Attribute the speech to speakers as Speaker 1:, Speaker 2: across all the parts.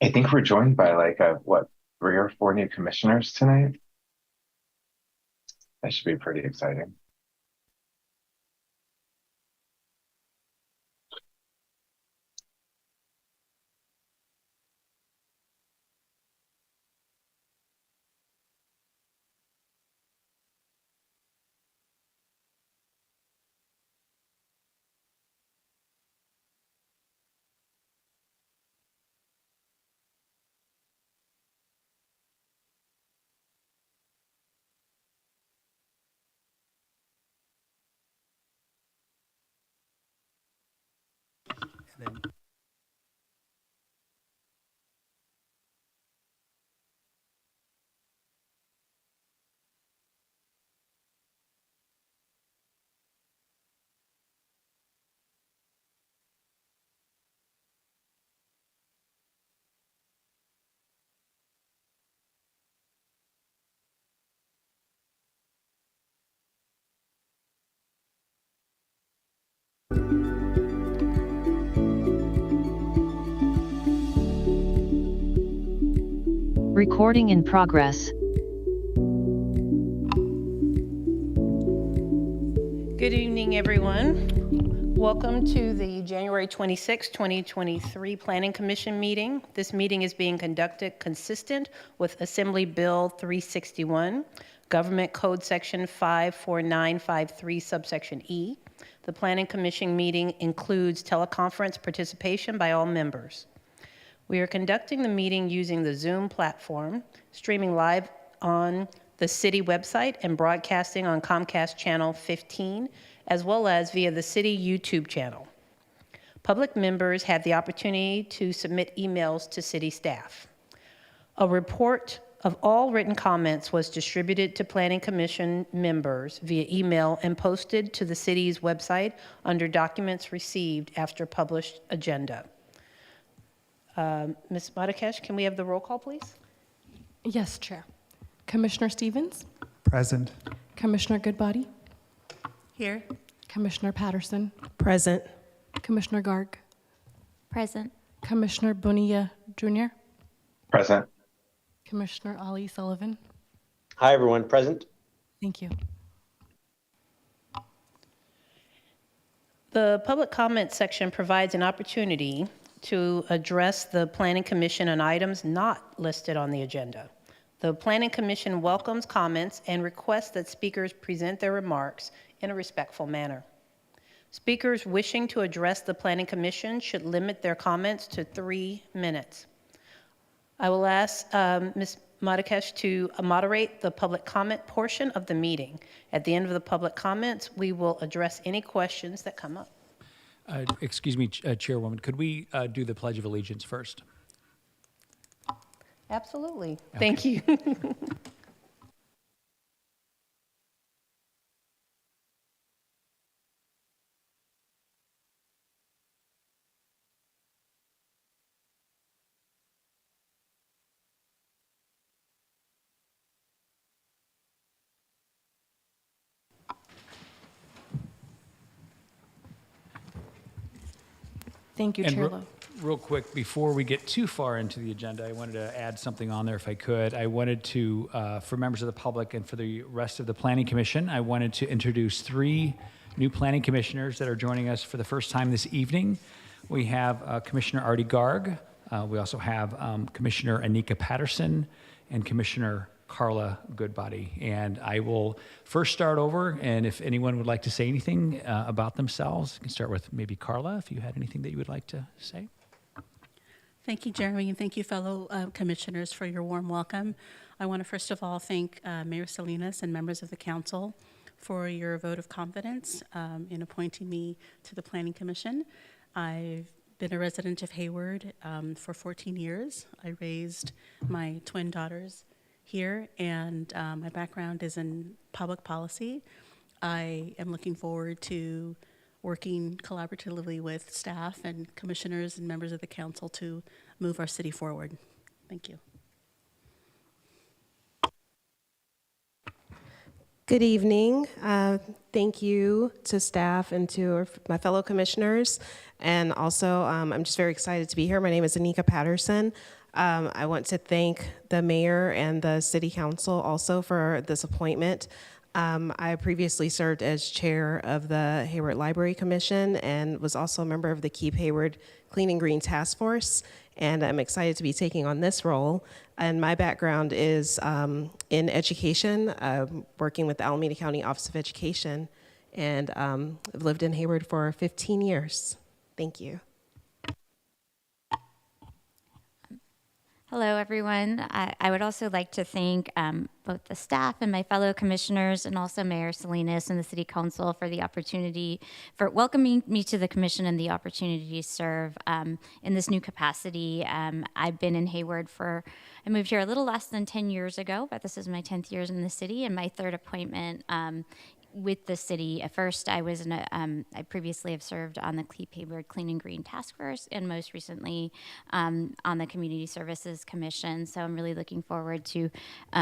Speaker 1: I think we're joined by like what, three or four new commissioners tonight. That should be pretty exciting.
Speaker 2: And then
Speaker 3: Recording in progress.
Speaker 4: Good evening, everyone. Welcome to the January 26, 2023 Planning Commission meeting. This meeting is being conducted consistent with Assembly Bill 361, Government Code Section 54953, subsection E. The Planning Commission meeting includes teleconference participation by all members. We are conducting the meeting using the Zoom platform, streaming live on the city website and broadcasting on Comcast Channel 15, as well as via the city YouTube channel. Public members have the opportunity to submit emails to city staff. A report of all written comments was distributed to Planning Commission members via email and posted to the city's website under documents received after published agenda. Ms. Matakesh, can we have the roll call, please?
Speaker 5: Yes, Chair. Commissioner Stevens?
Speaker 2: present.
Speaker 5: Commissioner Goodbody?
Speaker 4: Here.
Speaker 5: Commissioner Patterson?
Speaker 6: Present.
Speaker 5: Commissioner Garg?
Speaker 7: Present.
Speaker 5: Commissioner Bonilla Jr.?
Speaker 1: Present.
Speaker 5: Commissioner Ali Sullivan?
Speaker 8: Hi, everyone. Present.
Speaker 5: Thank you.
Speaker 4: The public comment section provides an opportunity to address the Planning Commission on items not listed on the agenda. The Planning Commission welcomes comments and requests that speakers present their remarks in a respectful manner. Speakers wishing to address the Planning Commission should limit their comments to 3 minutes. I will ask Ms. Matakesh to moderate the public comment portion of the meeting. At the end of the public comments, we will address any questions that come up.
Speaker 2: Excuse me, Chairwoman, could we do the Pledge of Allegiance first?
Speaker 4: Absolutely.
Speaker 2: Okay.
Speaker 4: Thank you.
Speaker 5: Thank you,
Speaker 2: And
Speaker 5: Chair Lowe.
Speaker 2: real quick, before we get too far into the agenda, I wanted to add something on there if I could. I wanted to, for members of the public and for the rest of the Planning Commission, I wanted to introduce 3 new planning commissioners that are joining us for the first time this evening. We have Commissioner Artie Garg. We also have Commissioner Anika Patterson and Commissioner Carla Goodbody. And I will first start over, and if anyone would like to say anything about themselves, you can start with maybe Carla, if you had anything that you would like to say.
Speaker 9: Thank you, Jeremy, and thank you, fellow commissioners, for your warm welcome. I want to first of all thank Mayor Salinas and members of the council for your vote of confidence in appointing me to the Planning Commission. I've been a resident of Hayward for 14 years. I raised my twin daughters here, and my background is in public policy. I am looking forward to working collaboratively with staff and commissioners and members of the council to move our city forward. Thank you.
Speaker 6: Good evening. Thank you to staff and to my fellow commissioners. And also, I'm just very excited to be here. My name is Anika Patterson. I want to thank the mayor and the city council also for this appointment. I previously served as chair of the Hayward Library Commission and was also a member of the Keep Hayward Clean and Green Task Force. And I'm excited to be taking on this role. And my background is in education, working with the Alameda County Office of Education, and I've lived in Hayward for 15 years. Thank you.
Speaker 7: Hello, everyone. I would also like to thank both the staff and my fellow commissioners and also Mayor Salinas and the City Council for the opportunity, for welcoming me to the commission and the opportunity to serve in this new capacity. I've been in Hayward I moved here a little less than 10 years ago, but this is my 10th year in the city and my third appointment with the city. At first, I previously have served on the Keep Hayward Clean and Green Task Force, and most recently on the Community Services Commission. So I'm really looking forward to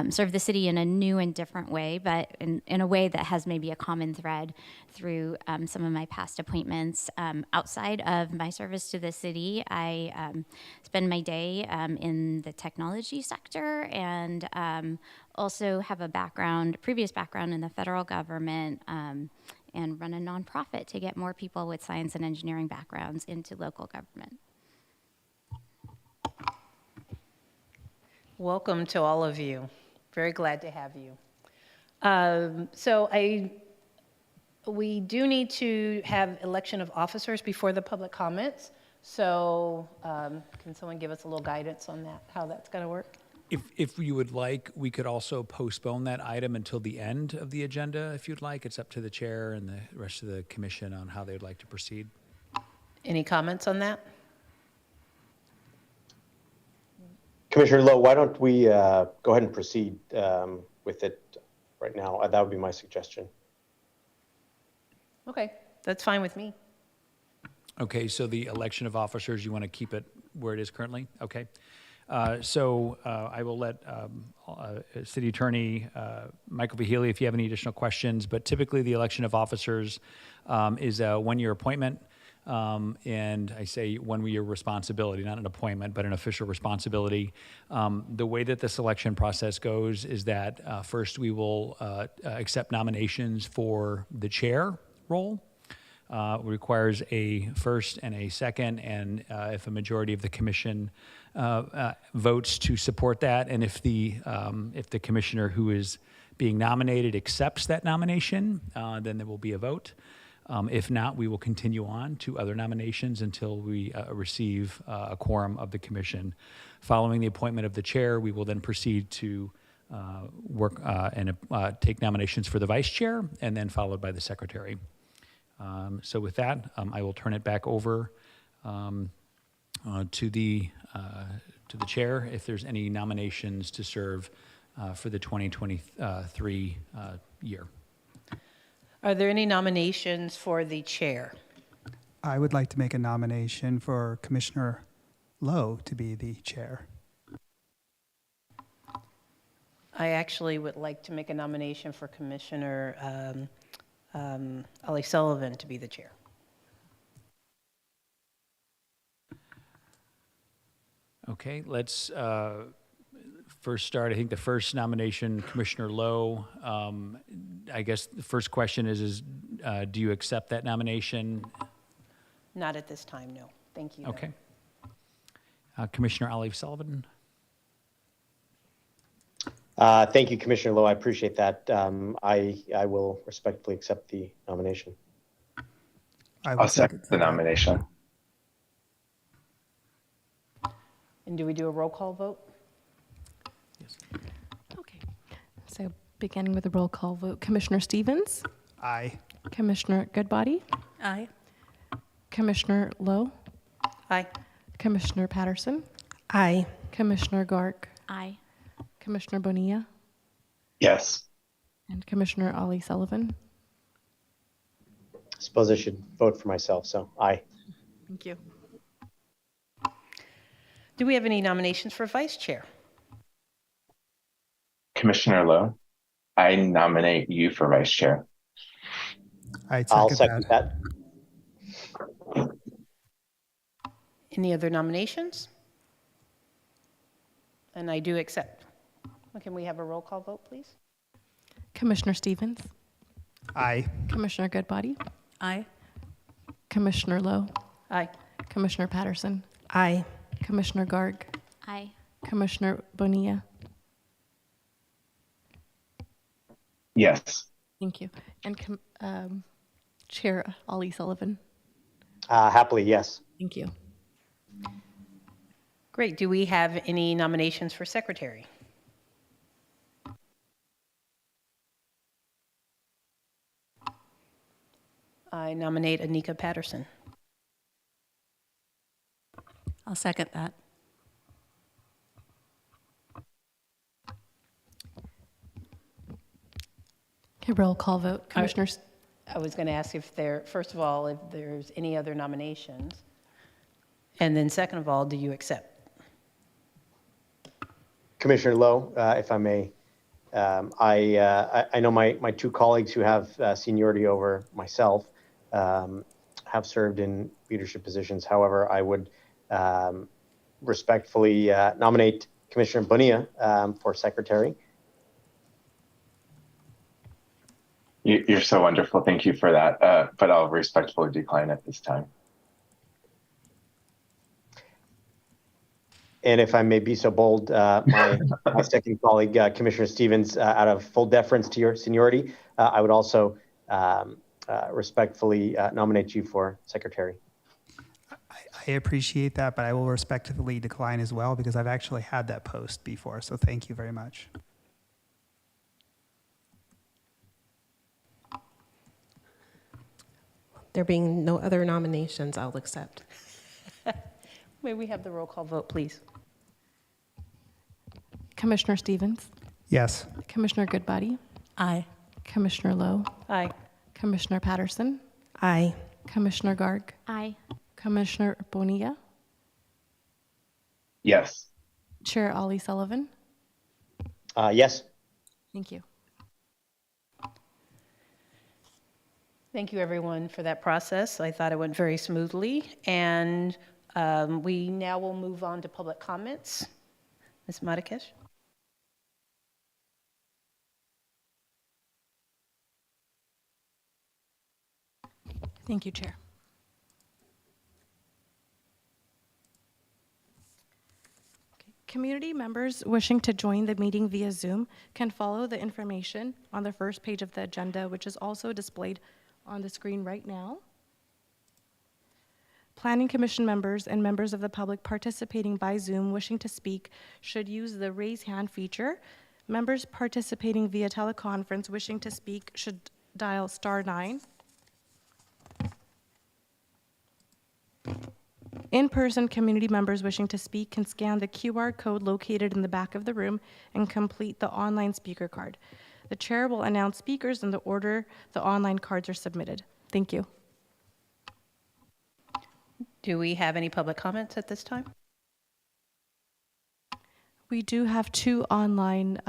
Speaker 7: serve the city in a new and different way, but in a way that has maybe a common thread through some of my past appointments. Outside of my service to the city, I spend my day in the technology sector and also have a previous background in the federal government, and run a nonprofit to get more people with science and engineering backgrounds into local government.
Speaker 4: Welcome to all of you. Very glad to have you. We do need to have election of officers before the public comments. So can someone give us a little guidance on that, how that's going to work?
Speaker 2: If you would like, we could also postpone that item until the end of the agenda, if you'd like. It's up to the chair and the rest of the commission on how they'd like to proceed.
Speaker 4: Any comments on that?
Speaker 8: Commissioner Lowe, why don't we go ahead and proceed with it right now? That would be my suggestion.
Speaker 4: Okay, that's fine with me.
Speaker 2: Okay, so the election of officers, you want to keep it where it is currently? Okay. So I will let City Attorney Michael Vihili, if you have any additional questions, but typically the election of officers is a one-year appointment, and I say one-year responsibility, not an appointment, but an official responsibility. The way that the selection process goes is that first we will accept nominations for the chair role. Requires a first and a second, and if a majority of the commission votes to support that, and if the commissioner who is being nominated accepts that nomination, then there will be a vote. If not, we will continue on to other nominations until we receive a quorum of the commission. Following the appointment of the chair, we will then proceed to work and take nominations for the vice chair, and then followed by the secretary. So with that, I will turn it back over to the chair if there's any nominations to serve for the 2023 year.
Speaker 4: Are there any nominations for the chair?
Speaker 10: I would like to make a nomination for Commissioner Lowe to be the chair.
Speaker 4: I actually would like to make a nomination for Commissioner Ali Sullivan to be the chair.
Speaker 2: Okay, let's first start. I think the first nomination, Commissioner Lowe. I guess the first question is do you accept that nomination?
Speaker 4: Not at this time, no. Thank you.
Speaker 2: Okay. Commissioner Ali Sullivan.
Speaker 8: Thank you, Commissioner Lowe. I appreciate that. I will respectfully accept the nomination.
Speaker 1: I'll second the nomination.
Speaker 4: And do we do a roll call vote?
Speaker 2: Yes.
Speaker 5: Okay. So beginning with a roll call vote, Commissioner Stevens,
Speaker 10: Aye.
Speaker 5: Commissioner Goodbody,
Speaker 9: Aye.
Speaker 5: Commissioner Lowe,
Speaker 4: Aye.
Speaker 5: Commissioner Patterson,
Speaker 6: Aye.
Speaker 5: Commissioner Garg,
Speaker 7: Aye.
Speaker 5: Commissioner Bonilla,
Speaker 1: Yes.
Speaker 5: and Commissioner Ali Sullivan.
Speaker 8: I suppose I should vote for myself, so aye.
Speaker 5: Thank you.
Speaker 4: Do we have any nominations for vice chair?
Speaker 1: Commissioner Lowe, I nominate you for vice chair.
Speaker 8: I'll second that.
Speaker 4: Any other nominations? And I do accept. Can we have a roll call vote, please?
Speaker 5: Commissioner Stevens,
Speaker 10: Aye.
Speaker 5: Commissioner Goodbody,
Speaker 9: Aye.
Speaker 5: Commissioner Lowe,
Speaker 4: Aye.
Speaker 5: Commissioner Patterson,
Speaker 6: Aye.
Speaker 5: Commissioner Garg,
Speaker 7: Aye.
Speaker 5: Commissioner Bonilla.
Speaker 1: Yes.
Speaker 5: Thank you. And Chair Ollie Sullivan.
Speaker 8: Happily, yes.
Speaker 5: Thank you.
Speaker 4: Great. Do we have any nominations for secretary? I nominate Anika Patterson.
Speaker 9: I'll second that.
Speaker 5: Okay, roll call vote. Commissioners.
Speaker 4: I was going to ask if first of all, if there's any other nominations. And then second of all, do you accept?
Speaker 8: Commissioner Lowe, if I may, I know my two colleagues who have seniority over myself have served in leadership positions. However, I would respectfully nominate Commissioner Bonilla for secretary.
Speaker 1: You're so wonderful. Thank you for that. But I'll respectfully decline at this time.
Speaker 8: And if I may be so bold, my second colleague, Commissioner Stevens, out of full deference to your seniority, I would also respectfully nominate you for secretary.
Speaker 10: I appreciate that, but I will respectfully decline as well because I've actually had that post before. So thank you very much.
Speaker 6: There being no other nominations, I'll accept.
Speaker 4: May we have the roll call vote, please?
Speaker 5: Commissioner Stevens,
Speaker 10: Yes.
Speaker 5: Commissioner Goodbody,
Speaker 9: Aye.
Speaker 5: Commissioner Lowe,
Speaker 4: Aye.
Speaker 5: Commissioner Patterson,
Speaker 6: Aye.
Speaker 5: Commissioner Garg,
Speaker 7: Aye.
Speaker 5: Commissioner Bonilla,
Speaker 1: Yes.
Speaker 5: Chair Ollie Sullivan.
Speaker 8: Yes.
Speaker 5: Thank you.
Speaker 4: Thank you, everyone, for that process. I thought it went very smoothly. And we now will move on to public comments. Ms. Marrakesh?
Speaker 5: Thank you, Chair. Community members wishing to join the meeting via Zoom can follow the information on the first page of the agenda, which is also displayed on the screen right now. Planning Commission members and members of the public participating by Zoom wishing to speak should use the raise hand feature. Members participating via teleconference wishing to speak should dial *9. In-person community members wishing to speak can scan the QR code located in the back of the room and complete the online speaker card. The chair will announce speakers in the order the online cards are submitted. Thank you.
Speaker 4: Do we have any public comments at this time?
Speaker 5: We do have two online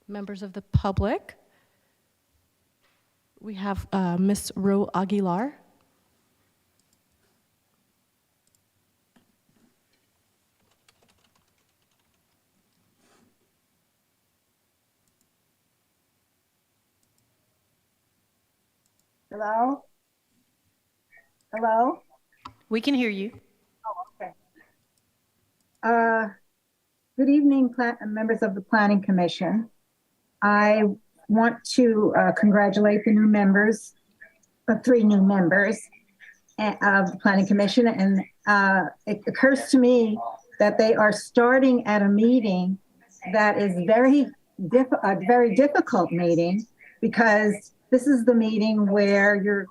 Speaker 5: members of the public. We have Ms. Ro Aguilar.
Speaker 11: Hello? Hello?
Speaker 4: We can hear you.
Speaker 11: Okay. Good evening, members of the Planning Commission. I want to congratulate the new members, three new members of the Planning Commission. And it occurs to me that they are starting at a meeting that is a very difficult meeting, because this is the meeting where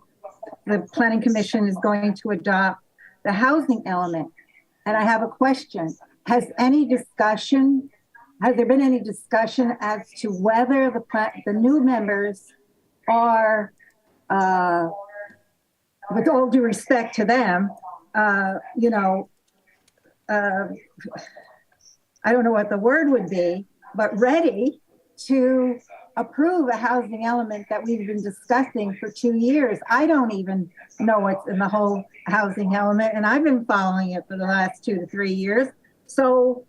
Speaker 11: the Planning Commission is going to adopt the housing element. And I have a question. Has there been any discussion as to whether the new members are, with all due respect to them, I don't know what the word would be, but ready to approve a housing element that we've been discussing for 2 years. I don't even know what's in the whole housing element, and I've been following it for the last 2 to 3 years. So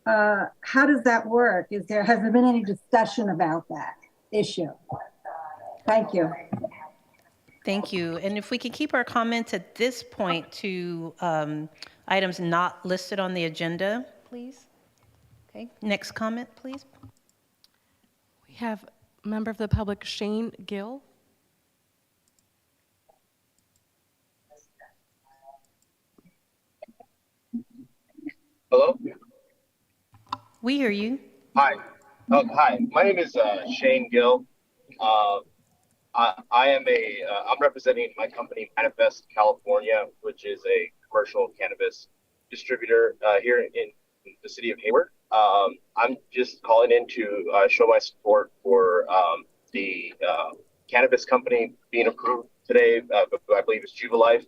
Speaker 11: how does that work? Has there been any discussion about that issue? Thank you.
Speaker 4: Thank you. And if we can keep our comments at this point to items not listed on the agenda, please. Okay, next comment, please.
Speaker 5: We have a member of the public, Shane Gill.
Speaker 12: Hello?
Speaker 4: We hear you.
Speaker 12: Hi. Hi. My name is Shane Gill. I'm representing my company, Manifest California, which is a commercial cannabis distributor here in the city of Hayward. I'm just calling in to show my support for the cannabis company being approved today. I believe it's Jubilife,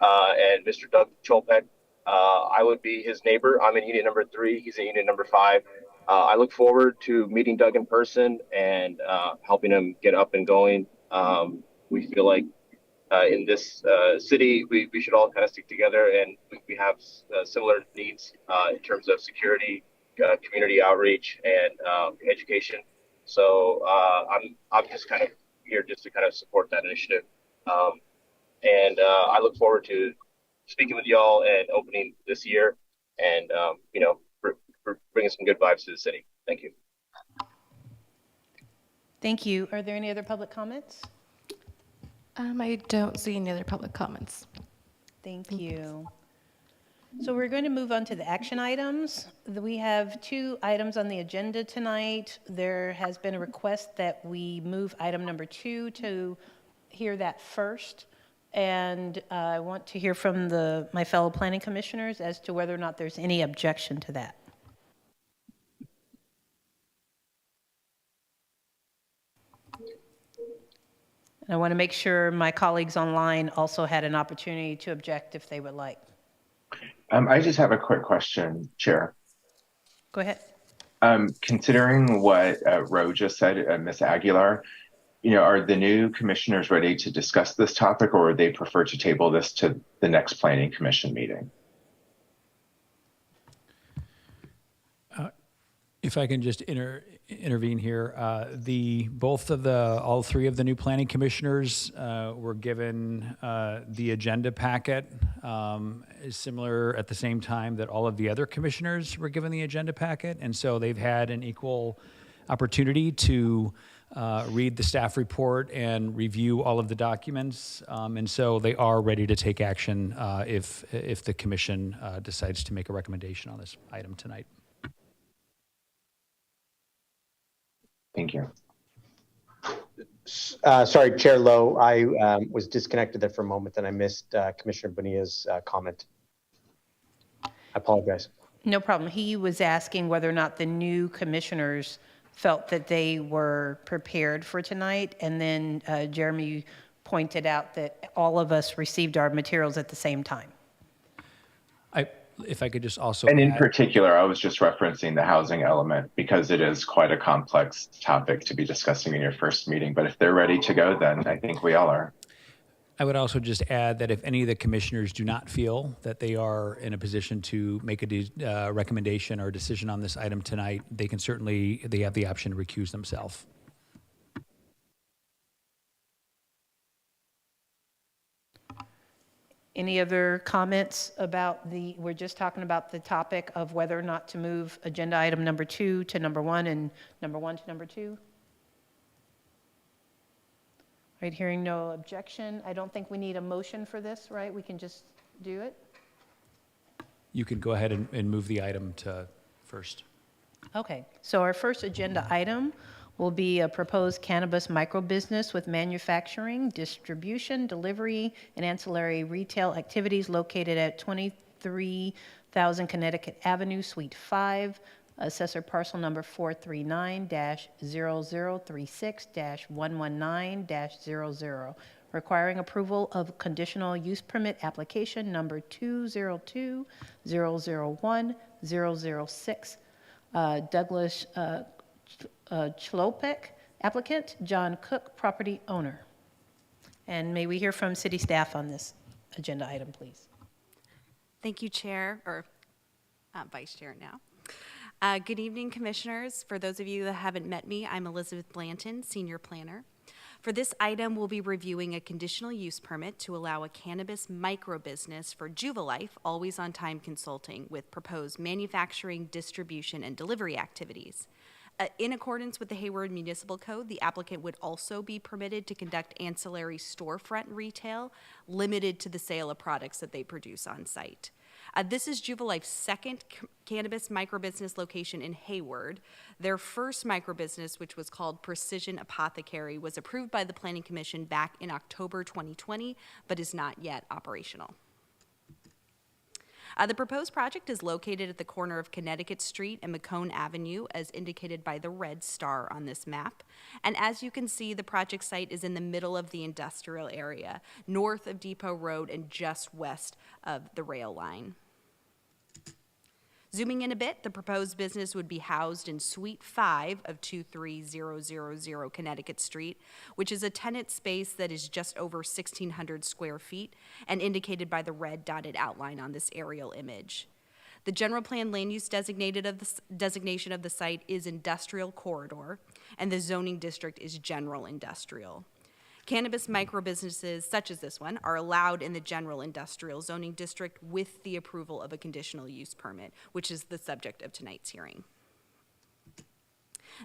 Speaker 12: and Mr. Doug Cholpek. I would be his neighbor. I'm in unit number 3. He's in unit number 5. I look forward to meeting Doug in person and helping him get up and going. We feel like in this city, we should all kind of stick together, and we have similar needs in terms of security, community outreach, and education. So I'm just kind of here just to kind of support that initiative. And I look forward to speaking with y'all and opening this year, and for bringing some good vibes to the city. Thank you.
Speaker 4: Thank you. Are there any other public comments?
Speaker 5: I don't see any other public comments.
Speaker 4: Thank you. So we're going to move on to the action items. We have 2 items on the agenda tonight. There has been a request that we move item number 2 to hear that first. And I want to hear from my fellow planning commissioners as to whether or not there's any objection to that. And I want to make sure my colleagues online also had an opportunity to object if they would like.
Speaker 1: I just have a quick question, Chair.
Speaker 4: Go ahead.
Speaker 1: Considering what Ro just said, Ms. Aguilar, are the new commissioners ready to discuss this topic, or would they prefer to table this to the next Planning Commission meeting?
Speaker 2: If I can just intervene here, all 3 of the new planning commissioners were given the agenda packet, similar at the same time that all of the other commissioners were given the agenda packet, and so they've had an equal opportunity to read the staff report and review all of the documents, and so they are ready to take action if the commission decides to make a recommendation on this item tonight.
Speaker 1: Thank you.
Speaker 8: Sorry, Chair Lowe, I was disconnected there for a moment and I missed Commissioner Bonilla's comment. I apologize.
Speaker 4: No problem. He was asking whether or not the new commissioners felt that they were prepared for tonight. And then Jeremy pointed out that all of us received our materials at the same time.
Speaker 2: If I could just also
Speaker 1: And in particular, I was just referencing the housing element because it is quite a complex topic to be discussing in your first meeting. But if they're ready to go, then I think we all are.
Speaker 2: I would also just add that if any of the commissioners do not feel that they are in a position to make a recommendation or decision on this item tonight, they have the option to recuse themselves.
Speaker 4: Any other comments about we're just talking about the topic of whether or not to move agenda item number 2 to number 1 and number 1 to number 2? Right, hearing no objection. I don't think we need a motion for this, right? We can just do it?
Speaker 2: You can go ahead and move the item to first.
Speaker 4: Okay, so our first agenda item will be a proposed cannabis microbusiness with manufacturing, distribution, delivery, and ancillary retail activities located at 23,000 Connecticut Avenue, Suite 5, assessor parcel number 439-0036-119-00, requiring approval of conditional use permit application number 202-001-006. Douglas Chlopek, applicant, John Cook, property owner. And may we hear from city staff on this agenda item, please?
Speaker 13: Thank you, Chair, or Vice Chair now. Good evening, Commissioners. For those of you that haven't met me, I'm Elizabeth Blanton, Senior Planner. For this item, we'll be reviewing a conditional use permit to allow a cannabis microbusiness for Juvalife Always On Time Consulting with proposed manufacturing, distribution, and delivery activities. In accordance with the Hayward Municipal Code, the applicant would also be permitted to conduct ancillary storefront retail limited to the sale of products that they produce on site. This is Juvalife's second cannabis microbusiness location in Hayward. Their first microbusiness, which was called Precision Apothecary, was approved by the Planning Commission back in October 2020, but is not yet operational. The proposed project is located at the corner of Connecticut Street and Macomb Avenue, as indicated by the red star on this map. And as you can see, the project site is in the middle of the industrial area, north of Depot Road and just west of the rail line. Zooming in a bit, the proposed business would be housed in Suite 5 of 23000 Connecticut Street, which is a tenant space that is just over 1,600 square feet and indicated by the red dotted outline on this aerial image. The general plan land use designation of the site is industrial corridor, and the zoning district is general industrial. Cannabis microbusinesses, such as this one, are allowed in the general industrial zoning district with the approval of a conditional use permit, which is the subject of tonight's hearing.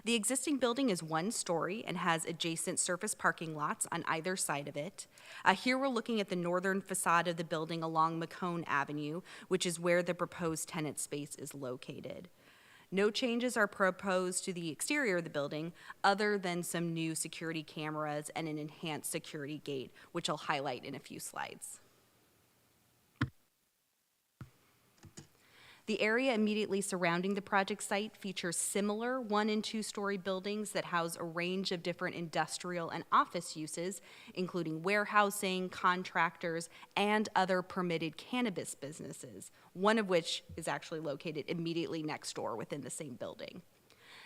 Speaker 13: The existing building is one story and has adjacent surface parking lots on either side of it. Here we're looking at the northern facade of the building along Macomb Avenue, which is where the proposed tenant space is located. No changes are proposed to the exterior of the building other than some new security cameras and an enhanced security gate, which I'll highlight in a few slides. The area immediately surrounding the project site features similar 1- and 2-story buildings that house a range of different industrial and office uses, including warehousing, contractors, and other permitted cannabis businesses, one of which is actually located immediately next door within the same building.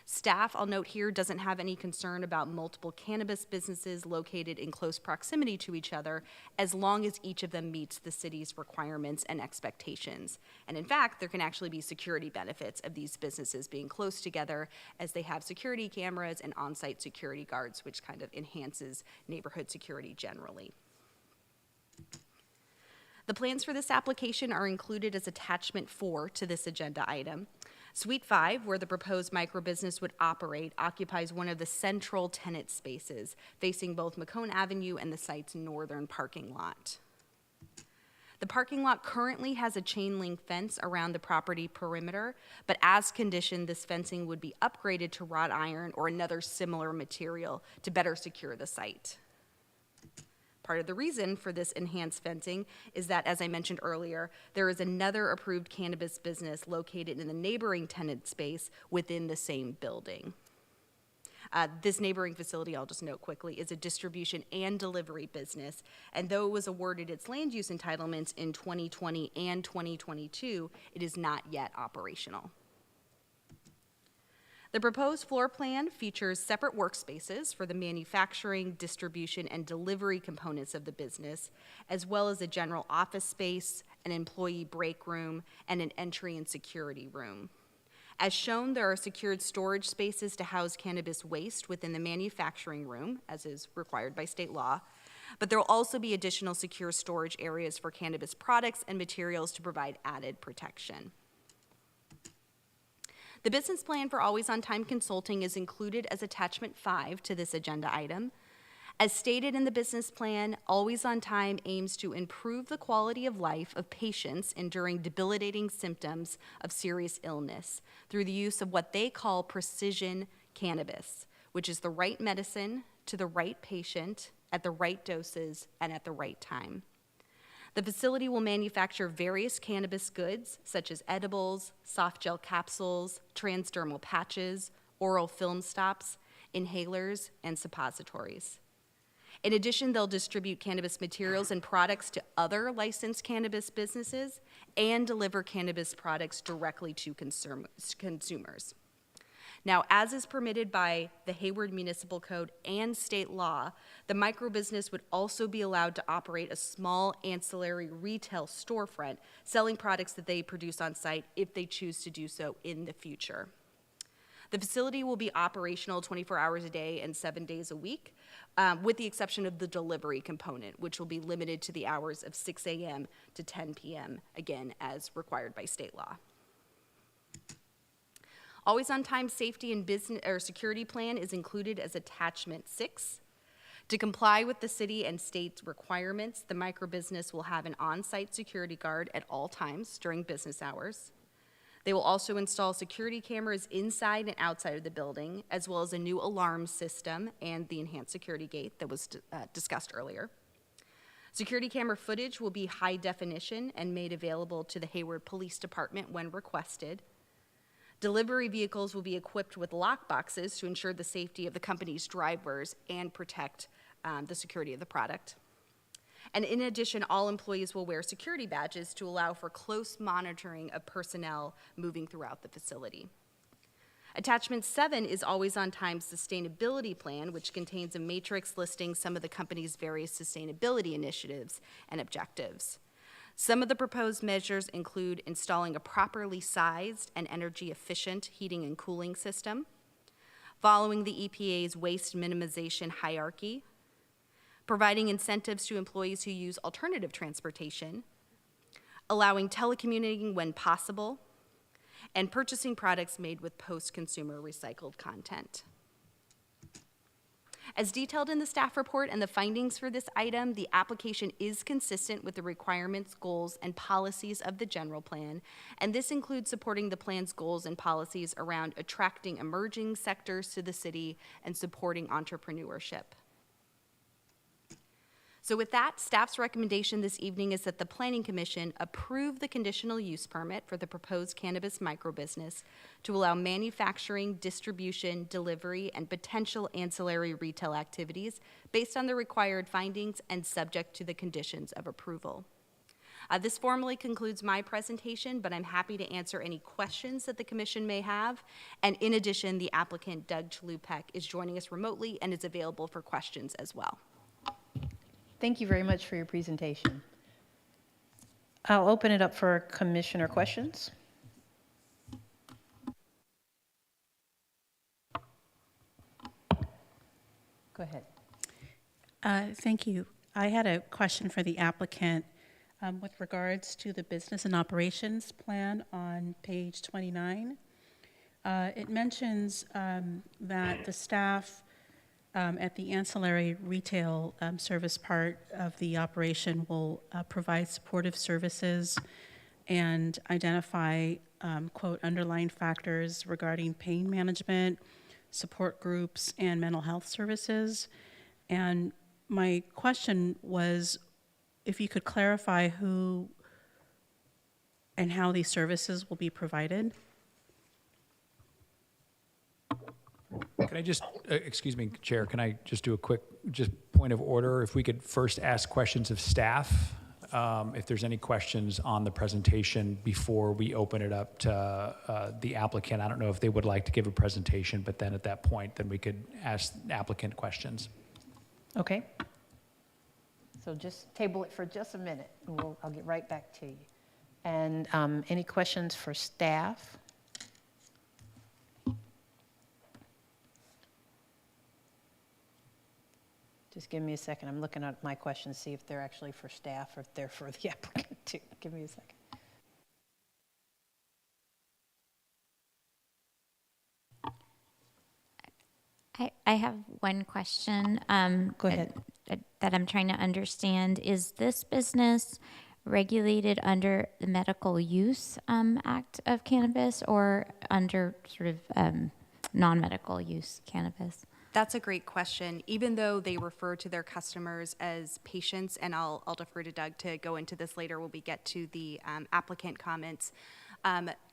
Speaker 13: Staff, I'll note here, doesn't have any concern about multiple cannabis businesses located in close proximity to each other, as long as each of them meets the city's requirements and expectations. And in fact, there can actually be security benefits of these businesses being close together, as they have security cameras and on-site security guards, which kind of enhances neighborhood security generally. The plans for this application are included as attachment 4 to this agenda item. Suite 5, where the proposed microbusiness would operate, occupies one of the central tenant spaces, facing both Macomb Avenue and the site's northern parking lot. The parking lot currently has a chain link fence around the property perimeter, but as conditioned, this fencing would be upgraded to wrought iron or another similar material to better secure the site. Part of the reason for this enhanced fencing is that, as I mentioned earlier, there is another approved cannabis business located in the neighboring tenant space within the same building. This neighboring facility, I'll just note quickly, is a distribution and delivery business, and though it was awarded its land use entitlements in 2020 and 2022, it is not yet operational. The proposed floor plan features separate workspaces for the manufacturing, distribution, and delivery components of the business, as well as a general office space, an employee break room, and an entry and security room. As shown, there are secured storage spaces to house cannabis waste within the manufacturing room, as is required by state law, but there will also be additional secure storage areas for cannabis products and materials to provide added protection. The business plan for Always On Time Consulting is included as attachment 5 to this agenda item. As stated in the business plan, Always On Time aims to improve the quality of life of patients enduring debilitating symptoms of serious illness through the use of what they call precision cannabis, which is the right medicine to the right patient at the right doses and at the right time. The facility will manufacture various cannabis goods, such as edibles, soft gel capsules, transdermal patches, oral film stops, inhalers, and suppositories. In addition, they'll distribute cannabis materials and products to other licensed cannabis businesses and deliver cannabis products directly to consumers. Now, as is permitted by the Hayward Municipal Code and state law, the microbusiness would also be allowed to operate a small ancillary retail storefront selling products that they produce on site if they choose to do so in the future. The facility will be operational 24 hours a day and 7 days a week, with the exception of the delivery component, which will be limited to the hours of 6 a.m. to 10 p.m., again, as required by state law. Always on time safety and business or security plan is included as attachment 6. To comply with the city and state's requirements, the microbusiness will have an on-site security guard at all times during business hours. They will also install security cameras inside and outside of the building, as well as a new alarm system and the enhanced security gate that was discussed earlier. Security camera footage will be high definition and made available to the Hayward Police Department when requested. Delivery vehicles will be equipped with lock boxes to ensure the safety of the company's drivers and protect the security of the product. And in addition, all employees will wear security badges to allow for close monitoring of personnel moving throughout the facility. Attachment 7 is Always on Time Sustainability Plan, which contains a matrix listing some of the company's various sustainability initiatives and objectives. Some of the proposed measures include installing a properly sized and energy efficient heating and cooling system, following the EPA's waste minimization hierarchy, providing incentives to employees who use alternative transportation, allowing telecommuting when possible, and purchasing products made with post-consumer recycled content. As detailed in the staff report and the findings for this item, the application is consistent with the requirements, goals, and policies of the general plan, and this includes supporting the plan's goals and policies around attracting emerging sectors to the city and supporting entrepreneurship. So with that, staff's recommendation this evening is that the Planning Commission approve the conditional use permit for the proposed cannabis microbusiness to allow manufacturing, distribution, delivery, and potential ancillary retail activities based on the required findings and subject to the conditions of approval. This formally concludes my presentation, but I'm happy to answer any questions that the Commission may have. And in addition, the applicant, Doug Chalupek, is joining us remotely and is available for questions as well.
Speaker 4: Thank you very much for your presentation. I'll open it up for commissioner questions. Go ahead.
Speaker 9: Thank you. I had a question for the applicant with regards to the business and operations plan on page 29. It mentions that the staff at the ancillary retail service part of the operation will provide supportive services and identify, quote, underlying factors regarding pain management, support groups, and mental health services. And my question was if you could clarify who and how these services will be provided.
Speaker 2: Can I just, excuse me, Chair, can I just do a quick, just point of order? If we could first ask questions of staff, if there's any questions on the presentation before we open it up to the applicant. I don't know if they would like to give a presentation, but then at that point, then we could ask applicant questions.
Speaker 4: Okay. So just table it for just a minute, and I'll get right back to you. And any questions for staff? Just give me a second. I'm looking at my questions, see if they're actually for staff or if they're for the applicant too. Give me a second.
Speaker 7: I have one question.
Speaker 4: Go ahead.
Speaker 7: That I'm trying to understand. Is this business regulated under the Medical Use Act of cannabis or under sort of non-medical use cannabis?
Speaker 13: That's a great question. Even though they refer to their customers as patients, and I'll defer to Doug to go into this later when we get to the applicant comments,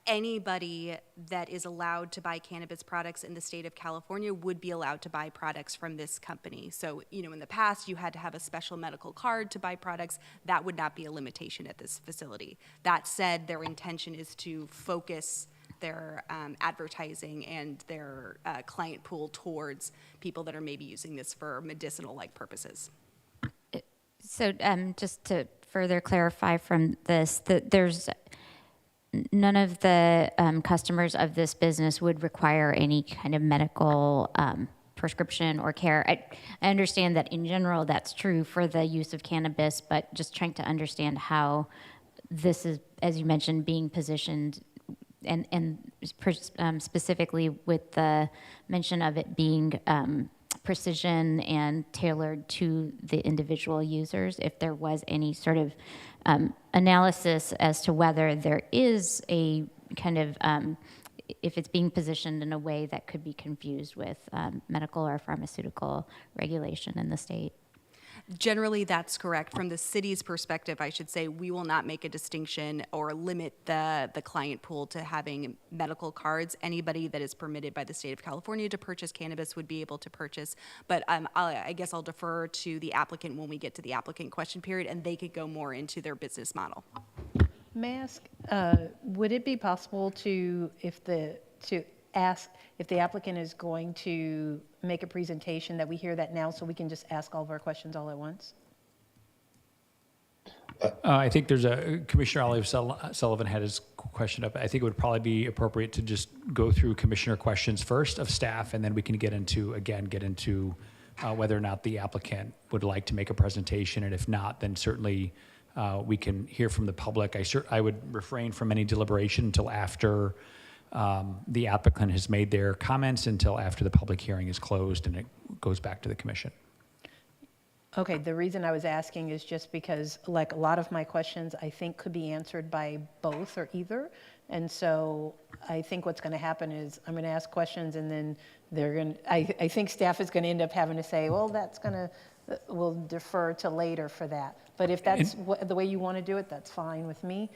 Speaker 13: anybody that is allowed to buy cannabis products in the state of California would be allowed to buy products from this company. So, you know, in the past, you had to have a special medical card to buy products. That would not be a limitation at this facility. That said, their intention is to focus their advertising and their client pool towards people that are maybe using this for medicinal-like purposes.
Speaker 7: So just to further clarify from this, that there's none of the customers of this business would require any kind of medical prescription or care. I understand that in general that's true for the use of cannabis, but just trying to understand how this is, as you mentioned, being positioned and specifically with the mention of it being precision and tailored to the individual users, if there was any sort of analysis as to whether there is a kind of, if it's being positioned in a way that could be confused with medical or pharmaceutical regulation in the state.
Speaker 13: Generally, that's correct. From the city's perspective, I should say, we will not make a distinction or limit the client pool to having medical cards. Anybody that is permitted by the state of California to purchase cannabis would be able to purchase. But I guess I'll defer to the applicant when we get to the applicant question period, and they could go more into their business model.
Speaker 4: May I ask, would it be possible to ask if the applicant is going to make a presentation, that we hear that now so we can just ask all of our questions all at once?
Speaker 2: I think there's Commissioner Olive Sullivan had his question up. I think it would probably be appropriate to just go through commissioner questions first of staff, and then we can get into whether or not the applicant would like to make a presentation. And if not, then certainly we can hear from the public. I would refrain from any deliberation until after the applicant has made their comments, until after the public hearing is closed and it goes back to the commission.
Speaker 4: Okay, the reason I was asking is just because, like, a lot of my questions I think could be answered by both or either. And so I think what's going to happen is I'm going to ask questions, and then I think staff is going to end up having to say, well, we'll defer to later for that. But if that's the way you want to do it, that's fine with me.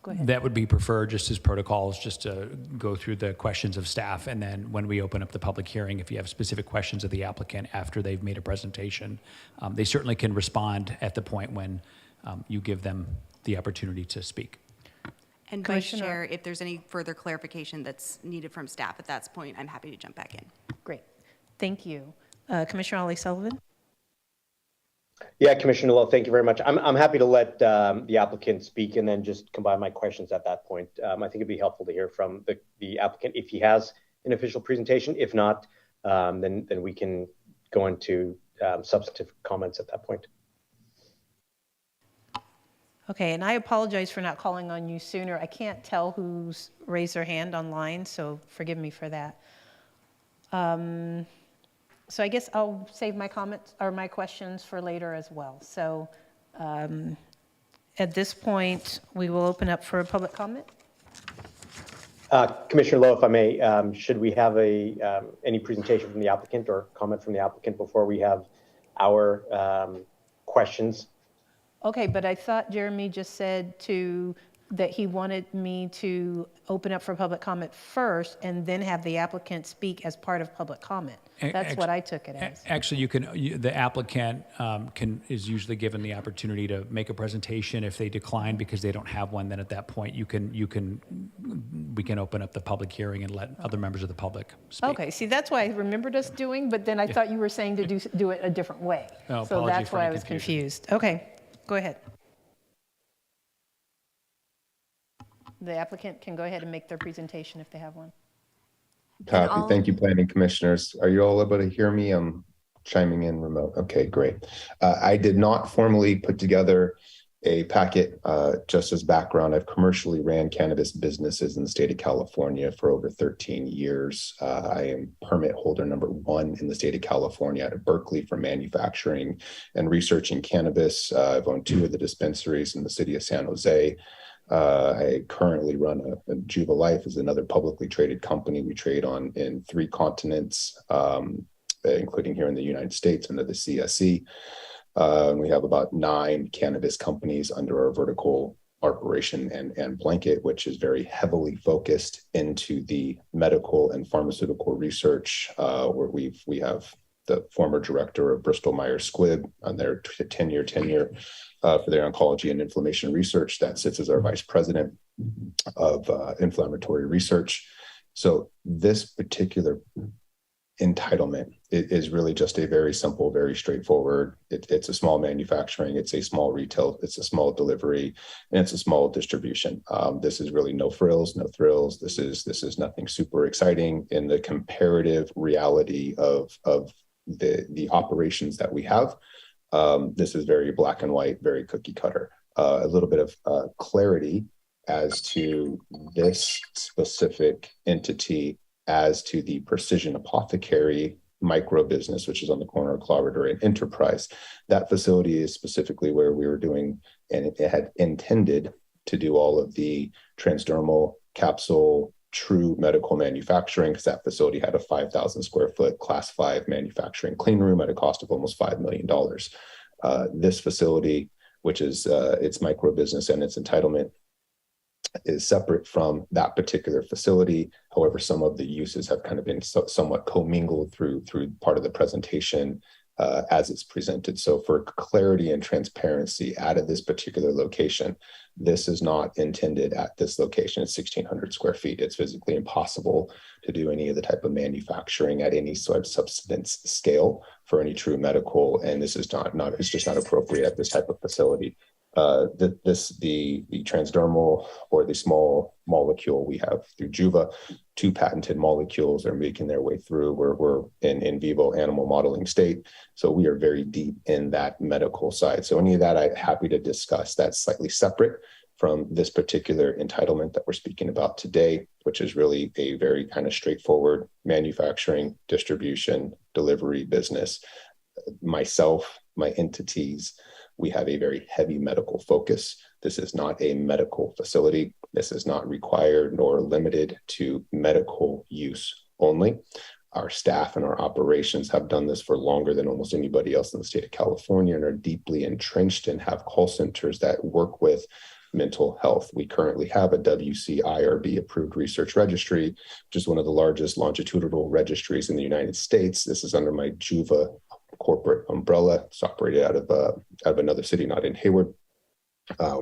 Speaker 4: Go ahead.
Speaker 2: That would be preferred, just as protocols, just to go through the questions of staff. And then when we open up the public hearing, if you have specific questions of the applicant after they've made a presentation, they certainly can respond at the point when you give them the opportunity to speak.
Speaker 13: And Vice Chair, if there's any further clarification that's needed from staff at that point, I'm happy to jump back in.
Speaker 4: Great. Thank you. Commissioner Ollie Sullivan?
Speaker 8: Yeah, Commissioner Lowe, thank you very much. I'm happy to let the applicant speak and then just combine my questions at that point. I think it'd be helpful to hear from the applicant if he has an official presentation. If not, then we can go into substantive comments at that point.
Speaker 4: Okay, and I apologize for not calling on you sooner. I can't tell who's raised their hand online, so forgive me for that. So I guess I'll save my comments or my questions for later as well. So at this point, we will open up for a public comment.
Speaker 8: Commissioner Lowe, if I may, should we have any presentation from the applicant or comment from the applicant before we have our questions?
Speaker 4: Okay, but I thought Jeremy just said that he wanted me to open up for public comment first and then have the applicant speak as part of public comment. That's what I took it as.
Speaker 2: Actually, the applicant is usually given the opportunity to make a presentation. If they decline because they don't have one, then at that point we can open up the public hearing and let other members of the public speak.
Speaker 4: Okay, see, that's why I remembered us doing, but then I thought you were saying to do it a different way.
Speaker 2: Oh,
Speaker 4: so that's why I was confused. Okay, go ahead. The applicant can go ahead and make their presentation if they have one.
Speaker 14: Copy. Thank you, planning commissioners. Are you all able to hear me? I'm chiming in remote. Okay, great. I did not formally put together a packet. Just as background, I've commercially ran cannabis businesses in the state of California for over 13 years. I am permit holder number 1 in the state of California out of Berkeley for manufacturing and researching cannabis. I've owned 2 of the dispensaries in the city of San Jose. I currently run a Juba Life, is another publicly traded company. We trade in 3 continents, including here in the United States under the CSE. We have about 9 cannabis companies under our vertical operation and blanket, which is very heavily focused into the medical and pharmaceutical research, where we have the former director of Bristol Myers Squibb on their 10-year tenure for their oncology and inflammation research. That sits as our vice president of inflammatory research. So this particular entitlement. It is really just a very simple, very straightforward. It's a small manufacturing, it's a small retail, it's a small delivery, and it's a small distribution. This is really no frills, no thrills. This is nothing super exciting in the comparative reality of the operations that we have. This is very black and white, very cookie cutter. A little bit of clarity as to this specific entity, as to the Precision Apothecary micro business, which is on the corner of Clogger and Enterprise. That facility is specifically where we were doing, and it had intended to do all of the transdermal capsule true medical manufacturing, because that facility had a 5,000 square foot class 5 manufacturing clean room at a cost of almost $5 million. This facility, which is its micro business and its entitlement, is separate from that particular facility. However, some of the uses have kind of been somewhat commingled through part of the presentation as it's presented. So for clarity and transparency out of this particular location, this is not intended at this location. It's 1,600 square feet. It's physically impossible to do any of the type of manufacturing at any sort of substance scale for any true medical, and this is not it's just not appropriate at this type of facility. The transdermal, or the small molecule, we have through Juva, 2 patented molecules are making their way through. We're in vivo animal modeling state. So we are very deep in that medical side. So any of that I'm happy to discuss. That's slightly separate from this particular entitlement that we're speaking about today, which is really a very kind of straightforward manufacturing, distribution, delivery business. Myself, my entities, we have a very heavy medical focus. This is not a medical facility. This is not required nor limited to medical use only. Our staff and our operations have done this for longer than almost anybody else in the state of California and are deeply entrenched and have call centers that work with mental health. We currently have a WCIRB approved research registry, which is one of the largest longitudinal registries in the United States. This is under my Juva corporate umbrella. It's operated out of another city, not in Hayward.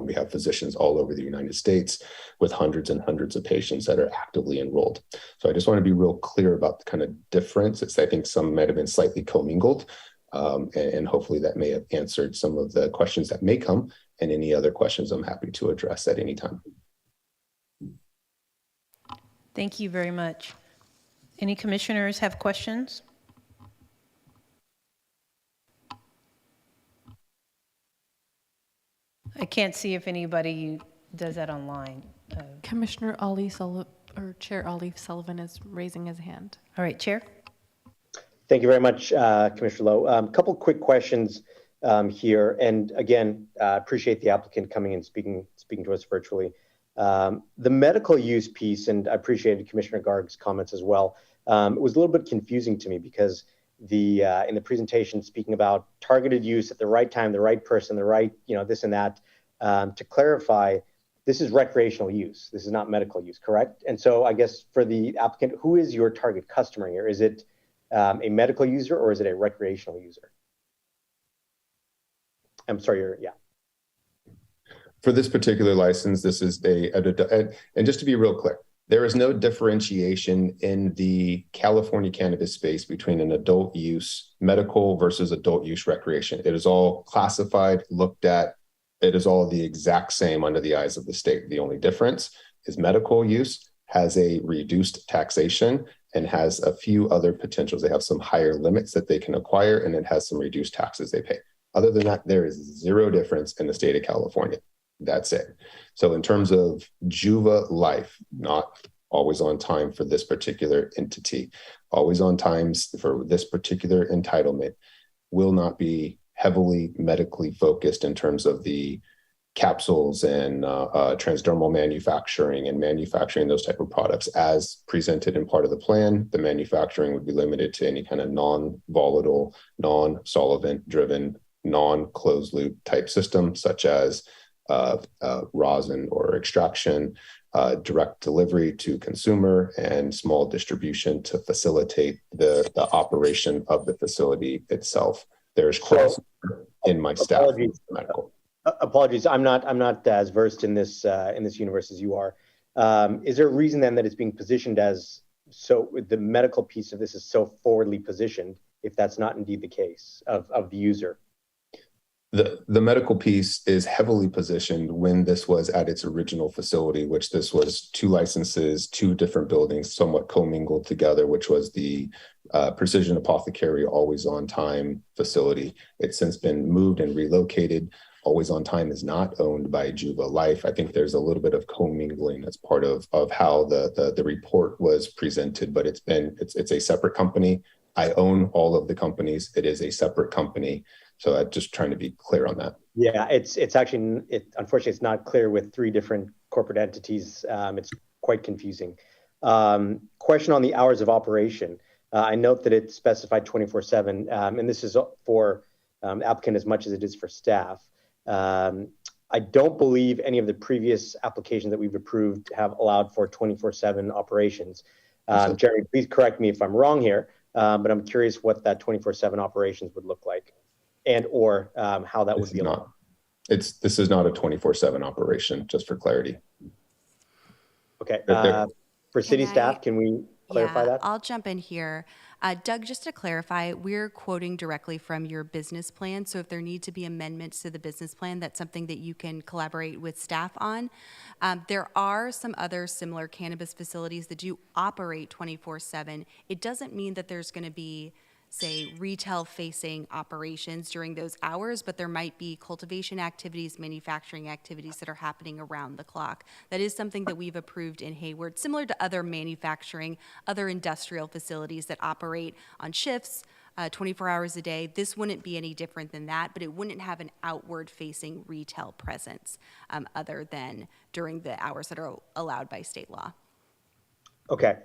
Speaker 14: We have physicians all over the United States with hundreds and hundreds of patients that are actively enrolled. So I just want to be real clear about the kind of difference. I think some might have been slightly commingled, and hopefully that may have answered some of the questions that may come, and any other questions I'm happy to address at any time.
Speaker 4: Thank you very much. Any commissioners have questions? I can't see if anybody does that online.
Speaker 5: Commissioner Ali Sullivan, or Chair Ali Sullivan, is raising his hand.
Speaker 4: All right, Chair.
Speaker 8: Thank you very much, Commissioner Lowe. A couple quick questions here. And again, appreciate the applicant coming and speaking to us virtually. The medical use piece, and I appreciated Commissioner Garg's comments as well. It was a little bit confusing to me because in the presentation, speaking about targeted use at the right time, the right person, the right, this and that. To clarify, this is recreational use. This is not medical use, correct? And so I guess for the applicant, who is your target customer here? Is it a medical user or is it a recreational user? I'm sorry, yeah.
Speaker 14: For this particular license, this is and just to be real clear, there is no differentiation in the California cannabis space between an adult use medical versus adult use recreation. It is all classified, looked at. It is all the exact same under the eyes of the state. The only difference is medical use has a reduced taxation and has a few other potentials. They have some higher limits that they can acquire, and it has some reduced taxes they pay. Other than that, there is zero difference in the state of California. That's it. So in terms of Juva life, not always on time for this particular entity, always on times for this particular entitlement will not be heavily medically focused in terms of the capsules and transdermal manufacturing and manufacturing those type of products as presented in part of the plan. The manufacturing would be limited to any kind of non-volatile, non-solvent driven, non-closed loop type system, such as rosin or extraction, direct delivery to consumer, and small distribution to facilitate the operation of the facility itself. There's cross in my staff.
Speaker 8: Apologies, I'm not as versed in this universe as you are. Is there a reason then that it's being positioned as so the medical piece of this is so forwardly positioned if that's not indeed the case of the user?
Speaker 14: The medical piece is heavily positioned when this was at its original facility, which this was 2 licenses, 2 different buildings, somewhat commingled together, which was the Precision Apothecary Always On Time facility. It's since been moved and relocated. Always On Time is not owned by Juva Life. I think there's a little bit of commingling as part of how the report was presented, but it's a separate company. I own all of the companies. It is a separate company. So I'm just trying to be clear on that.
Speaker 8: Yeah, it's actually, unfortunately, it's not clear with 3 different corporate entities. It's quite confusing. Question on the hours of operation. I note that it specified 24/7, and this is for the applicant as much as it is for staff. I don't believe any of the previous applications that we've approved have allowed for 24/7 operations. Jeremy, please correct me if I'm wrong here, but I'm curious what that 24/7 operations would look like, and or how that would be allowed.
Speaker 14: This is not a 24/7 operation, just for clarity.
Speaker 8: Okay. For city staff, can we clarify that?
Speaker 13: I'll jump in here. Doug, just to clarify, we're quoting directly from your business plan. So if there need to be amendments to the business plan, that's something that you can collaborate with staff on. There are some other similar cannabis facilities that do operate 24/7. It doesn't mean that there's going to be, say, retail-facing operations during those hours, but there might be cultivation activities, manufacturing activities that are happening around the clock. That is something that we've approved in Hayward, similar to other manufacturing, other industrial facilities that operate on shifts, 24 hours a day. This wouldn't be any different than that, but it wouldn't have an outward-facing retail presence other than during the hours that are allowed by state law.
Speaker 8: Okay.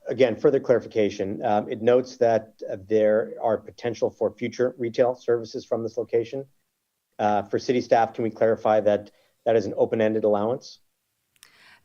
Speaker 8: Again, further clarification, it notes that there are potential for future retail services from this location. For city staff, can we clarify that that is an open-ended allowance?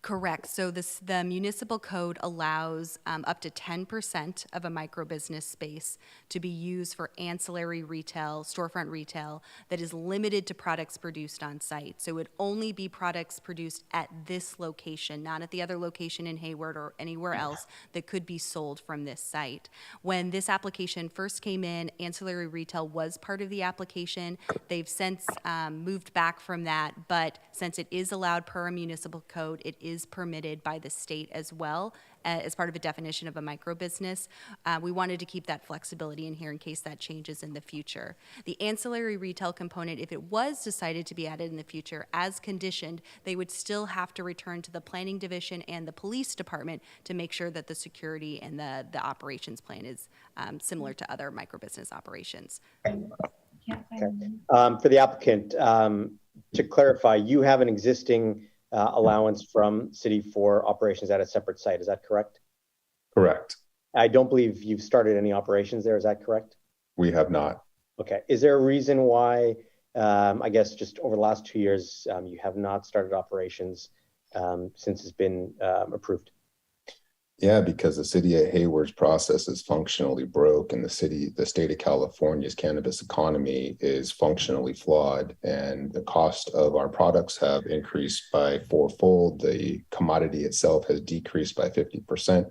Speaker 13: Correct. So the municipal code allows up to 10% of a micro-business space to be used for ancillary retail, storefront retail, that is limited to products produced on site. So it would only be products produced at this location, not at the other location in Hayward or anywhere else that could be sold from this site. When this application first came in, ancillary retail was part of the application. They've since moved back from that, but since it is allowed per a municipal code, it is permitted by the state as well as part of a definition of a micro business. We wanted to keep that flexibility in here in case that changes in the future. The ancillary retail component, if it was decided to be added in the future as conditioned, they would still have to return to the planning division and the police department to make sure that the security and the operations plan is similar to other micro business operations.
Speaker 8: Okay. For the applicant, to clarify, you have an existing allowance from city for operations at a separate site. Is that correct?
Speaker 14: Correct.
Speaker 8: I don't believe you've started any operations there. Is that correct?
Speaker 14: We have not.
Speaker 8: Okay. Is there a reason why, I guess just over the last 2 years, you have not started operations since it's been approved?
Speaker 14: Yeah, because the city of Hayward's process is functionally broke, and the state of California's cannabis economy is functionally flawed, and the cost of our products have increased by 4-fold. The commodity itself has decreased by 50%.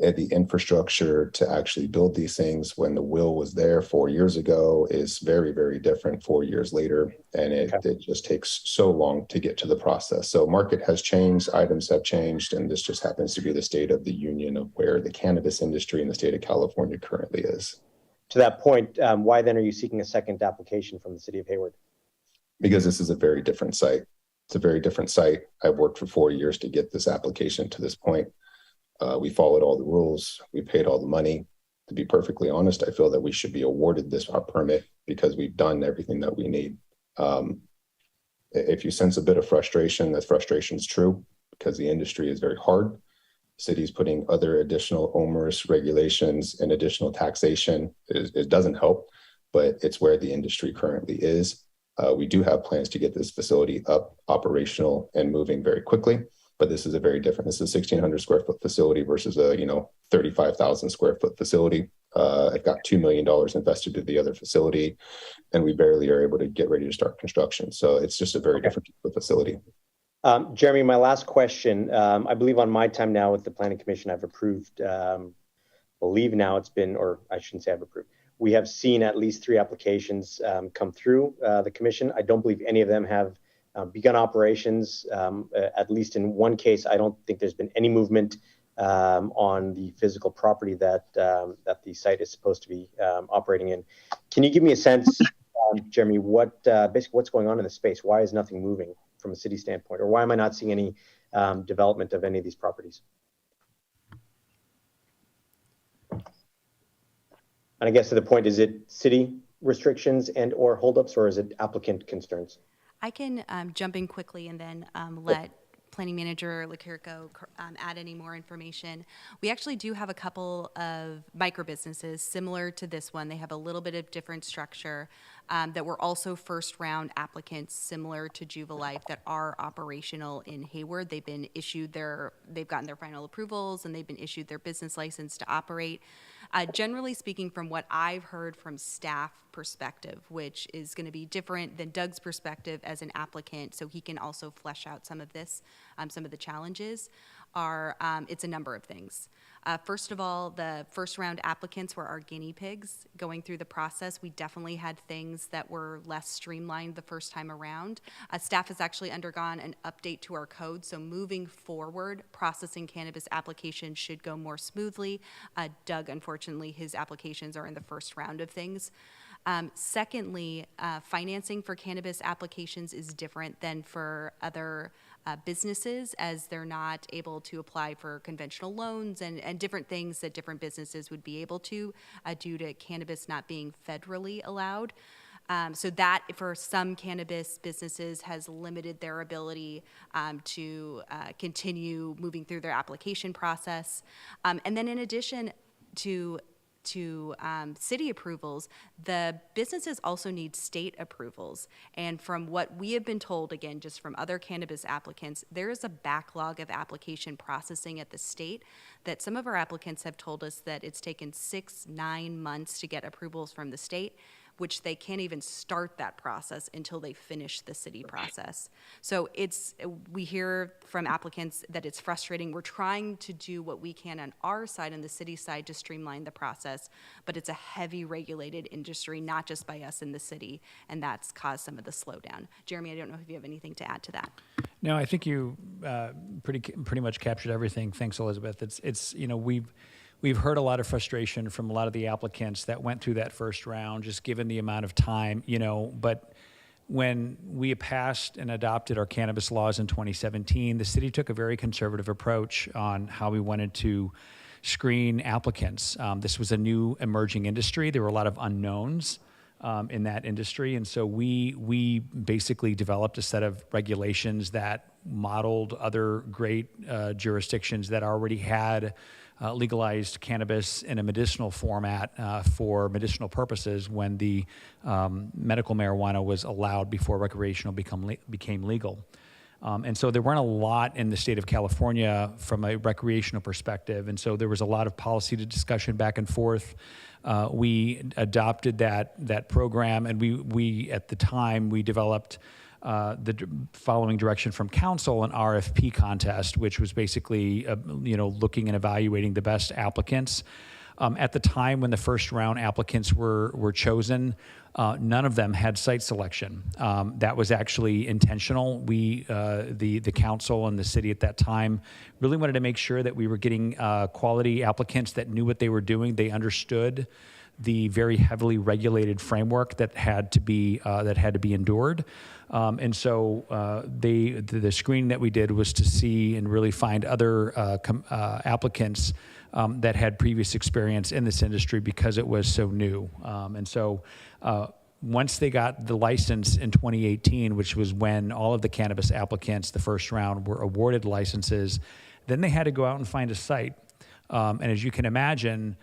Speaker 14: And the infrastructure to actually build these things when the will was there 4 years ago is very, very different 4 years later. And it just takes so long to get to the process. So market has changed, items have changed, and this just happens to be the state of the union of where the cannabis industry in the state of California currently is.
Speaker 8: To that point, why then are you seeking a second application from the city of Hayward?
Speaker 14: Because this is a very different site. It's a very different site. I've worked for 4 years to get this application to this point. We followed all the rules. We paid all the money. To be perfectly honest, I feel that we should be awarded our permit because we've done everything that we need. If you sense a bit of frustration, that frustration is true because the industry is very hard. The city's putting other additional onerous regulations and additional taxation. It doesn't help, but it's where the industry currently is. We do have plans to get this facility up, operational, and moving very quickly. But this is this is a 1,600 square foot facility versus a 35,000 square foot facility. I've got $2 million invested in the other facility, and we barely are able to get ready to start construction. So it's just a very different facility.
Speaker 8: Jeremy, my last question. I believe on my time now with the Planning Commission, I've approved, believe now it's been, or I shouldn't say I've approved. We have seen at least 3 applications come through the commission. I don't believe any of them have begun operations. At least in one case, I don't think there's been any movement on the physical property that that the site is supposed to be operating in. Can you give me a sense, Jeremy, what basically what's going on in the space? Why is nothing moving from a city standpoint, or why am I not seeing any development of any of these properties? And I guess to the point, is it city restrictions and or holdups, or is it applicant concerns?
Speaker 13: I can jump in quickly and then let Planning Manager Licurico add any more information. We actually do have a couple of micro businesses similar to this one. They have a little bit of different structure that were also first round applicants similar to Juvalife that are operational in Hayward. They've gotten their final approvals and they've been issued their business license to operate. Generally speaking, from what I've heard from staff perspective, which is going to be different than Doug's perspective as an applicant, so he can also flesh out some of this, some of the challenges, are it's a number of things. First of all, the first round applicants were our guinea pigs going through the process. We definitely had things that were less streamlined the first time around. Staff has actually undergone an update to our code, so moving forward, processing cannabis applications should go more smoothly. Doug, unfortunately, his applications are in the first round of things. Secondly, financing for cannabis applications is different than for other businesses, as they're not able to apply for conventional loans and different things that different businesses would be able to due to cannabis not being federally allowed. So that, for some cannabis businesses, has limited their ability to continue moving through their application process. And then in addition to city approvals, the businesses also need state approvals. And from what we have been told, again, just from other cannabis applicants, there is a backlog of application processing at the state that some of our applicants have told us that it's taken 6-9 months to get approvals from the state, which they can't even start that process until they finish the city process. So we hear from applicants that it's frustrating. We're trying to do what we can on our side, on the city side, to streamline the process, but it's a heavy regulated industry, not just by us in the city, and that's caused some of the slowdown. Jeremy, I don't know if you have anything to add to that.
Speaker 2: No, I think you pretty much captured everything. Thanks, Elizabeth. It's We've heard a lot of frustration from a lot of the applicants that went through that first round, just given the amount of time, but when we passed and adopted our cannabis laws in 2017, the city took a very conservative approach on how we wanted to screen applicants. This was a new emerging industry. There were a lot of unknowns in that industry. And so we basically developed a set of regulations that modeled other great jurisdictions that already had legalized cannabis in a medicinal format for medicinal purposes when the medical marijuana was allowed before recreational became legal. And so there weren't a lot in the state of California from a recreational perspective. And so there was a lot of policy discussion back and forth. We adopted that program, and we at the time, we developed the following direction from council, an RFP contest, which was basically, looking and evaluating the best applicants. At the time when the first round applicants were chosen, none of them had site selection. That was actually intentional. We, the council and the city at that time, really wanted to make sure that we were getting quality applicants that knew what they were doing. They understood the very heavily regulated framework that had to be endured. And so the screening that we did was to see and really find other applicants that had previous experience in this industry because it was so new. And so once they got the license in 2018, which was when all of the cannabis applicants, the first round, were awarded licenses, then they had to go out and find a site. And as you can imagine,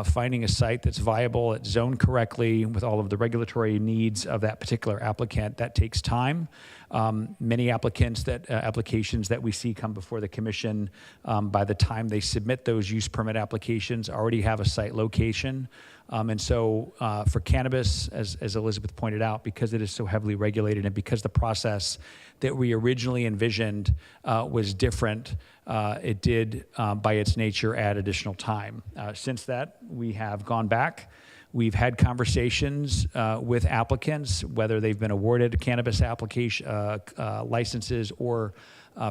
Speaker 2: finding a site that's viable, it's zoned correctly with all of the regulatory needs of that particular applicant. That takes time. Many applications that we see come before the commission, by the time they submit those use permit applications, already have a site location. And so for cannabis, as Elizabeth pointed out, because it is so heavily regulated and because the process that we originally envisioned was different, it did, by its nature, add additional time. Since that, we have gone back. We've had conversations with applicants, whether they've been awarded cannabis application licenses or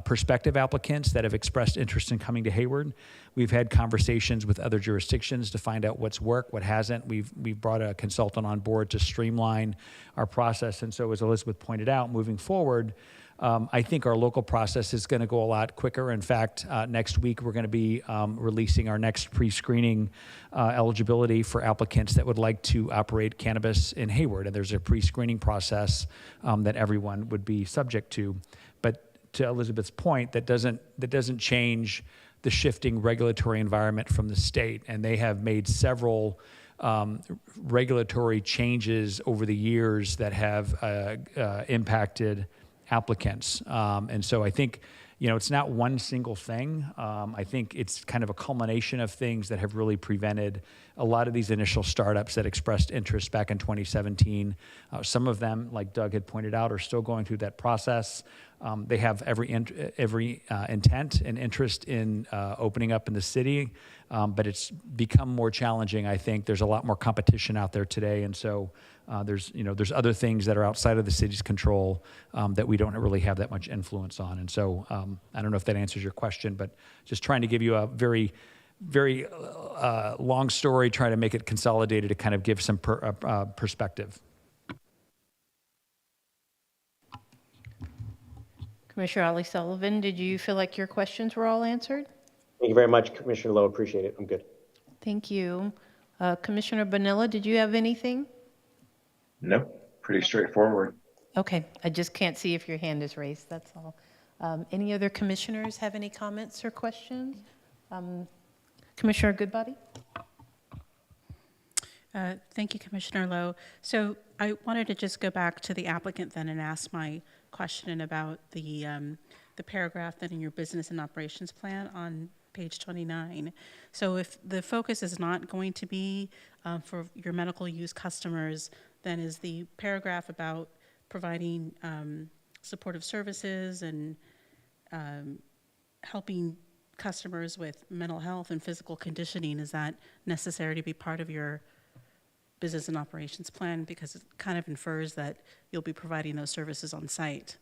Speaker 2: prospective applicants that have expressed interest in coming to Hayward. We've had conversations with other jurisdictions to find out what's worked, what hasn't. We've brought a consultant on board to streamline our process. And so, as Elizabeth pointed out, moving forward, I think our local process is going to go a lot quicker. In fact, next week we're going to be releasing our next pre-screening eligibility for applicants that would like to operate cannabis in Hayward. And there's a pre-screening process that everyone would be subject to. But to Elizabeth's point, that doesn't change the shifting regulatory environment from the state. And they have made several regulatory changes over the years that have impacted applicants. And so I think, it's not one single thing. I think it's kind of a culmination of things that have really prevented a lot of these initial startups that expressed interest back in 2017. Some of them, like Doug had pointed out, are still going through that process. They have every intent and interest in opening up in the city, but it's become more challenging. I think there's a lot more competition out there today, and so there's other things that are outside of the city's control that we don't really have that much influence on. And so I don't know if that answers your question, but just trying to give you a very long story, trying to make it consolidated to kind of give some perspective.
Speaker 4: Commissioner Ali Sullivan, did you feel like your questions were all answered?
Speaker 8: Thank you very much, Commissioner Lowe. Appreciate it. I'm good.
Speaker 4: Thank you. Commissioner Bonilla, did you have anything?
Speaker 1: No, pretty straightforward.
Speaker 4: Okay, I just can't see if your hand is raised, that's all. Any other commissioners have any comments or questions? Commissioner Goodbody?
Speaker 9: Thank you, Commissioner Lowe. So I wanted to just go back to the applicant then and ask my question about the paragraph that in your business and operations plan on page 29. So if the focus is not going to be for your medical use customers, then is the paragraph about providing supportive services and helping customers with mental health and physical conditioning, is that necessary to be part of your business and operations plan? Because it kind of infers that you'll be providing those services on site.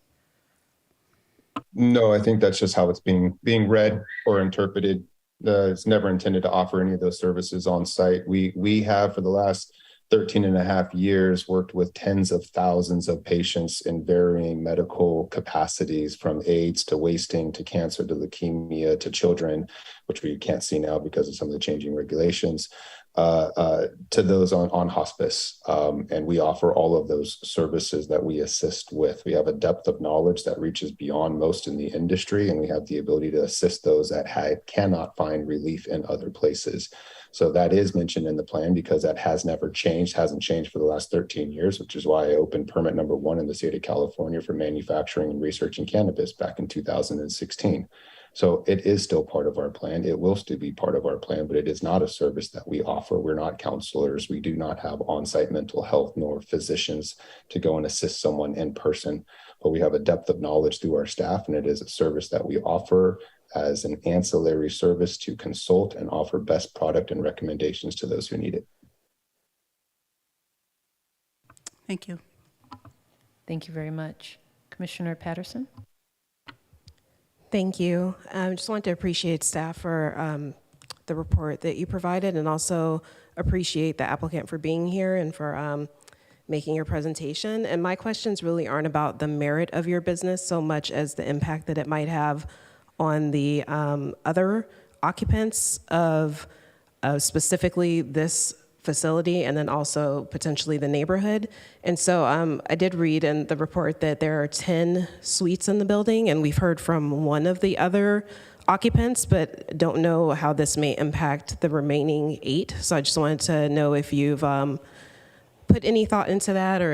Speaker 14: No, I think that's just how it's being read or interpreted. It's never intended to offer any of those services on site. We have, for the last 13 and a half years, worked with tens of thousands of patients in varying medical capacities, from AIDS to wasting to cancer to leukemia to children, which we can't see now because of some of the changing regulations, to those on hospice. And we offer all of those services that we assist with. We have a depth of knowledge that reaches beyond most in the industry, and we have the ability to assist those that cannot find relief in other places. So that is mentioned in the plan because that has never changed, hasn't changed for the last 13 years, which is why I opened permit number 1 in the state of California for manufacturing and research in cannabis back in 2016. So it is still part of our plan. It will still be part of our plan, but it is not a service that we offer. We're not counselors. We do not have on-site mental health nor physicians to go and assist someone in person. But we have a depth of knowledge through our staff, and it is a service that we offer as an ancillary service to consult and offer best product and recommendations to those who need it.
Speaker 9: Thank you.
Speaker 4: Thank you very much. Commissioner Patterson?
Speaker 6: Thank you. I just want to appreciate staff for the report that you provided, and also appreciate the applicant for being here and for making your presentation. And my questions really aren't about the merit of your business so much as the impact that it might have on the other occupants of specifically this facility, and then also potentially the neighborhood. And so I did read in the report that there are 10 suites in the building, and we've heard from one of the other occupants, but don't know how this may impact the remaining 8. So I just wanted to know if you've put any thought into that, or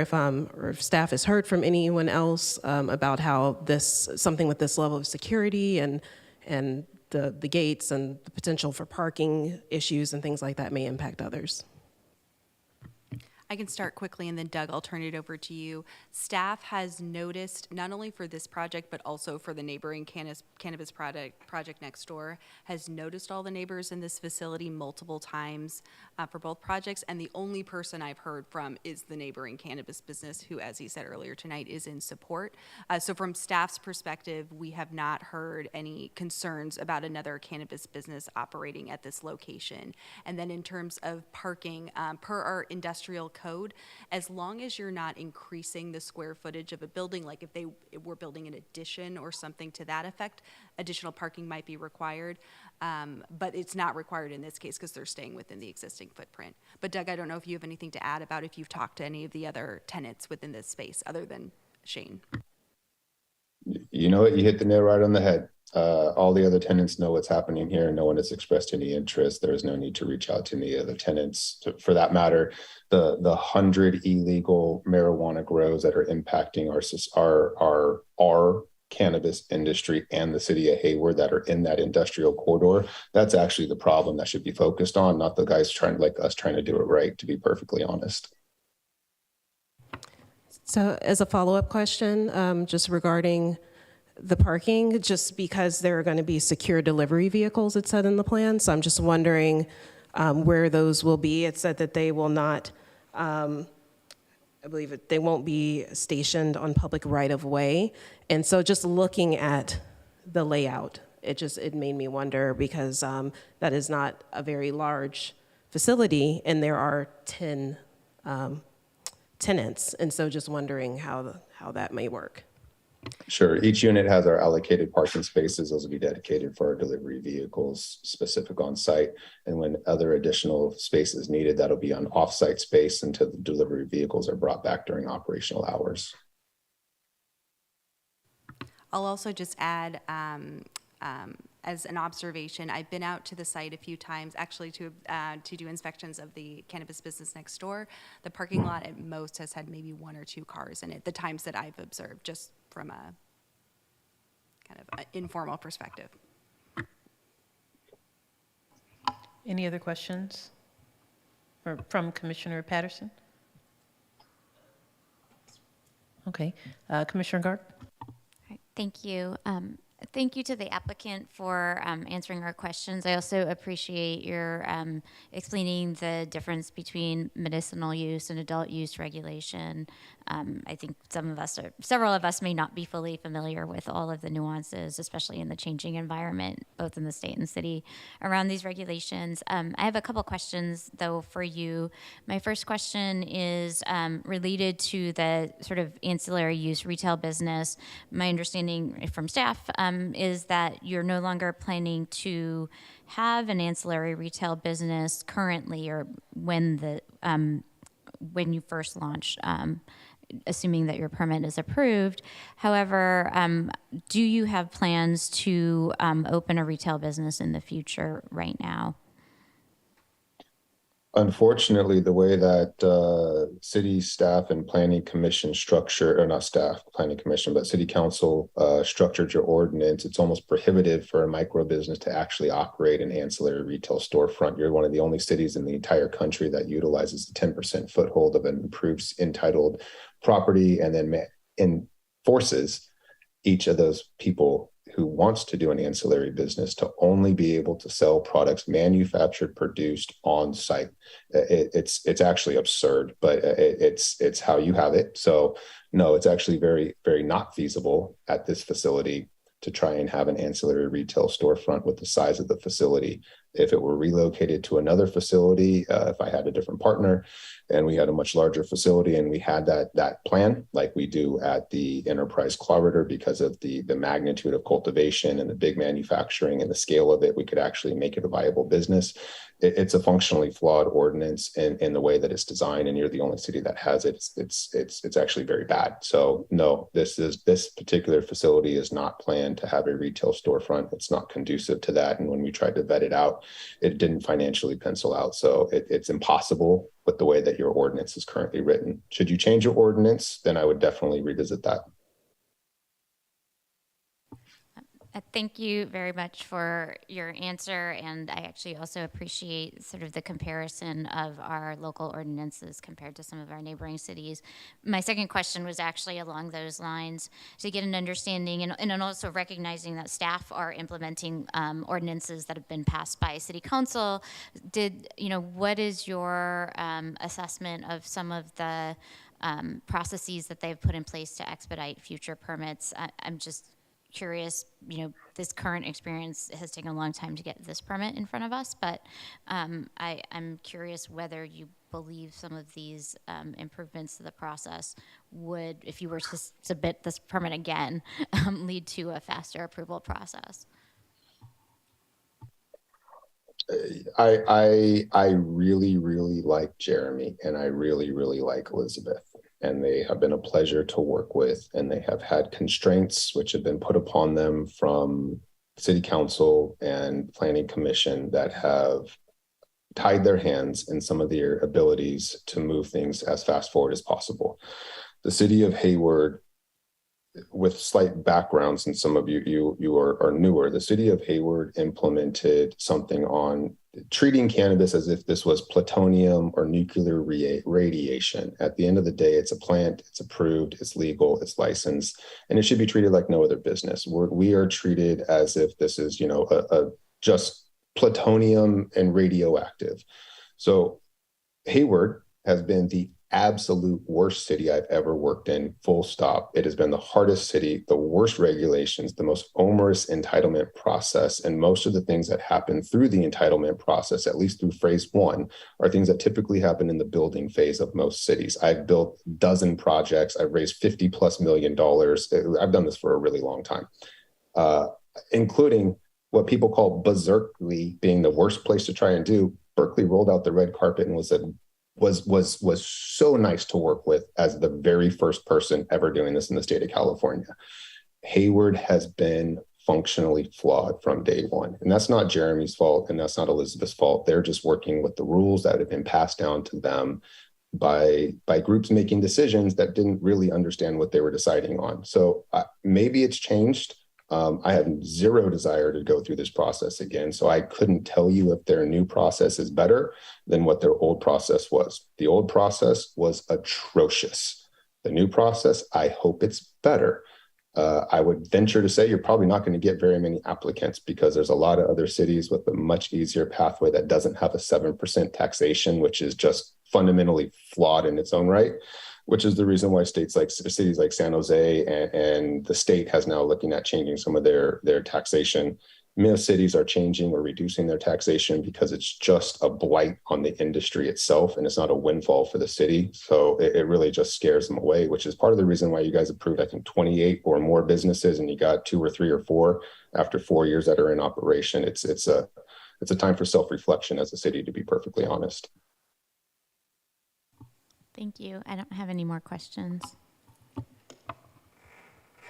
Speaker 6: if staff has heard from anyone else about how something with this level of security and the gates and the potential for parking issues and things like that may impact others.
Speaker 13: I can start quickly, and then Doug, I'll turn it over to you. Staff has noticed, not only for this project, but also for the neighboring cannabis project next door, has noticed all the neighbors in this facility multiple times for both projects, and the only person I've heard from is the neighboring cannabis business, who, as he said earlier tonight, is in support. So from staff's perspective, we have not heard any concerns about another cannabis business operating at this location. And then in terms of parking, per our industrial code, as long as you're not increasing the square footage of a building, like if we're building an addition or something to that effect, additional parking might be required, but it's not required in this case because they're staying within the existing footprint. But Doug, I don't know if you have anything to add about if you've talked to any of the other tenants within this space other than Shane.
Speaker 14: You know what? You hit the nail right on the head. All the other tenants know what's happening here. No one has expressed any interest. There is no need to reach out to any other tenants. For that matter, the 100 illegal marijuana grows that are impacting our cannabis industry and the city of Hayward that are in that industrial corridor, that's actually the problem that should be focused on, not the guys trying to do it right, to be perfectly honest.
Speaker 6: So as a follow-up question, just regarding the parking, just because there are going to be secure delivery vehicles, it said in the plan. So I'm just wondering where those will be. It said that they will not, I believe they won't be stationed on public right-of-way. And so just looking at the layout, it made me wonder, because that is not a very large facility and there are 10 tenants. And so just wondering how that may work.
Speaker 14: Sure. Each unit has our allocated parking spaces. Those will be dedicated for our delivery vehicles, specific on site. And when other additional space is needed, that'll be on off-site space until the delivery vehicles are brought back during operational hours.
Speaker 13: I'll also just add, as an observation, I've been out to the site a few times, actually to do inspections of the cannabis business next door. The parking lot at most has had maybe 1 or 2 cars in it, the times that I've observed, just from a kind of informal perspective.
Speaker 4: Any other questions from Commissioner Patterson? Okay, Commissioner Gard.
Speaker 7: Thank you. Thank you to the applicant for answering our questions. I also appreciate your explaining the difference between medicinal use and adult use regulation. I think several of us may not be fully familiar with all of the nuances, especially in the changing environment, both in the state and city, around these regulations. I have a couple questions, though, for you. My first question is related to the sort of ancillary use retail business. My understanding from staff is that you're no longer planning to have an ancillary retail business currently, or when you first launched, assuming that your permit is approved. However, do you have plans to open a retail business in the future right now?
Speaker 14: Unfortunately, the way that city staff and planning commission structure, or not staff, planning commission, but city council structured your ordinance, it's almost prohibitive for a micro business to actually operate an ancillary retail storefront. You're one of the only cities in the entire country that utilizes the 10% foothold of an improved entitled property, and then enforces each of those people who wants to do an ancillary business to only be able to sell products manufactured, produced on site. It's actually absurd, but it's how you have it. So no, it's actually very, very not feasible at this facility to try and have an ancillary retail storefront with the size of the facility. If it were relocated to another facility, if I had a different partner and we had a much larger facility and we had that plan like we do at the Enterprise Corridor, because of the magnitude of cultivation and the big manufacturing and the scale of it, we could actually make it a viable business. It's a functionally flawed ordinance in the way that it's designed, and you're the only city that has it. It's actually very bad. So no, this particular facility is not planned to have a retail storefront. It's not conducive to that. And when we tried to vet it out, it didn't financially pencil out. So it's impossible with the way that your ordinance is currently written. Should you change your ordinance, then I would definitely revisit that.
Speaker 7: Thank you very much for your answer, and I actually also appreciate sort of the comparison of our local ordinances compared to some of our neighboring cities. My second question was actually along those lines, to get an understanding and also recognizing that staff are implementing ordinances that have been passed by City Council. What is your assessment of some of the processes that they've put in place to expedite future permits? I'm just curious, this current experience has taken a long time to get this permit in front of us, but I'm curious whether you believe some of these improvements to the process would, if you were to submit this permit again, lead to a faster approval process.
Speaker 14: I really, really like Jeremy, and I really, really like Elizabeth. And they have been a pleasure to work with, and they have had constraints which have been put upon them from City Council and Planning Commission that have tied their hands in some of their abilities to move things as fast forward as possible. The city of Hayward, with slight backgrounds, and some of you are newer, the city of Hayward implemented something on treating cannabis as if this was plutonium or nuclear radiation. At the end of the day, it's a plant, it's approved, it's legal, it's licensed, and it should be treated like no other business. We are treated as if this is, just plutonium and radioactive. So Hayward has been the absolute worst city I've ever worked in, full stop. It has been the hardest city, the worst regulations, the most onerous entitlement process. And most of the things that happen through the entitlement process, at least through phase one, are things that typically happen in the building phase of most cities. I've built a dozen projects. I've raised $50+ million. I've done this for a really long time, including what people call Berkeley being the worst place to try and do. Berkeley rolled out the red carpet and was so nice to work with as the very first person ever doing this in the state of California. Hayward has been functionally flawed from day one. And that's not Jeremy's fault, and that's not Elizabeth's fault. They're just working with the rules that have been passed down to them by groups making decisions that didn't really understand what they were deciding on. So maybe it's changed. I have zero desire to go through this process again. So I couldn't tell you if their new process is better than what their old process was. The old process was atrocious. The new process, I hope it's better. I would venture to say you're probably not going to get very many applicants because there's a lot of other cities with a much easier pathway that doesn't have a 7% taxation, which is just fundamentally flawed in its own right, which is the reason why cities like San Jose and the state has now looking at changing some of their taxation. Most cities are changing or reducing their taxation because it's just a blight on the industry itself, and it's not a windfall for the city. So it really just scares them away, which is part of the reason why you guys approved, I think, 28 or more businesses, and you got 2 or 3 or 4 after 4 years that are in operation. It's a time for self-reflection as a city, to be perfectly honest.
Speaker 7: Thank you. I don't have any more questions.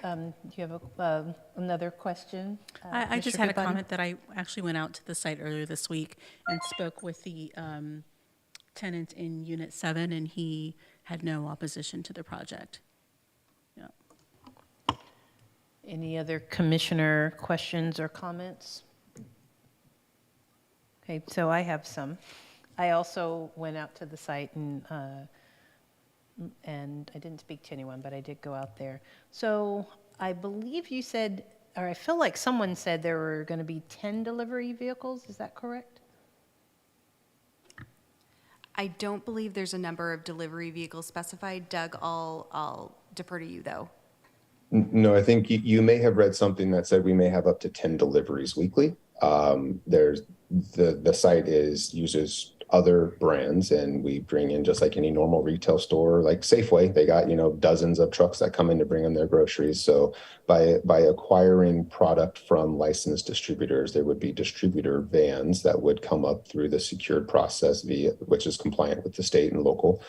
Speaker 4: Do you have another question?
Speaker 9: I just had a comment that I actually went out to the site earlier this week and spoke with the tenant in Unit 7, and he had no opposition to the project. Yeah.
Speaker 4: Any other commissioner questions or comments? Okay, so I have some. I also went out to the site and I didn't speak to anyone, but I did go out there. So I believe you said, or I feel like someone said there were going to be 10 delivery vehicles. Is that correct?
Speaker 13: I don't believe there's a number of delivery vehicles specified. Doug, I'll defer to you, though.
Speaker 14: No, I think you may have read something that said we may have up to 10 deliveries weekly. the site uses other brands, and we bring in, just like any normal retail store, like Safeway, they got, dozens of trucks that come in to bring in their groceries. So by acquiring product from licensed distributors, there would be distributor vans that would come up through the secured process which is compliant with the state and local.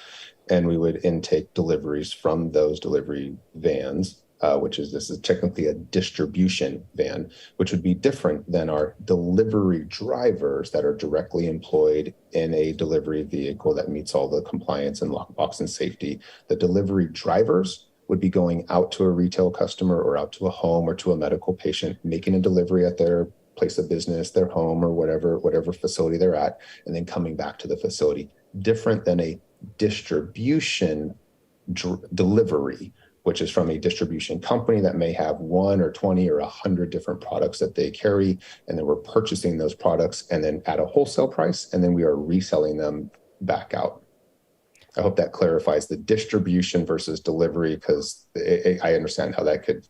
Speaker 14: And we would intake deliveries from those delivery vans, this is technically a distribution van, which would be different than our delivery drivers that are directly employed in a delivery vehicle that meets all the compliance and lockbox and safety. The delivery drivers would be going out to a retail customer or out to a home or to a medical patient, making a delivery at their place of business, their home, or whatever facility they're at, and then coming back to the facility. Different than a distribution delivery, which is from a distribution company that may have 1 or 20 or 100 different products that they carry. And then we're purchasing those products and then at a wholesale price, and then we are reselling them back out. I hope that clarifies the distribution versus delivery, because I understand how that could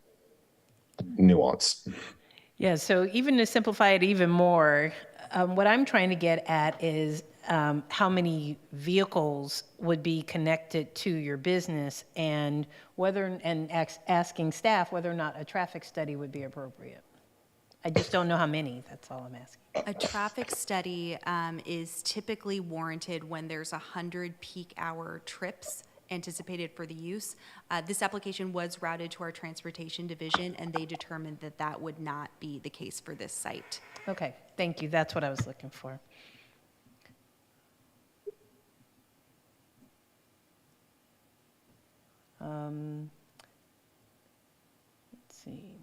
Speaker 14: nuance.
Speaker 4: Yeah, so even to simplify it even more, what I'm trying to get at is how many vehicles would be connected to your business, and asking staff whether or not a traffic study would be appropriate. I just don't know how many, that's all I'm asking.
Speaker 13: A traffic study is typically warranted when there's 100 peak hour trips anticipated for the use. This application was routed to our transportation division, and they determined that that would not be the case for this site.
Speaker 4: Okay, thank you. That's what I was looking for. Let's see.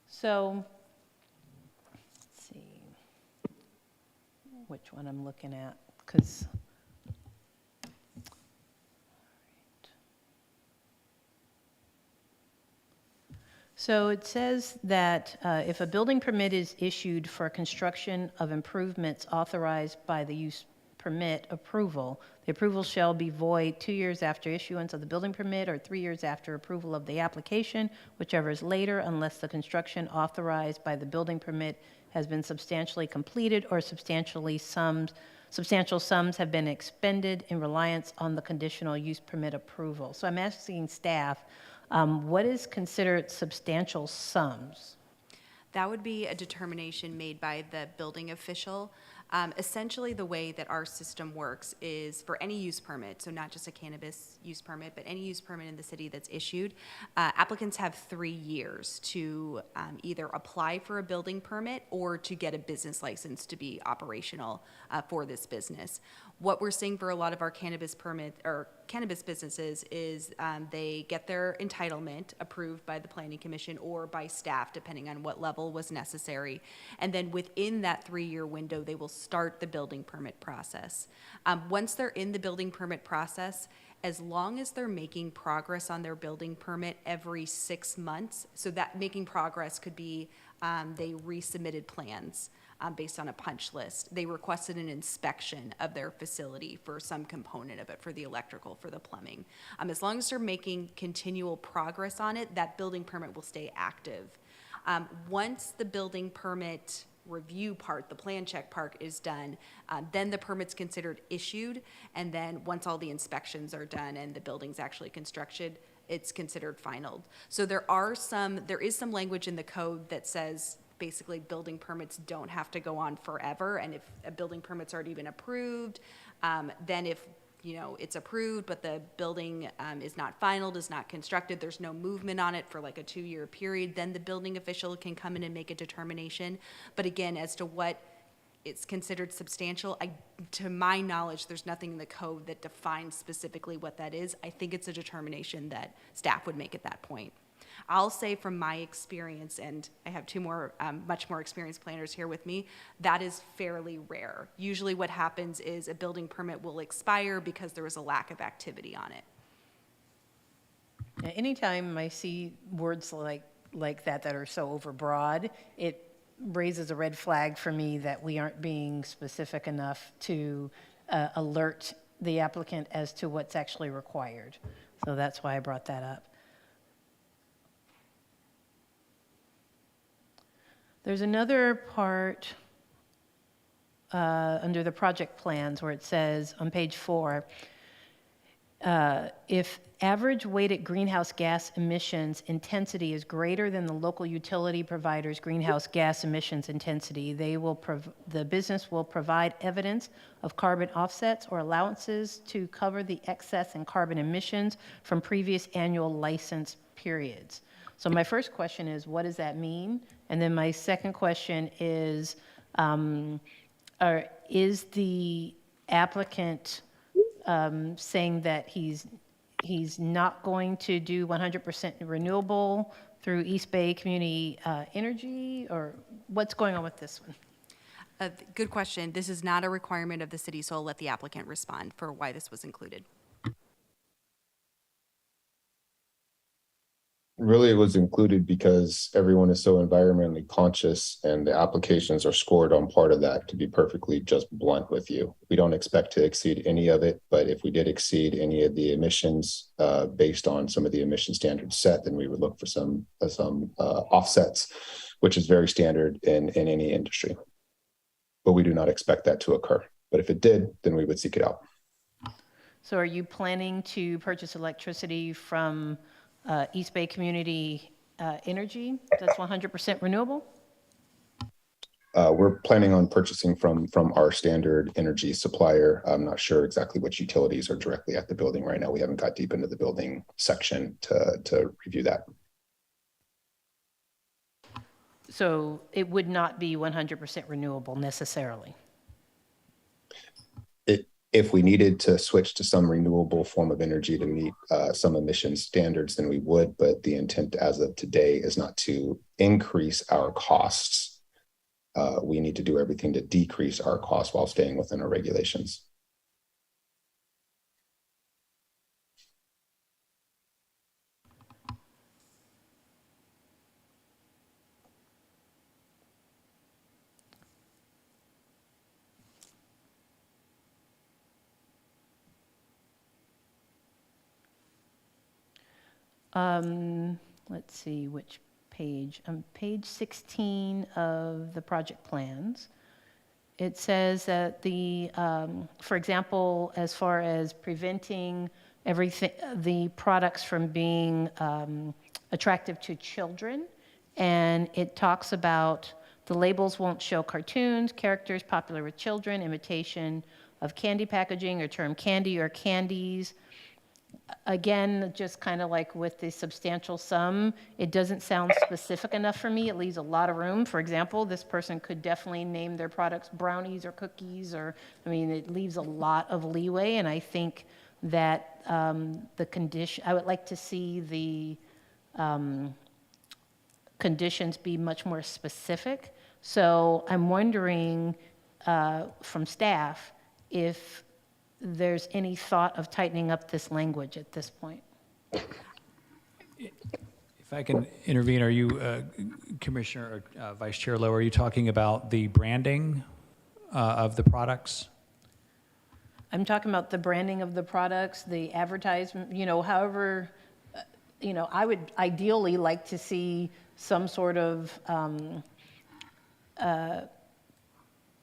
Speaker 4: So, let's see which one I'm looking at, because so it says that if a building permit is issued for construction of improvements authorized by the use permit approval, the approval shall be void 2 years after issuance of the building permit or 3 years after approval of the application, whichever is later, unless the construction authorized by the building permit has been substantially completed or substantial sums have been expended in reliance on the conditional use permit approval. So I'm asking staff, what is considered substantial sums?
Speaker 13: That would be a determination made by the building official. Essentially, the way that our system works is for any use permit, so not just a cannabis use permit, but any use permit in the city that's issued, applicants have 3 years to either apply for a building permit or to get a business license to be operational for this business. What we're seeing for a lot of our cannabis businesses is they get their entitlement approved by the Planning Commission or by staff, depending on what level was necessary. And then within that 3-year window, they will start the building permit process. Once they're in the building permit process, as long as they're making progress on their building permit every 6 months, so that making progress could be they resubmitted plans based on a punch list. They requested an inspection of their facility for some component of it, for the electrical, for the plumbing. As long as they're making continual progress on it, that building permit will stay active. Once the building permit review part, the plan check part is done, then the permit's considered issued, and then once all the inspections are done and the building's actually constructed, it's considered final. So there is some language in the code that says basically building permits don't have to go on forever, and if a building permit's already been approved, then if it's approved but the building is not final, is not constructed, there's no movement on it for like a 2-year period, then the building official can come in and make a determination. But again, as to what it's considered substantial, to my knowledge, there's nothing in the code that defines specifically what that is. I think it's a determination that staff would make at that point. I'll say from my experience, and I have 2 more, much more experienced planners here with me, that is fairly rare. Usually what happens is a building permit will expire because there was a lack of activity on it.
Speaker 4: Now, anytime I see words like that are so overbroad, it raises a red flag for me that we aren't being specific enough to alert the applicant as to what's actually required. So that's why I brought that up. There's another part under the project plans where it says on page 4, if average weighted greenhouse gas emissions intensity is greater than the local utility provider's greenhouse gas emissions intensity, the business will provide evidence of carbon offsets or allowances to cover the excess in carbon emissions from previous annual license periods. So my first question is, what does that mean? And then my second question is the applicant saying that he's not going to do 100% renewable through East Bay Community Energy, or what's going on with this one?
Speaker 13: Good question. This is not a requirement of the city, so I'll let the applicant respond for why this was included.
Speaker 14: Really, it was included because everyone is so environmentally conscious and the applications are scored on part of that, to be perfectly just blunt with you. We don't expect to exceed any of it, but if we did exceed any of the emissions based on some of the emission standards set, then we would look for some offsets, which is very standard in any industry. But we do not expect that to occur. But if it did, then we would seek it out.
Speaker 4: So are you planning to purchase electricity from East Bay Community Energy that's 100% renewable?
Speaker 14: We're planning on purchasing from our standard energy supplier. I'm not sure exactly which utilities are directly at the building right now. We haven't got deep into the building section to review that.
Speaker 4: So it would not be 100% renewable necessarily?
Speaker 14: If we needed to switch to some renewable form of energy to meet some emission standards, then we would, but the intent as of today is not to increase our costs. We need to do everything to decrease our costs while staying within our regulations.
Speaker 4: Let's see which page. Page 16 of the project plans. It says that for example, as far as preventing the products from being attractive to children, and it talks about the labels won't show cartoons, characters popular with children, imitation of candy packaging or term candy or candies. Again, just kind of like with the substantial sum, it doesn't sound specific enough for me. It leaves a lot of room. For example, this person could definitely name their products brownies or cookies, or, I mean, it leaves a lot of leeway. And I think that the condition, I would like to see the conditions be much more specific. So I'm wondering from staff if there's any thought of tightening up this language at this point.
Speaker 2: If I can intervene, are you, Commissioner or Vice Chair Lowe, are you talking about the branding of the products?
Speaker 4: I'm talking about the branding of the products, the advertisement, however, I would ideally like to see some sort of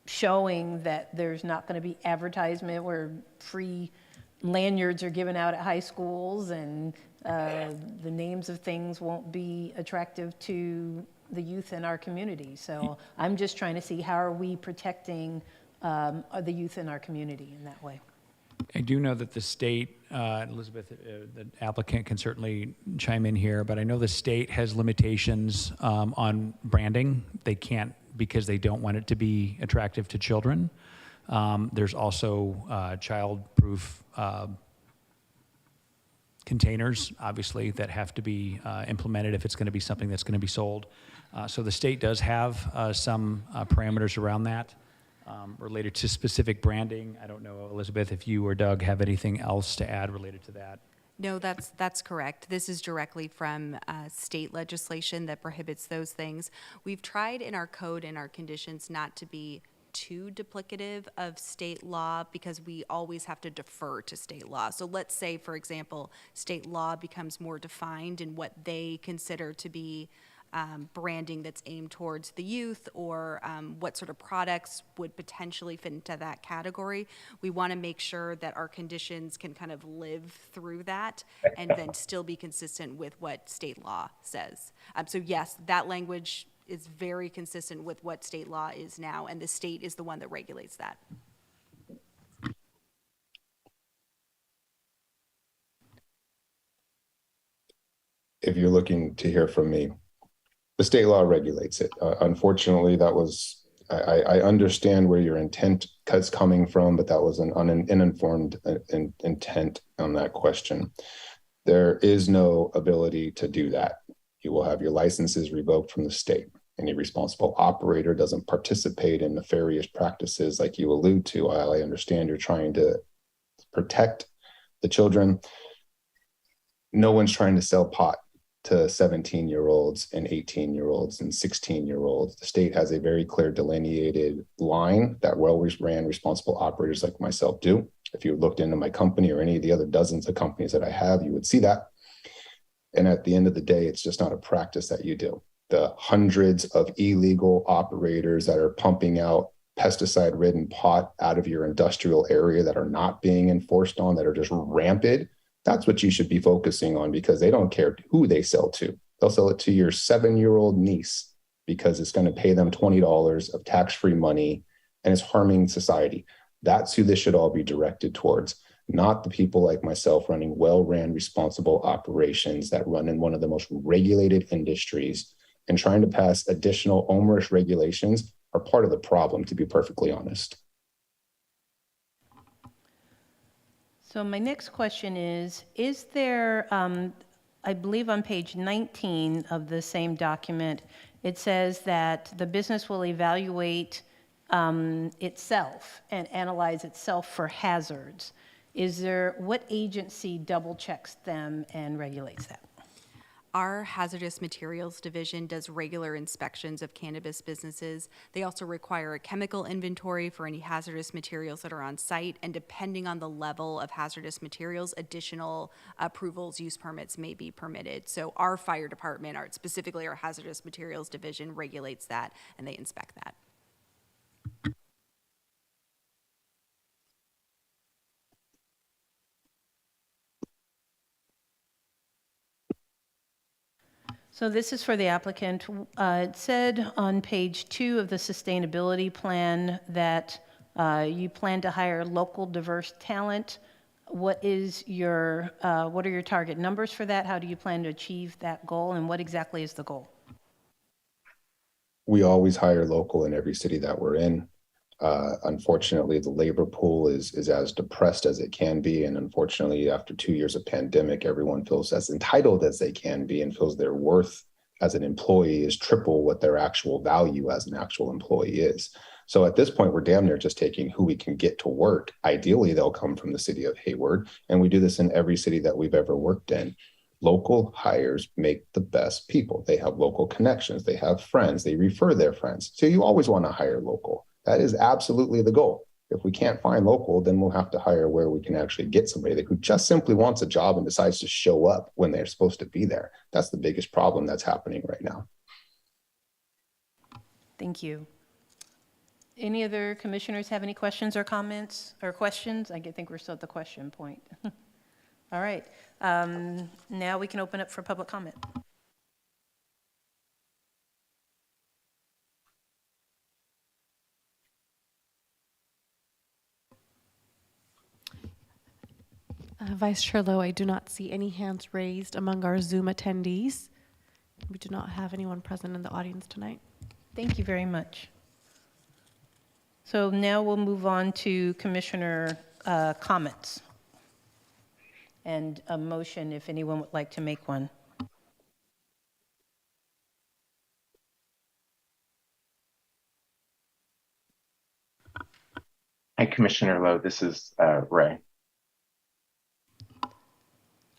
Speaker 4: showing that there's not going to be advertisement where free lanyards are given out at high schools and the names of things won't be attractive to the youth in our community. So I'm just trying to see how are we protecting the youth in our community in that way.
Speaker 2: I do know that the state, Elizabeth, the applicant can certainly chime in here, but I know the state has limitations on branding. They can't, because they don't want it to be attractive to children. There's also child-proof containers, obviously, that have to be implemented if it's going to be something that's going to be sold. So the state does have some parameters around that related to specific branding. I don't know, Elizabeth, if you or Doug have anything else to add related to that.
Speaker 13: No, that's correct. This is directly from state legislation that prohibits those things. We've tried in our code and our conditions not to be too duplicative of state law because we always have to defer to state law. So let's say, for example, state law becomes more defined in what they consider to be branding that's aimed towards the youth, or what sort of products would potentially fit into that category. We want to make sure that our conditions can kind of live through that and then still be consistent with what state law says. So yes, that language is very consistent with what state law is now, and the state is the one that regulates that.
Speaker 14: If you're looking to hear from me, the state law regulates it. Unfortunately, that was, I understand where your intent is coming from, but that was an uninformed intent on that question. There is no ability to do that. You will have your licenses revoked from the state. Any responsible operator doesn't participate in nefarious practices like you allude to. While I understand you're trying to protect the children, no one's trying to sell pot to 17-year-olds and 18-year-olds and 16-year-olds. The state has a very clear delineated line that well-ran responsible operators like myself do. If you looked into my company or any of the other dozens of companies that I have, you would see that. And at the end of the day, it's just not a practice that you do. The hundreds of illegal operators that are pumping out pesticide-ridden pot out of your industrial area that are not being enforced on, that are just rampant, that's what you should be focusing on, because they don't care who they sell to. They'll sell it to your 7-year-old niece because it's going to pay them $20 of tax-free money and it's harming society. That's who this should all be directed towards, not the people like myself running well-ran, responsible operations that run in one of the most regulated industries, and trying to pass additional onerous regulations are part of the problem, to be perfectly honest.
Speaker 4: So my next question is there, I believe on page 19 of the same document, it says that the business will evaluate itself and analyze itself for hazards. What agency double checks them and regulates that?
Speaker 13: Our hazardous materials division does regular inspections of cannabis businesses. They also require a chemical inventory for any hazardous materials that are on site, and depending on the level of hazardous materials, additional approvals, use permits may be permitted. So our fire department, specifically our hazardous materials division, regulates that and they inspect that.
Speaker 4: So this is for the applicant. It said on page 2 of the sustainability plan that you plan to hire local diverse talent. What are your target numbers for that? How do you plan to achieve that goal, and what exactly is the goal?
Speaker 14: We always hire local in every city that we're in. Unfortunately, the labor pool is as depressed as it can be. And unfortunately, after 2 years of pandemic, everyone feels as entitled as they can be and feels their worth as an employee is triple what their actual value as an actual employee is. So at this point, we're damn near just taking who we can get to work. Ideally, they'll come from the city of Hayward. And we do this in every city that we've ever worked in. Local hires make the best people. They have local connections. They have friends. They refer their friends. So you always want to hire local. That is absolutely the goal. If we can't find local, then we'll have to hire where we can actually get somebody who just simply wants a job and decides to show up when they're supposed to be there. That's the biggest problem that's happening right now.
Speaker 4: Thank you. Any other commissioners have any questions or comments or questions? I think we're still at the question point. All right. Now we can open up for public comment.
Speaker 5: Vice Chair Lowe, I do not see any hands raised among our Zoom attendees. We do not have anyone present in the audience tonight.
Speaker 4: Thank you very much. So now we'll move on to commissioner comments and a motion if anyone would like to make one.
Speaker 1: Hi, Commissioner Lowe. This is Ray.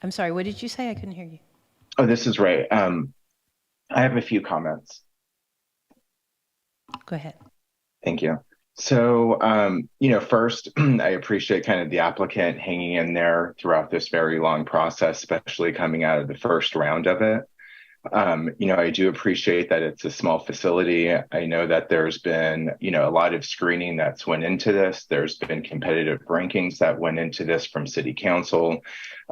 Speaker 4: I'm sorry, what did you say? I couldn't hear you.
Speaker 1: Oh, this is Ray. I have a few comments.
Speaker 4: Go ahead.
Speaker 1: Thank you. So, first, I appreciate kind of the applicant hanging in there throughout this very long process, especially coming out of the first round of it. I do appreciate that it's a small facility. I know that there's been, a lot of screening that's went into this. There's been competitive rankings that went into this from City Council.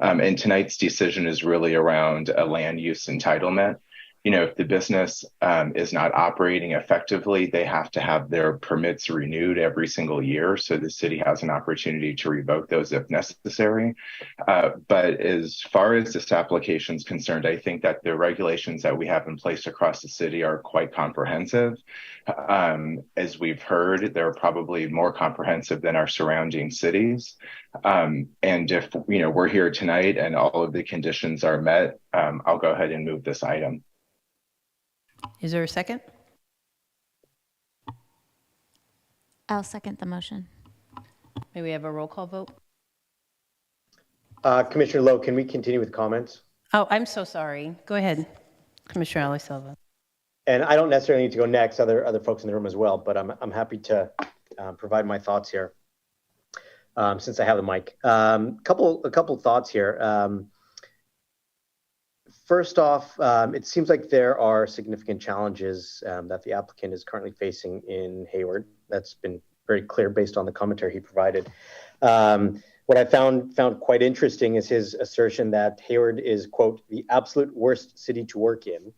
Speaker 1: And tonight's decision is really around a land use entitlement. If the business is not operating effectively, they have to have their permits renewed every single year. So the city has an opportunity to revoke those if necessary. But as far as this application is concerned, I think that the regulations that we have in place across the city are quite comprehensive. As we've heard, they're probably more comprehensive than our surrounding cities. And if we're here tonight and all of the conditions are met, I'll go ahead and move this item.
Speaker 4: Is there a second?
Speaker 7: I'll second the motion.
Speaker 4: May we have a roll call vote?
Speaker 8: Commissioner Lowe, can we continue with comments?
Speaker 4: Oh, I'm so sorry. Go ahead, Commissioner Ali Silva.
Speaker 8: And I don't necessarily need to go next, other folks in the room as well, but I'm happy to provide my thoughts here since I have the mic. A couple thoughts here. First off, it seems like there are significant challenges that the applicant is currently facing in Hayward. That's been very clear based on the commentary he provided. What I found quite interesting is his assertion that Hayward is, quote, the absolute worst city to work in.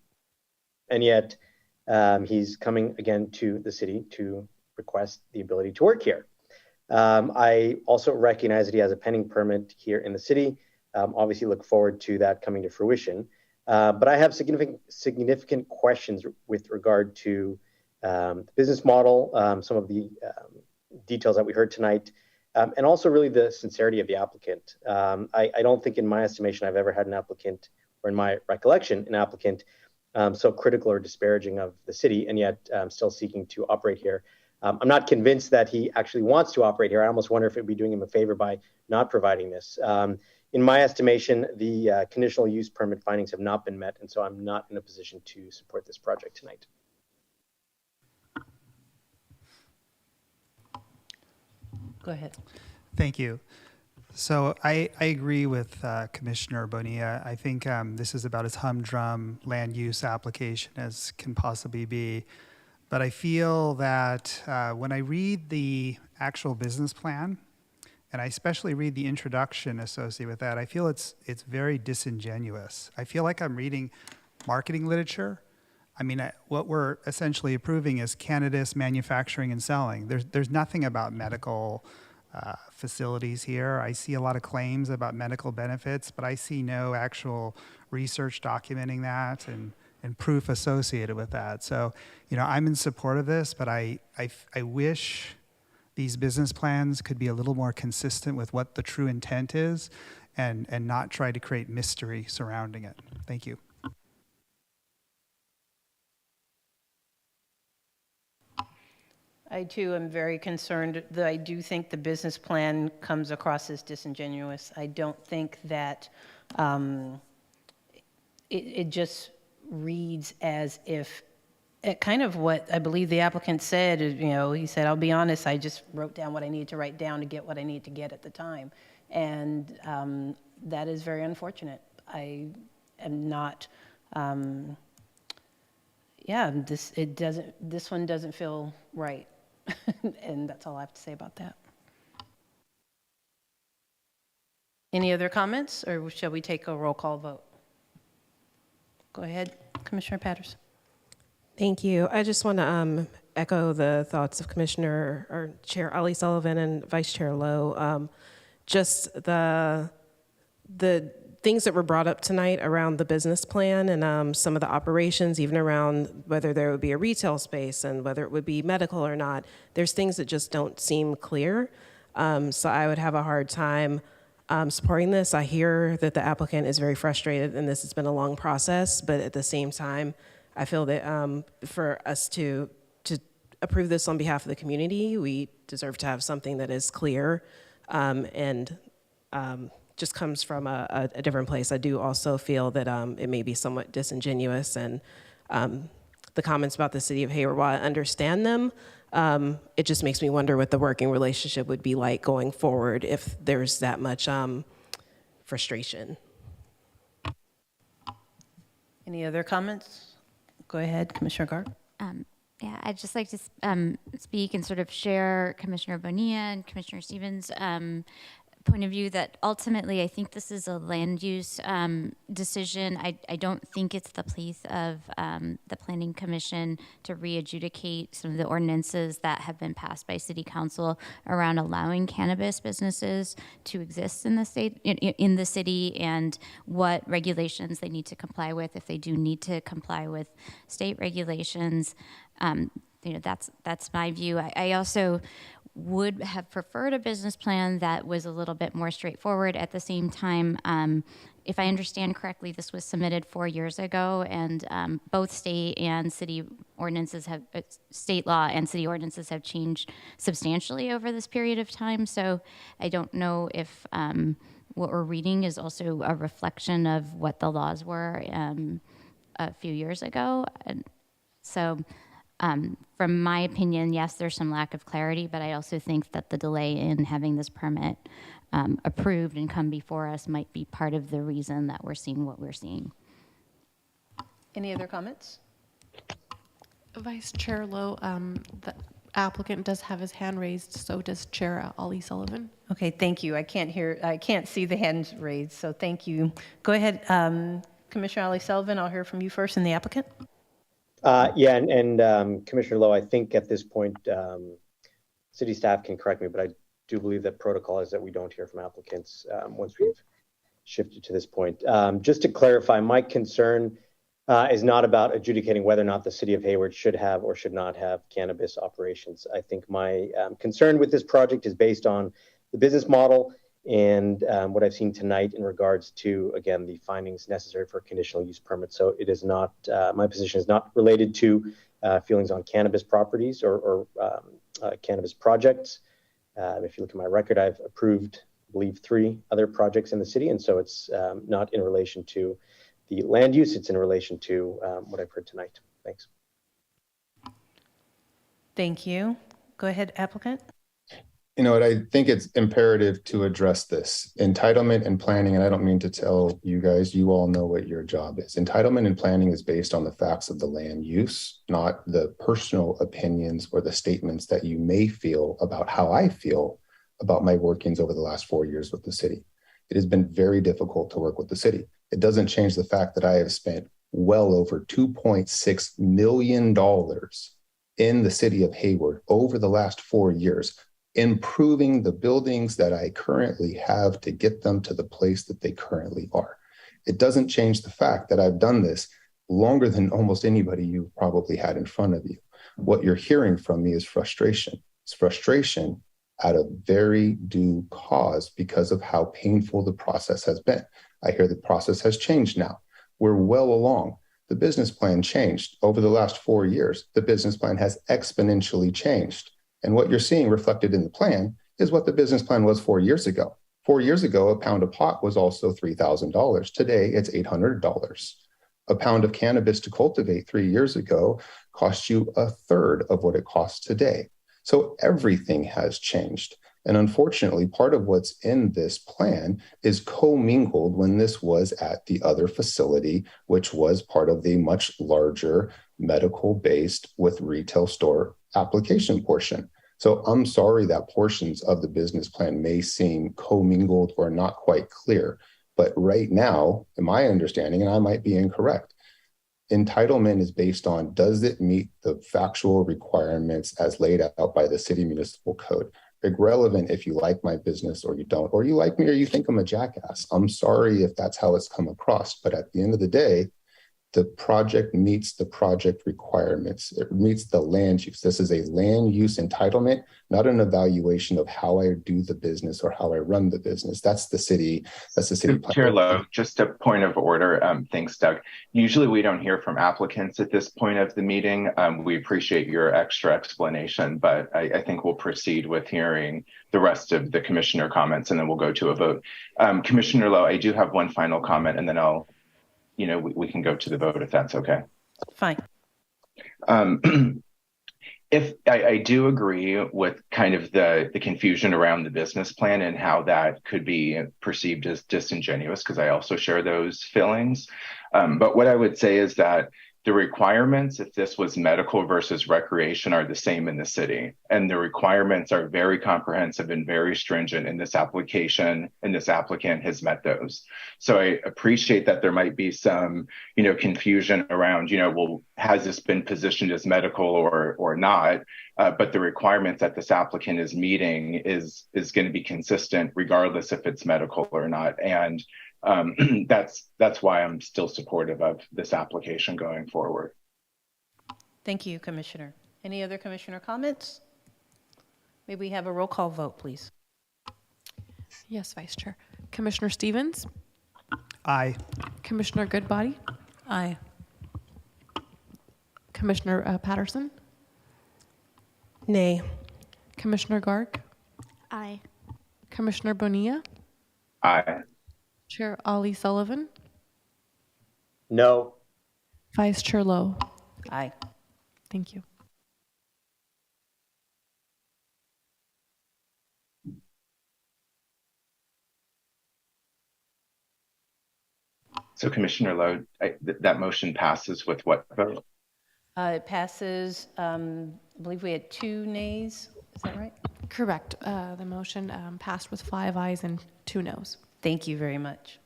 Speaker 8: And yet he's coming again to the city to request the ability to work here. I also recognize that he has a pending permit here in the city. Obviously look forward to that coming to fruition. But I have significant questions with regard to the business model, some of the details that we heard tonight, and also really the sincerity of the applicant. I don't think in my estimation I've ever had an applicant, or in my recollection, an applicant so critical or disparaging of the city, and yet still seeking to operate here. I'm not convinced that he actually wants to operate here. I almost wonder if it would be doing him a favor by not providing this. In my estimation, the conditional use permit findings have not been met, and so I'm not in a position to support this project tonight.
Speaker 4: Go ahead.
Speaker 10: Thank you. So I agree with Commissioner Bonilla. I think this is about as humdrum land use application as can possibly be. But I feel that when I read the actual business plan, and I especially read the introduction associated with that, I feel it's very disingenuous. I feel like I'm reading marketing literature. I mean, what we're essentially approving is cannabis manufacturing and selling. There's nothing about medical facilities here. I see a lot of claims about medical benefits, but I see no actual research documenting that and proof associated with that. So, I'm in support of this, but I wish these business plans could be a little more consistent with what the true intent is and not try to create mystery surrounding it. Thank you.
Speaker 4: I too am very concerned that I do think the business plan comes across as disingenuous. I don't think that it just reads as if kind of what I believe the applicant said, he said, I'll be honest, I just wrote down what I needed to write down to get what I need to get at the time. And that is very unfortunate. I am not, this one doesn't feel right. And that's all I have to say about that. Any other comments, or shall we take a roll call vote? Go ahead, Commissioner Patterson.
Speaker 6: Thank you. I just want to echo the thoughts of Commissioner or Chair Ali Sullivan and Vice Chair Lowe. Just the things that were brought up tonight around the business plan and some of the operations, even around whether there would be a retail space and whether it would be medical or not. There's things that just don't seem clear. So I would have a hard time supporting this. I hear that the applicant is very frustrated and this has been a long process, but at the same time, I feel that for us to approve this on behalf of the community, we deserve to have something that is clear and just comes from a different place. I do also feel that it may be somewhat disingenuous, and the comments about the city of Hayward, while I understand them, it just makes me wonder what the working relationship would be like going forward if there's that much frustration.
Speaker 4: Any other comments? Go ahead, Commissioner Gard.
Speaker 7: Yeah, I'd just like to speak and sort of share Commissioner Bonilla and Commissioner Stevens' point of view that ultimately I think this is a land use decision. I don't think it's the place of the Planning Commission to re-adjudicate some of the ordinances that have been passed by City Council around allowing cannabis businesses to exist in the state, in the city, and what regulations they need to comply with if they do need to comply with state regulations. That's my view. I also would have preferred a business plan that was a little bit more straightforward. At the same time, if I understand correctly, this was submitted 4 years ago, and both state and city ordinances have, state law and city ordinances have changed substantially over this period of time. So I don't know if what we're reading is also a reflection of what the laws were a few years ago. And so from my opinion, yes, there's some lack of clarity, but I also think that the delay in having this permit approved and come before us might be part of the reason that we're seeing what we're seeing.
Speaker 4: Any other comments?
Speaker 5: Vice Chair Lowe, the applicant does have his hand raised, so does Chair Ollie Sullivan.
Speaker 4: Okay, thank you. I can't see the hands raised, so thank you. Go ahead, Commissioner Ollie Sullivan, I'll hear from you first and the applicant.
Speaker 8: Commissioner Lowe, I think at this point, city staff can correct me, but I do believe that protocol is that we don't hear from applicants once we've shifted to this point. Just to clarify, my concern is not about adjudicating whether or not the city of Hayward should have or should not have cannabis operations. I think my concern with this project is based on the business model and what I've seen tonight in regards to, again, the findings necessary for a conditional use permit. So it is not, my position is not related to feelings on cannabis properties or cannabis projects. If you look at my record, I've approved, I believe, 3 other projects in the city. And so it's not in relation to the land use, it's in relation to what I've heard tonight. Thanks.
Speaker 4: Thank you. Go ahead, applicant.
Speaker 14: You know what, I think it's imperative to address this. Entitlement and planning, and I don't mean to tell you guys, you all know what your job is. Entitlement and planning is based on the facts of the land use, not the personal opinions or the statements that you may feel about how I feel about my workings over the last 4 years with the city. It has been very difficult to work with the city. It doesn't change the fact that I have spent well over $2.6 million in the city of Hayward over the last 4 years, improving the buildings that I currently have to get them to the place that they currently are. It doesn't change the fact that I've done this longer than almost anybody you probably had in front of you. What you're hearing from me is frustration. It's frustration out of very due cause because of how painful the process has been. I hear the process has changed now. We're well along. The business plan changed over the last 4 years. The business plan has exponentially changed. And what you're seeing reflected in the plan is what the business plan was 4 years ago. 4 years ago, a pound of pot was also $3,000. Today, it's $800. A pound of cannabis to cultivate 3 years ago cost you a third of what it costs today. So everything has changed. And unfortunately, part of what's in this plan is commingled when this was at the other facility, which was part of the much larger medical-based with retail store application portion. So I'm sorry that portions of the business plan may seem commingled or not quite clear. But right now, in my understanding, and I might be incorrect, entitlement is based on, does it meet the factual requirements as laid out by the city municipal code? Irrelevant if you like my business or you don't, or you like me or you think I'm a jackass. I'm sorry if that's how it's come across. But at the end of the day, the project meets the project requirements. It meets the land use. This is a land use entitlement, not an evaluation of how I do the business or how I run the business. That's the city. That's the city.
Speaker 1: Chair Lowe, just a point of order. Thanks, Doug. Usually we don't hear from applicants at this point of the meeting. We appreciate your extra explanation, but I think we'll proceed with hearing the rest of the commissioner comments and then we'll go to a vote. Commissioner Lowe, I do have one final comment and then we can go to the vote if that's okay.
Speaker 4: Fine.
Speaker 1: If I do agree with kind of the confusion around the business plan and how that could be perceived as disingenuous, because I also share those feelings. But what I would say is that the requirements, if this was medical versus recreation, are the same in the city. And the requirements are very comprehensive and very stringent in this application, and this applicant has met those. So I appreciate that there might be some, confusion around, well, has this been positioned as medical or not? But the requirements that this applicant is meeting is going to be consistent regardless if it's medical or not. And that's why I'm still supportive of this application going forward.
Speaker 4: Thank you, Commissioner. Any other commissioner comments? May we have a roll call vote, please?
Speaker 5: Yes, Vice Chair. Commissioner Stevens?
Speaker 10: Aye.
Speaker 5: Commissioner Goodbody?
Speaker 4: Aye.
Speaker 5: Commissioner Patterson?
Speaker 6: Nay.
Speaker 5: Commissioner Garg?
Speaker 13: Aye.
Speaker 5: Commissioner Bonilla?
Speaker 1: Aye.
Speaker 5: Chair Ali Sullivan?
Speaker 8: No.
Speaker 5: Vice Chair Lowe?
Speaker 4: Aye.
Speaker 5: Thank you.
Speaker 1: So Commissioner Lowe, that motion passes with what vote?
Speaker 4: It passes, I believe we had 2 nays. Is that right?
Speaker 5: Correct. The motion passed with 5 ayes and 2 noes.
Speaker 4: Thank you very much.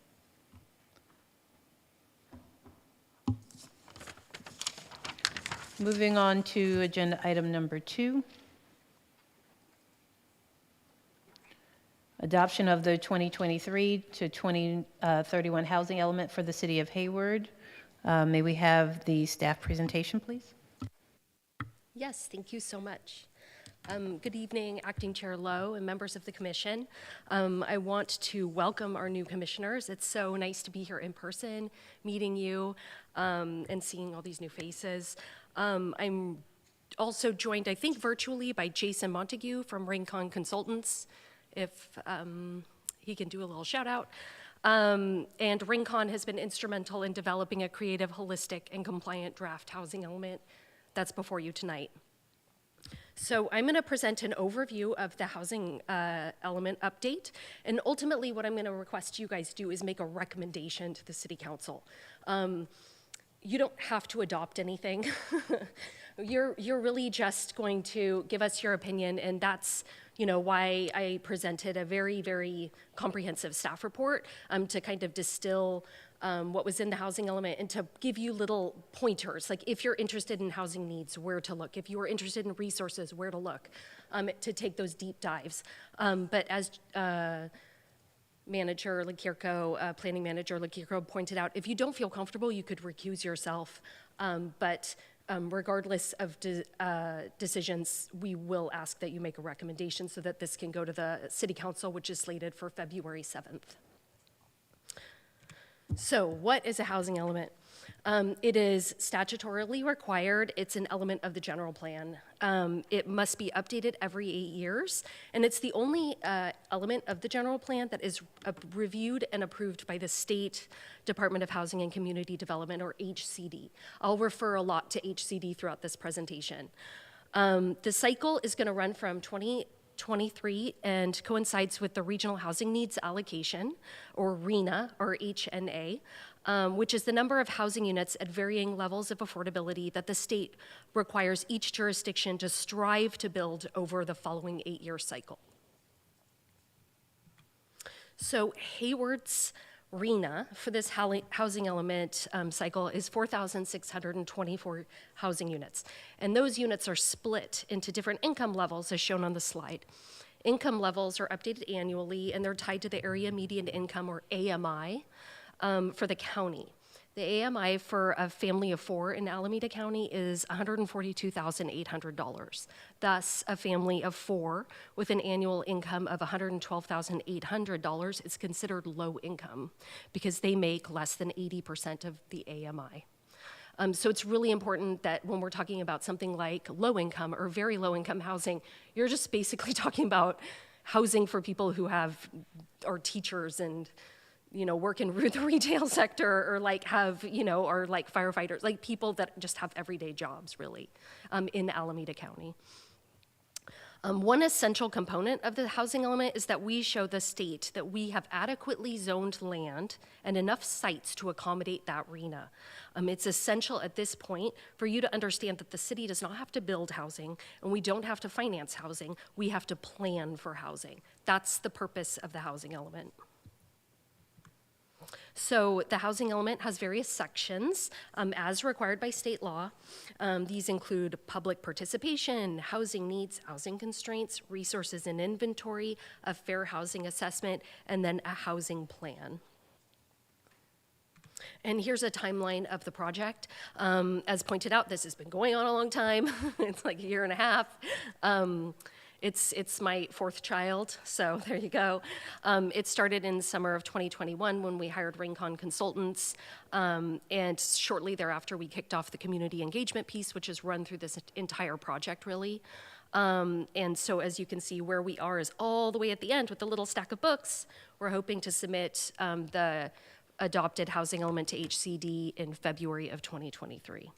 Speaker 4: Moving on to agenda item number 2. Adoption of the 2023 to 2031 housing element for the city of Hayward. May we have the staff presentation, please?
Speaker 15: Yes, thank you so much. Good evening, Acting Chair Lowe and members of the Commission. I want to welcome our new commissioners. It's so nice to be here in person, meeting you, and seeing all these new faces. I'm also joined, I think, virtually by Jason Montague from Rincon Consultants, if he can do a little shout out. And Rincon has been instrumental in developing a creative, holistic, and compliant draft housing element that's before you tonight. So I'm going to present an overview of the housing element update, and ultimately what I'm going to request you guys do is make a recommendation to the City Council. You don't have to adopt anything. You're really just going to give us your opinion, and that's why I presented a very, very comprehensive staff report to kind of distill what was in the housing element and to give you little pointers, like if you're interested in housing needs, where to look, if you're interested in resources, where to look, to take those deep dives. But as Manager Lakirko, Planning Manager Lakirko pointed out, if you don't feel comfortable, you could recuse yourself. But regardless of decisions, we will ask that you make a recommendation so that this can go to the City Council, which is slated for February 7th. So what is a housing element? It is statutorily required. It's an element of the general plan. It must be updated every 8 years, and it's the only element of the general plan that is reviewed and approved by the State Department of Housing and Community Development, or HCD. I'll refer a lot to HCD throughout this presentation. The cycle is going to run from 2023 and coincides with the Regional Housing Needs Allocation, or RHNA, or HNA, which is the number of housing units at varying levels of affordability that the state requires each jurisdiction to strive to build over the following 8-year cycle. So Hayward's RHNA for this housing element cycle is 4,624 housing units. And those units are split into different income levels as shown on the slide. Income levels are updated annually and they're tied to the area median income, or AMI, for the county. The AMI for a family of 4 in Alameda County is $142,800. Thus, a family of 4 with an annual income of $112,800 is considered low income because they make less than 80% of the AMI. So it's really important that when we're talking about something like low income or very low income housing, you're just basically talking about housing for people who are teachers and work in the retail sector, or like have, or like firefighters, like people that just have everyday jobs really in Alameda County. One essential component of the housing element is that we show the state that we have adequately zoned land and enough sites to accommodate that RHNA. It's essential at this point for you to understand that the city does not have to build housing, and we don't have to finance housing. We have to plan for housing. That's the purpose of the housing element. So the housing element has various sections as required by state law. These include public participation, housing needs, housing constraints, resources and inventory, a fair housing assessment, and then a housing plan. And here's a timeline of the project. As pointed out, this has been going on a long time. It's like a year and a half. It's my fourth child, so there you go. It started in the summer of 2021 when we hired Rincon Consultants, and shortly thereafter we kicked off the community engagement piece, which is run through this entire project really. And so as you can see, where we are is all the way at the end with the little stack of books. We're hoping to submit the adopted housing element to HCD in February of 2023.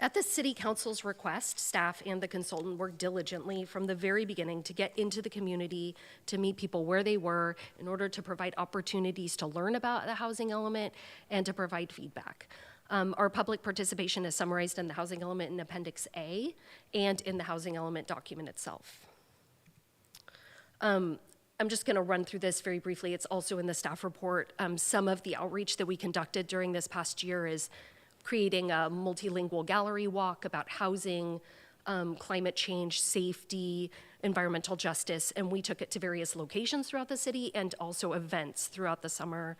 Speaker 15: At the City Council's request, staff and the consultant worked diligently from the very beginning to get into the community, to meet people where they were, in order to provide opportunities to learn about the housing element and to provide feedback. Our public participation is summarized in the housing element in Appendix A and in the housing element document itself. I'm just going to run through this very briefly. It's also in the staff report. Some of the outreach that we conducted during this past year is creating a multilingual gallery walk about housing, climate change, safety, environmental justice, and we took it to various locations throughout the city and also events throughout the summer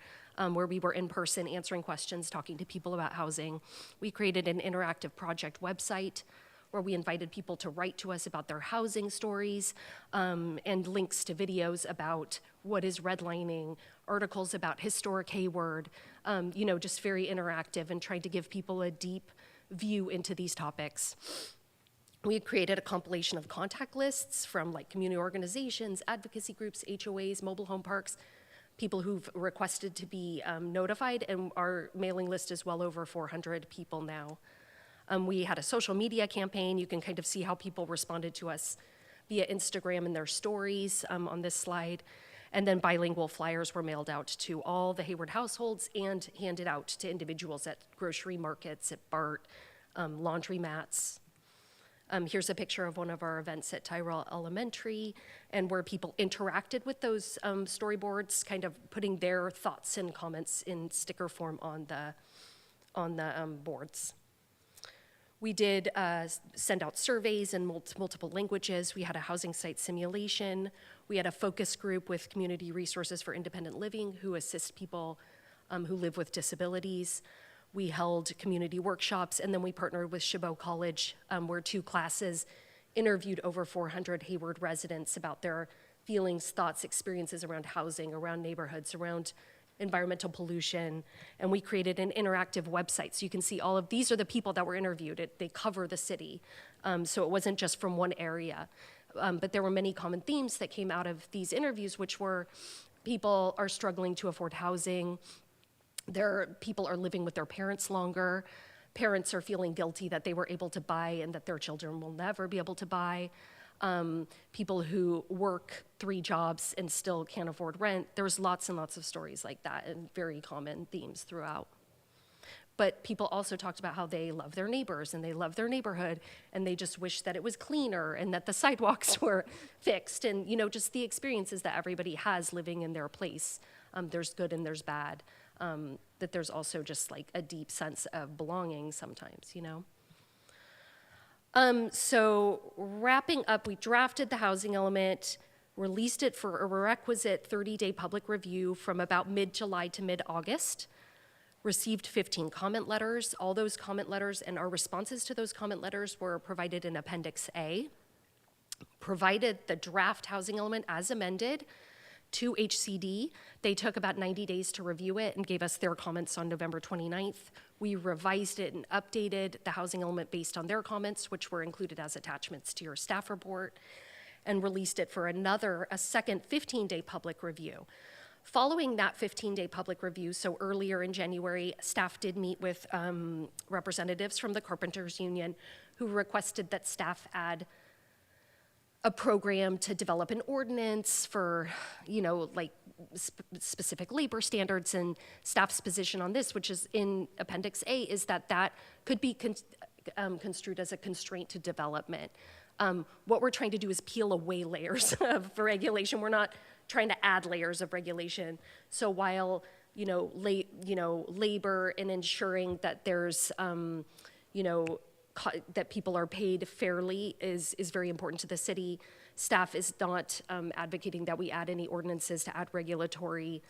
Speaker 15: where we were in person answering questions, talking to people about housing. We created an interactive project website where we invited people to write to us about their housing stories, and links to videos about what is redlining, articles about historic Hayward, just very interactive and trying to give people a deep view into these topics. We had created a compilation of contact lists from like community organizations, advocacy groups, HOAs, mobile home parks, people who've requested to be notified, and our mailing list is well over 400 people now. We had a social media campaign. You can kind of see how people responded to us via Instagram in their stories on this slide. And then bilingual flyers were mailed out to all the Hayward households and handed out to individuals at grocery markets, at BART, laundromats. Here's a picture of one of our events at Tyrell Elementary, and where people interacted with those storyboards, kind of putting their thoughts and comments in sticker form on the boards. We did send out surveys in multiple languages. We had a housing site simulation. We had a focus group with Community Resources for Independent Living who assist people who live with disabilities. We held community workshops, and then we partnered with Chabot College, where 2 classes interviewed over 400 Hayward residents about their feelings, thoughts, experiences around housing, around neighborhoods, around environmental pollution, and we created an interactive website. So you can see all of these are the people that were interviewed. They cover the city. So it wasn't just from one area. But there were many common themes that came out of these interviews, which were people are struggling to afford housing. People are living with their parents longer. Parents are feeling guilty that they were able to buy and that their children will never be able to buy. People who work 3 jobs and still can't afford rent. There's lots and lots of stories like that and very common themes throughout. But people also talked about how they love their neighbors and they love their neighborhood and they just wish that it was cleaner and that the sidewalks were fixed and, just the experiences that everybody has living in their place. There's good and there's bad. That there's also just like a deep sense of belonging sometimes, So wrapping up, we drafted the housing element, released it for a requisite 30-day public review from about mid-July to mid-August, received 15 comment letters. All those comment letters and our responses to those comment letters were provided in Appendix A, provided the draft housing element as amended to HCD. They took about 90 days to review it and gave us their comments on November 29th. We revised it and updated the housing element based on their comments, which were included as attachments to your staff report. and released it for a second 15-day public review. Following that 15-day public review, so earlier in January, staff did meet with representatives from the Carpenters Union who requested that staff add a program to develop an ordinance for, like specific labor standards, and staff's position on this, which is in Appendix A, is that could be construed as a constraint to development. What we're trying to do is peel away layers of regulation. We're not trying to add layers of regulation. So while labor and ensuring that there's that people are paid fairly is very important to the city, staff is not advocating that we add any ordinances to add regulatory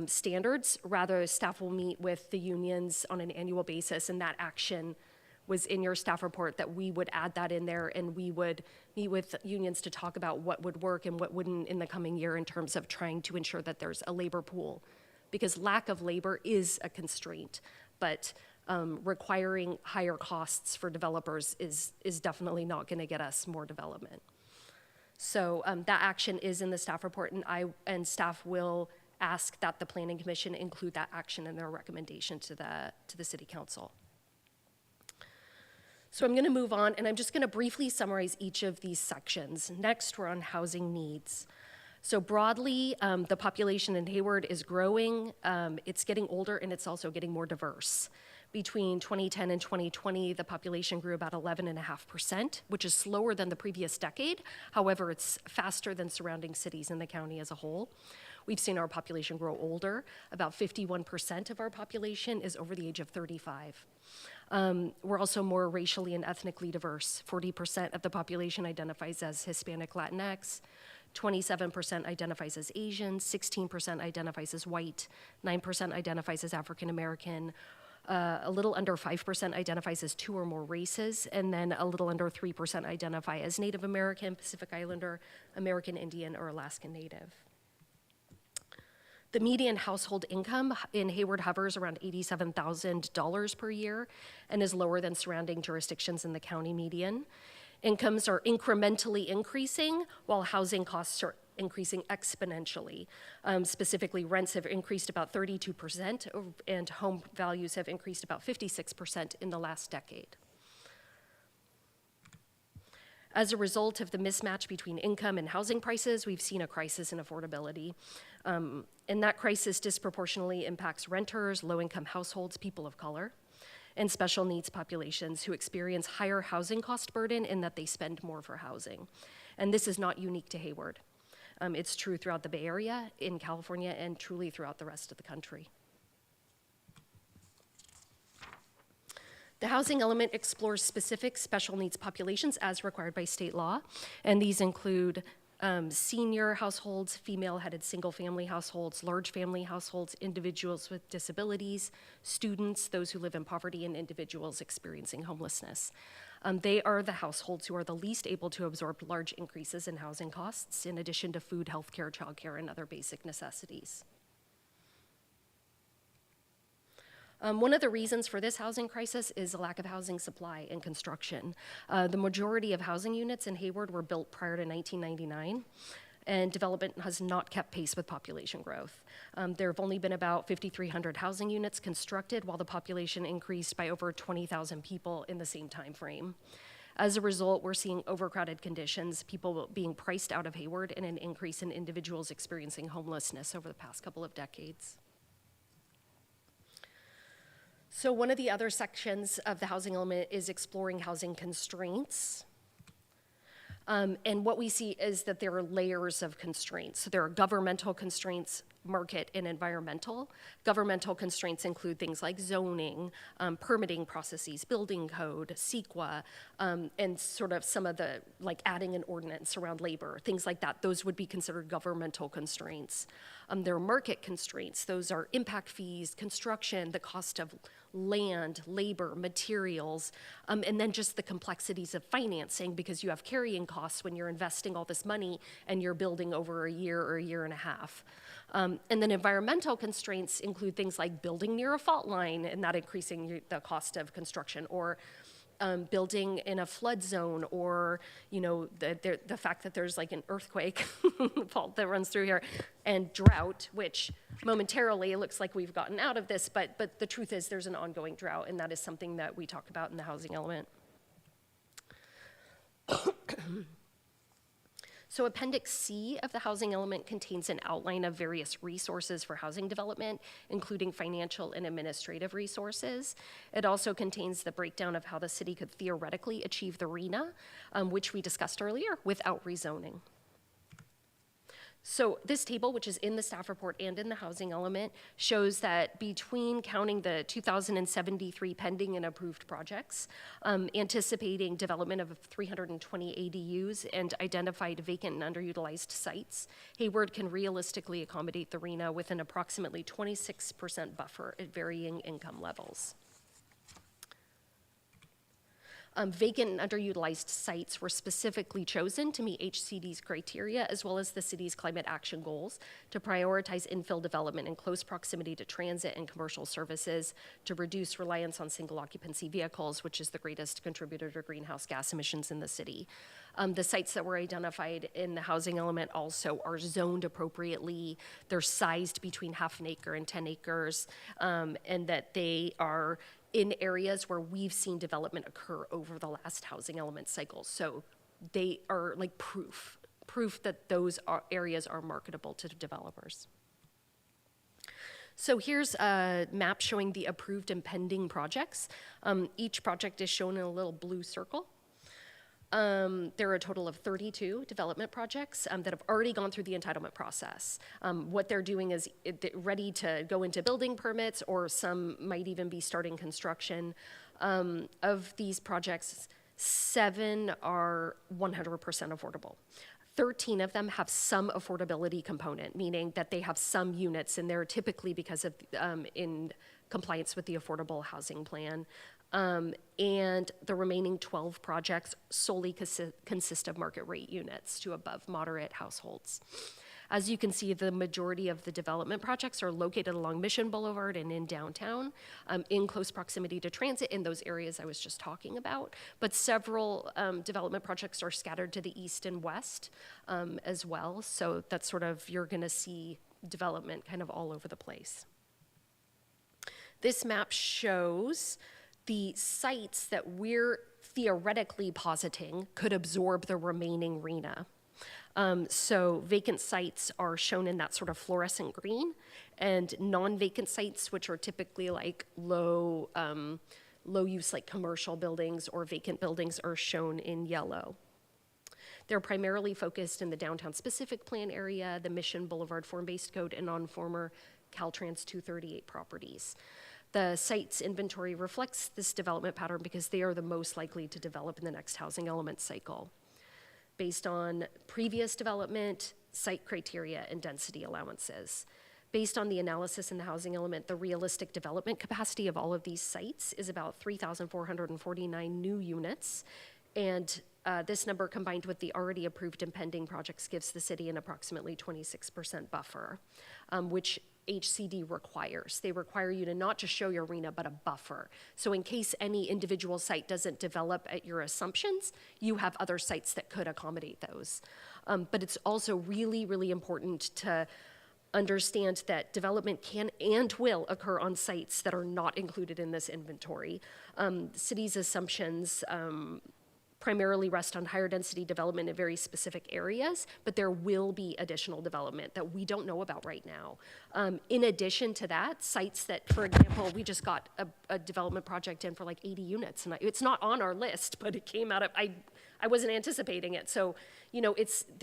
Speaker 15: standards. Rather, staff will meet with the unions on an annual basis, and that action was in your staff report, that we would add that in there, and we would meet with unions to talk about what would work and what wouldn't in the coming year in terms of trying to ensure that there's a labor pool. Because lack of labor is a constraint, but requiring higher costs for developers is definitely not going to get us more development. So that action is in the staff report, and staff will ask that the Planning Commission include that action in their recommendation to the City Council. So I'm going to move on, and I'm just going to briefly summarize each of these sections. Next, we're on housing needs. So broadly, the population in Hayward is growing. It's getting older, and it's also getting more diverse. Between 2010 and 2020, the population grew about 11.5%, which is slower than the previous decade. However, it's faster than surrounding cities in the county as a whole. We've seen our population grow older. About 51% of our population is over the age of 35. We're also more racially and ethnically diverse. 40% of the population identifies as Hispanic Latinx, 27% identifies as Asian, 16% identifies as white, 9% identifies as African American, a little under 5% identifies as 2 or more races, and then a little under 3% identify as Native American, Pacific Islander, American Indian, or Alaskan Native. The median household income in Hayward hovers around $87,000 per year and is lower than surrounding jurisdictions in the county median. Incomes are incrementally increasing while housing costs are increasing exponentially. Specifically, rents have increased about 32% and home values have increased about 56% in the last decade. As a result of the mismatch between income and housing prices, we've seen a crisis in affordability. And that crisis disproportionately impacts renters, low-income households, people of color, and special needs populations who experience higher housing cost burden in that they spend more for housing. And this is not unique to Hayward. It's true throughout the Bay Area, in California, and truly throughout the rest of the country. The housing element explores specific special needs populations as required by state law, and these include senior households, female-headed single-family households, large family households, individuals with disabilities, students, those who live in poverty, and individuals experiencing homelessness. They are the households who are the least able to absorb large increases in housing costs, in addition to food, healthcare, childcare, and other basic necessities. One of the reasons for this housing crisis is a lack of housing supply and construction. The majority of housing units in Hayward were built prior to 1999, and development has not kept pace with population growth. There have only been about 5,300 housing units constructed, while the population increased by over 20,000 people in the same time frame. As a result, we're seeing overcrowded conditions, people being priced out of Hayward, and an increase in individuals experiencing homelessness over the past couple of decades. So one of the other sections of the housing element is exploring housing constraints. And what we see is that there are layers of constraints. So there are governmental constraints, market, and environmental. Governmental constraints include things like zoning, permitting processes, building code, CEQA, and sort of some of the, like adding an ordinance around labor, things like that. Those would be considered governmental constraints. There are market constraints. Those are impact fees, construction, the cost of land, labor, materials, and then just the complexities of financing, because you have carrying costs when you're investing all this money and you're building over a year or a year and a half. And then environmental constraints include things like building near a fault line and that increasing the cost of construction, or building in a flood zone, or the fact that there's like an earthquake fault that runs through here, and drought, which momentarily it looks like we've gotten out of this, but the truth is there's an ongoing drought, and that is something that we talk about in the housing element. So Appendix C of the housing element contains an outline of various resources for housing development, including financial and administrative resources. It also contains the breakdown of how the city could theoretically achieve the RHNA, which we discussed earlier, without rezoning. So this table, which is in the staff report and in the housing element, shows that between counting the 2,073 pending and approved projects, anticipating development of 320 ADUs, and identified vacant and underutilized sites, Hayward can realistically accommodate the RHNA with an approximately 26% buffer at varying income levels. Vacant and underutilized sites were specifically chosen to meet HCD's criteria, as well as the city's climate action goals, to prioritize infill development in close proximity to transit and commercial services, to reduce reliance on single occupancy vehicles, which is the greatest contributor to greenhouse gas emissions in the city. The sites that were identified in the housing element also are zoned appropriately. They're sized between 1/2 acre and 10 acres, and that they are in areas where we've seen development occur over the last housing element cycle. So they are like proof that those areas are marketable to developers. So here's a map showing the approved and pending projects. Each project is shown in a little blue circle. There are a total of 32 development projects that have already gone through the entitlement process. What they're doing is ready to go into building permits, or some might even be starting construction. Of these projects, 7 are 100% affordable. 13 of them have some affordability component, meaning that they have some units in there, typically because of in compliance with the Affordable Housing Plan. And the remaining 12 projects solely consist of market rate units to above moderate households. As you can see, the majority of the development projects are located along Mission Boulevard and in downtown, in close proximity to transit in those areas I was just talking about. But several development projects are scattered to the east and west as well. So that's sort of, you're gonna see development kind of all over the place. This map shows the sites that we're theoretically positing could absorb the remaining RHNA. So vacant sites are shown in that sort of fluorescent green, and non-vacant sites, which are typically like low use, like commercial buildings or vacant buildings, are shown in yellow. They're primarily focused in the downtown specific plan area, the Mission Boulevard form-based code, and on former Caltrans 238 properties. The site's inventory reflects this development pattern because they are the most likely to develop in the next housing element cycle, based on previous development, site criteria, and density allowances. Based on the analysis in the housing element, the realistic development capacity of all of these sites is about 3,449 new units, and this number, combined with the already approved and pending projects, gives the city an approximately 26% buffer, which HCD requires. They require you to not just show your RHNA, but a buffer. So in case any individual site doesn't develop at your assumptions, you have other sites that could accommodate those. But it's also really, really important to understand that development can and will occur on sites that are not included in this inventory. The city's assumptions primarily rest on higher density development in very specific areas, but there will be additional development that we don't know about right now. In addition to that, sites that, for example, we just got a development project in for like 80 units, and it's not on our list, but it came out of, I wasn't anticipating it. So, you know,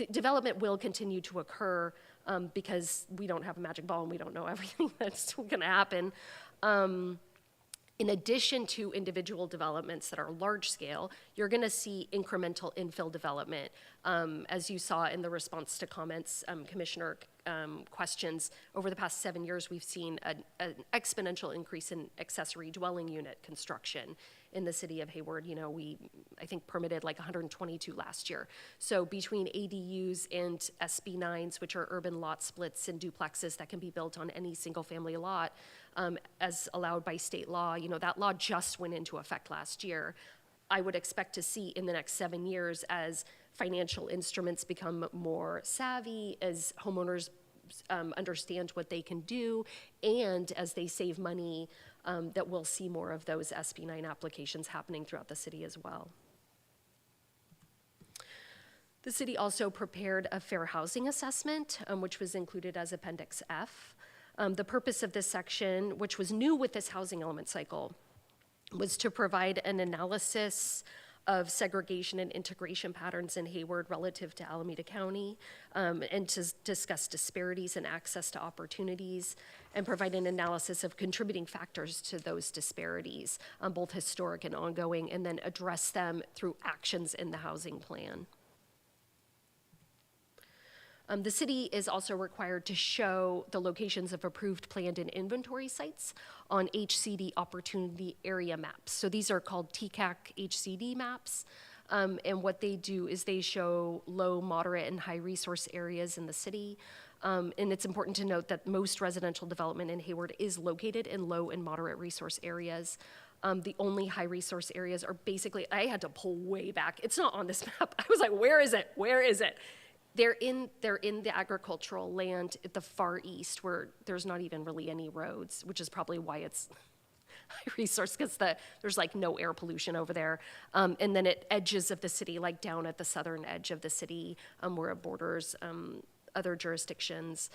Speaker 15: development will continue to occur because we don't have a magic ball and we don't know everything that's gonna happen. In addition to individual developments that are large scale, you're gonna see incremental infill development. As you saw in the response to comments, Commissioner questions, over the past 7 years, we've seen an exponential increase in accessory dwelling unit construction in the city of Hayward. You know, I think permitted like 122 last year. So between ADUs and SB9s, which are urban lot splits and duplexes that can be built on any single family lot, as allowed by state law, you know, that law just went into effect last year. I would expect to see in the next 7 years as financial instruments become more savvy, as homeowners understand what they can do, and as they save money, that we'll see more of those SB 9 applications happening throughout the city as well. The city also prepared a fair housing assessment, which was included as Appendix F. The purpose of this section, which was new with this housing element cycle, was to provide an analysis of segregation and integration patterns in Hayward relative to Alameda County, and to discuss disparities in access to opportunities, and provide an analysis of contributing factors to those disparities, both historic and ongoing, and then address them through actions in the housing plan. The city is also required to show the locations of approved, planned, and inventory sites on HCD opportunity area maps. So these are called TCAC HCD maps. And what they do is they show low, moderate, and high resource areas in the city. And it's important to note that most residential development in Hayward is located in low and moderate resource areas. The only high resource areas are basically, I had to pull way back. It's not on this map. I was like, where is it? Where is it? They're in the agricultural land at the far east, where there's not even really any roads, which is probably why it's high resource, because there's like no air pollution over there. And then at edges of the city, like down at the southern edge of the city, where it borders other jurisdictions.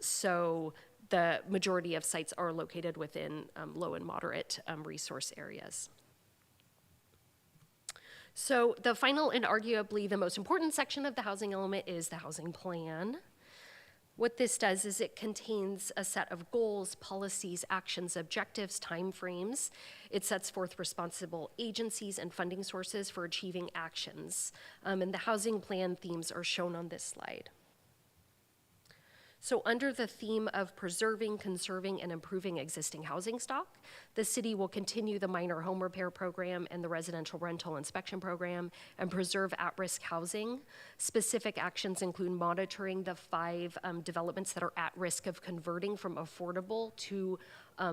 Speaker 15: So the majority of sites are located within low and moderate resource areas. So the final and arguably the most important section of the housing element is the housing plan. What this does is it contains a set of goals, policies, actions, objectives, timeframes. It sets forth responsible agencies and funding sources for achieving actions. And the housing plan themes are shown on this slide. So under the theme of preserving, conserving, and improving existing housing stock, the city will continue the minor home repair program and the residential rental inspection program and preserve at-risk housing. Specific actions include monitoring the 5 developments that are at risk of converting from affordable to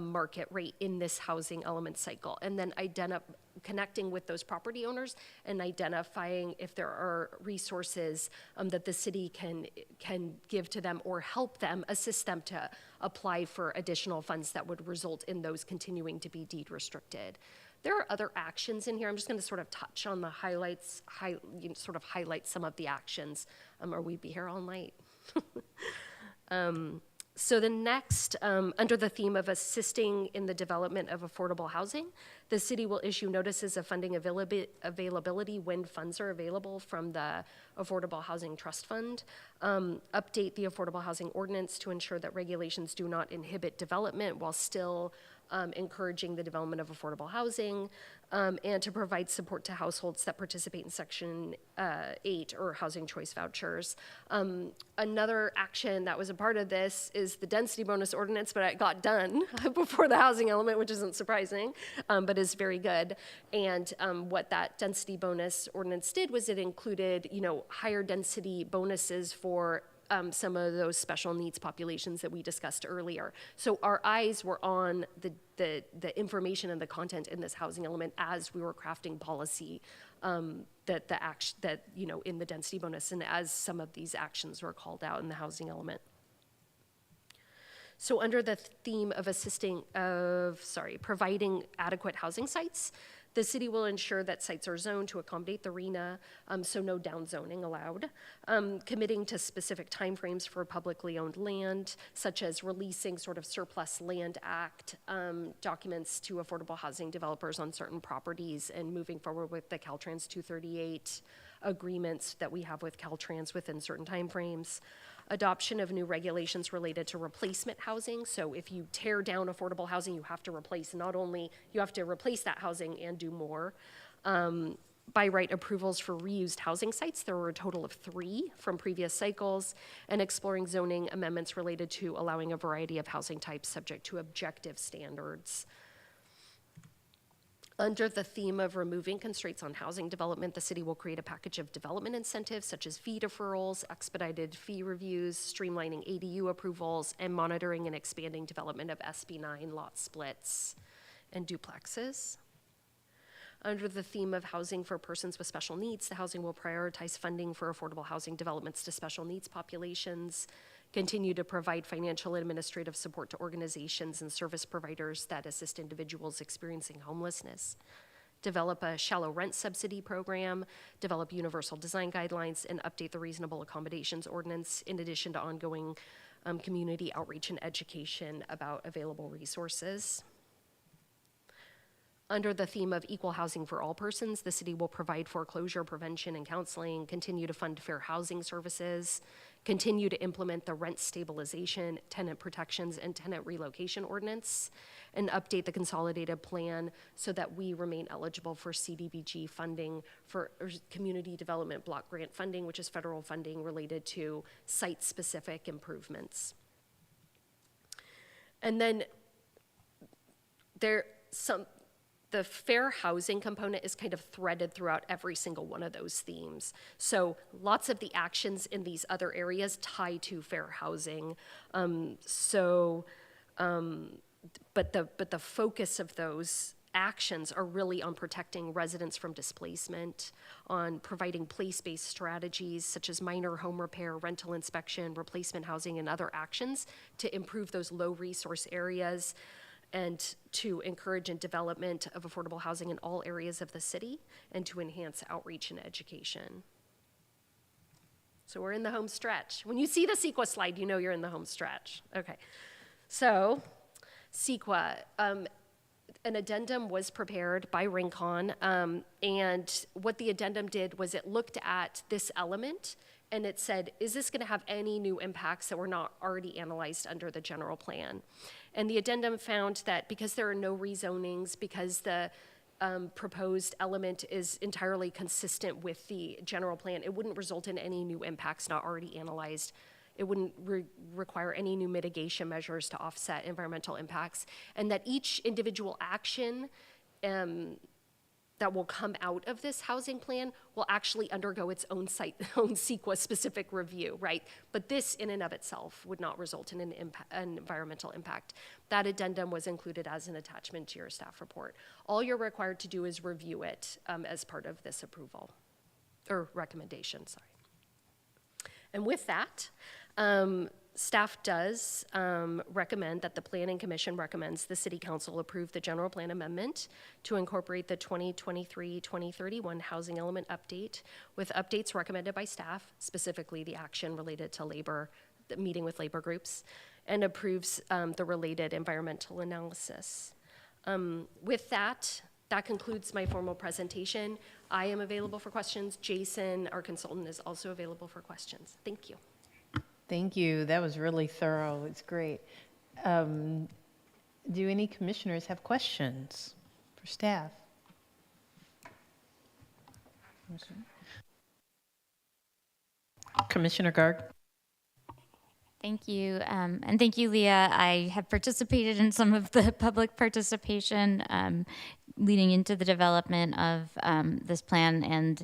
Speaker 15: market rate in this housing element cycle, and then connecting with those property owners and identifying if there are resources that the city can give to them or help them, assist them to apply for additional funds that would result in those continuing to be deed restricted. There are other actions in here. I'm just going to sort of touch on the highlights, sort of highlight some of the actions, or we'd be here all night. So the next, under the theme of assisting in the development of affordable housing, the city will issue notices of funding availability when funds are available from the Affordable Housing Trust Fund, update the Affordable Housing Ordinance to ensure that regulations do not inhibit development while still encouraging the development of affordable housing, and to provide support to households that participate in Section 8 or housing choice vouchers. Another action that was a part of this is the density bonus ordinance, but it got done before the housing element, which isn't surprising, but is very good. And what that density bonus ordinance did was it included, higher density bonuses for some of those special needs populations that we discussed earlier. So our eyes were on the information and the content in this housing element as we were crafting policy in the density bonus, and as some of these actions were called out in the housing element. So under the theme of providing adequate housing sites, the city will ensure that sites are zoned to accommodate the RHNA, so no downzoning allowed, committing to specific timeframes for publicly owned land, such as releasing sort of surplus land act documents to affordable housing developers on certain properties, and moving forward with the Caltrans 238 agreements that we have with Caltrans within certain timeframes. Adoption of new regulations related to replacement housing. So if you tear down affordable housing, you have to replace that housing and do more. By right approvals for reused housing sites. There were a total of 3 from previous cycles, and exploring zoning amendments related to allowing a variety of housing types subject to objective standards. Under the theme of removing constraints on housing development, the city will create a package of development incentives such as fee deferrals, expedited fee reviews, streamlining ADU approvals, and monitoring and expanding development of SB 9 lot splits and duplexes. Under the theme of housing for persons with special needs, the housing will prioritize funding for affordable housing developments to special needs populations, continue to provide financial and administrative support to organizations and service providers that assist individuals experiencing homelessness, develop a shallow rent subsidy program, develop universal design guidelines, and update the reasonable accommodations ordinance, in addition to ongoing community outreach and education about available resources. Under the theme of equal housing for all persons, the city will provide foreclosure prevention and counseling, continue to fund fair housing services, continue to implement the rent stabilization, tenant protections, and tenant relocation ordinance, and update the consolidated plan so that we remain eligible for CDBG funding for community development block grant funding, which is federal funding related to site-specific improvements. And then the fair housing component is kind of threaded throughout every single one of those themes. So lots of the actions in these other areas tie to fair housing. But the focus of those actions are really on protecting residents from displacement, on providing place-based strategies such as minor home repair, rental inspection, replacement housing, and other actions to improve those low resource areas, and to encourage and development of affordable housing in all areas of the city, and to enhance outreach and education. So we're in the home stretch. When you see the CEQA slide, you know you're in the home stretch. Okay, so CEQA, an addendum was prepared by Rincon, and what the addendum did was it looked at this element and it said, is this going to have any new impacts that were not already analyzed under the general plan? And the addendum found that because there are no rezonings, because the proposed element is entirely consistent with the general plan, it wouldn't result in any new impacts not already analyzed. It wouldn't require any new mitigation measures to offset environmental impacts, and that each individual action that will come out of this housing plan will actually undergo its own CEQA-specific review, right? But this in and of itself would not result in an environmental impact. That addendum was included as an attachment to your staff report. All you're required to do is review it as part of this approval, or recommendation, sorry. And with that, staff does recommend that the Planning Commission recommends the City Council approve the general plan amendment to incorporate the 2023-2031 housing element update with updates recommended by staff, specifically the action related to labor, the meeting with labor groups, and approves the related environmental analysis. With that concludes my formal presentation. I am available for questions. Jason, our consultant, is also available for questions. Thank you.
Speaker 4: Thank you. That was really thorough. It's great. Do any commissioners have questions for staff? Commissioner Garg.
Speaker 7: Thank you. And thank you, Leah. I have participated in some of the public participation leading into the development of this plan, and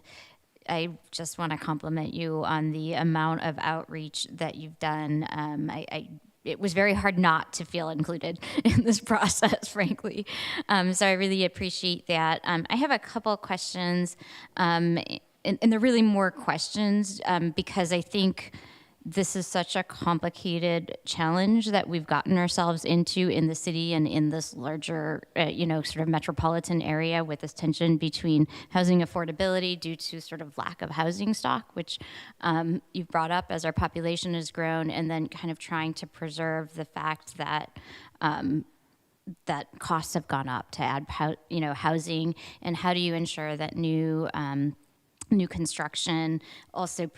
Speaker 7: I just want to compliment you on the amount of outreach that you've done. It was very hard not to feel included in this process, frankly. So I really appreciate that. I have a couple of questions, and they're really more questions because I think this is such a complicated challenge that we've gotten ourselves into in the city and in this larger, sort of metropolitan area, with this tension between housing affordability due to sort of lack of housing stock, which you've brought up as our population has grown, and then kind of trying to preserve the fact that that costs have gone up to add, housing, and how do you ensure that new construction also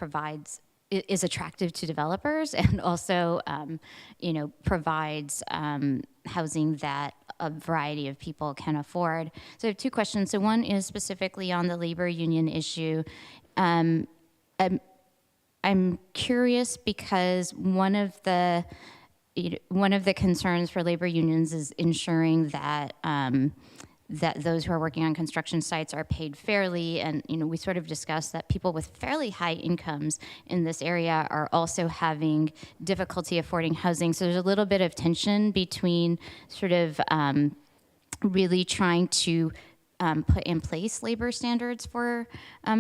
Speaker 7: is attractive to developers and also, provides housing that a variety of people can afford. So I have two questions. So one is specifically on the labor union issue. I'm curious because one of the concerns for labor unions is ensuring that that those who are working on construction sites are paid fairly. And, we sort of discussed that people with fairly high incomes in this area are also having difficulty affording housing. So there's a little bit of tension between sort of really trying to put in place labor standards for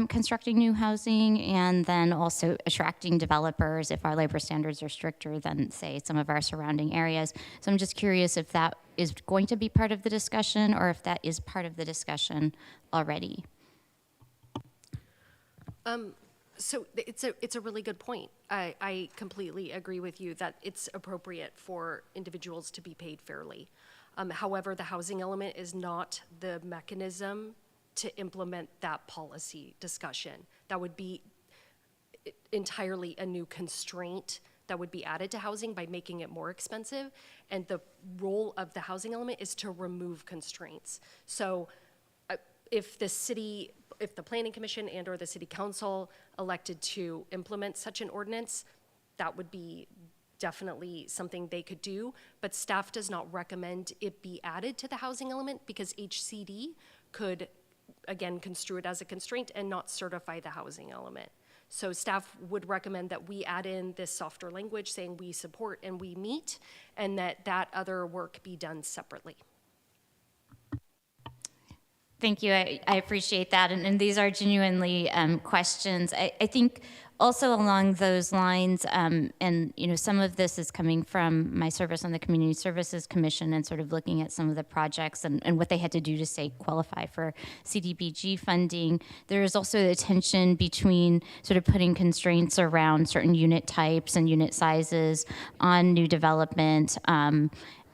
Speaker 7: constructing new housing, and then also attracting developers if our labor standards are stricter than, say, some of our surrounding areas. So I'm just curious if that is going to be part of the discussion, or if that is part of the discussion already.
Speaker 15: So it's a really good point. I completely agree with you that it's appropriate for individuals to be paid fairly. However, the housing element is not the mechanism to implement that policy discussion. That would be entirely a new constraint that would be added to housing by making it more expensive. And the role of the housing element is to remove constraints. So if the Planning Commission and or the City Council elected to implement such an ordinance, that would be definitely something they could do, but staff does not recommend it be added to the housing element because HCD could, again, construe it as a constraint and not certify the housing element. So staff would recommend that we add in this softer language saying we support and we meet, and that other work be done separately.
Speaker 7: Thank you. I appreciate that. And these are genuinely questions. I think also along those lines, and some of this is coming from my service on the Community Services Commission and sort of looking at some of the projects and what they had to do to, say, qualify for CDBG funding. There is also the tension between sort of putting constraints around certain unit types and unit sizes on new development,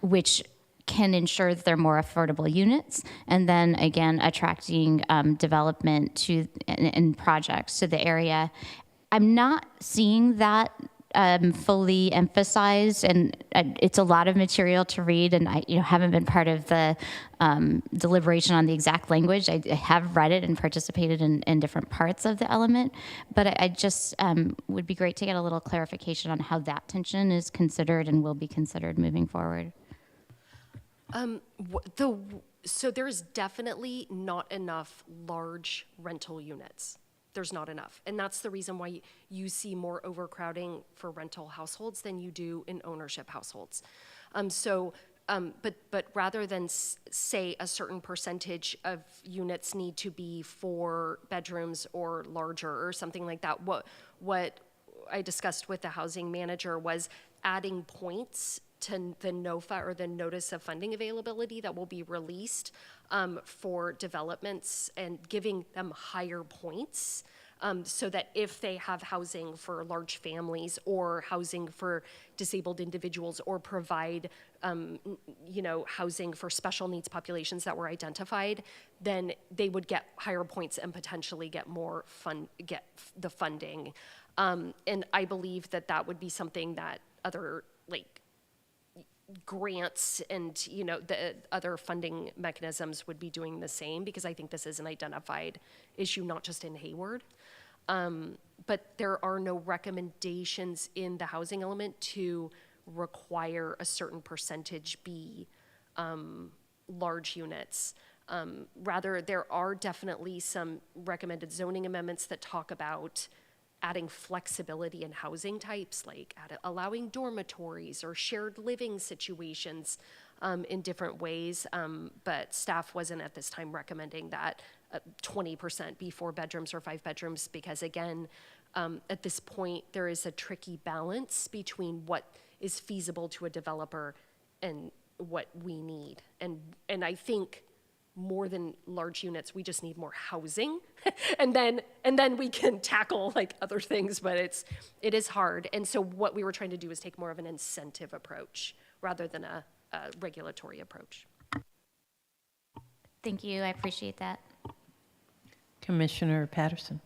Speaker 7: which can ensure that they're more affordable units, and then again attracting development to and projects to the area. I'm not seeing that fully emphasized, and it's a lot of material to read, and I haven't been part of the deliberation on the exact language. I have read it and participated in different parts of the element, but I just would be great to get a little clarification on how that tension is considered and will be considered moving forward.
Speaker 15: So there's definitely not enough large rental units. There's not enough. And that's the reason why you see more overcrowding for rental households than you do in ownership households. But rather than say a certain percentage of units need to be 4 bedrooms or larger or something like that, what I discussed with the housing manager was adding points to the NOFA, or the Notice of Funding Availability, that will be released for developments, and giving them higher points so that if they have housing for large families or housing for disabled individuals, or provide housing for special needs populations that were identified, then they would get higher points and potentially get the funding. And I believe that would be something that other grants and the other funding mechanisms would be doing the same, because I think this is an identified issue not just in Hayward, but there are no recommendations in the housing element to require a certain percentage be large units. Rather, there are definitely some recommended zoning amendments that talk about adding flexibility in housing types, like allowing dormitories or shared living situations in different ways. But staff wasn't at this time recommending that 20% be 4 bedrooms or 5 bedrooms, because again, at this point, there is a tricky balance between what is feasible to a developer and what we need. And I think more than large units, we just need more housing, and then we can tackle other things, but it is hard. And so what we were trying to do is take more of an incentive approach rather than a regulatory approach.
Speaker 7: Thank you, I appreciate that.
Speaker 4: Commissioner Patterson.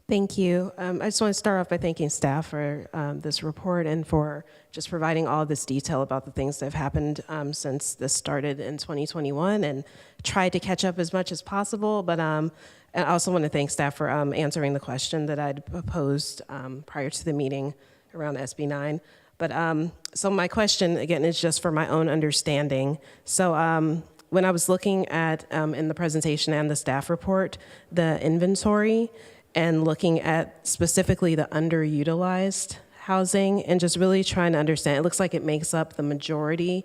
Speaker 6: Thank you. I just want to start off by thanking staff for this report and for just providing all of this detail about the things that have happened since this started in 2021, and tried to catch up as much as possible. But and I also want to thank staff for answering the question that I'd posed prior to the meeting around SB 9. But so my question, again, is just for my own understanding. So when I was looking at, in the presentation and the staff report, the inventory, and looking at specifically the underutilized housing, and just really trying to understand, it looks like it makes up the majority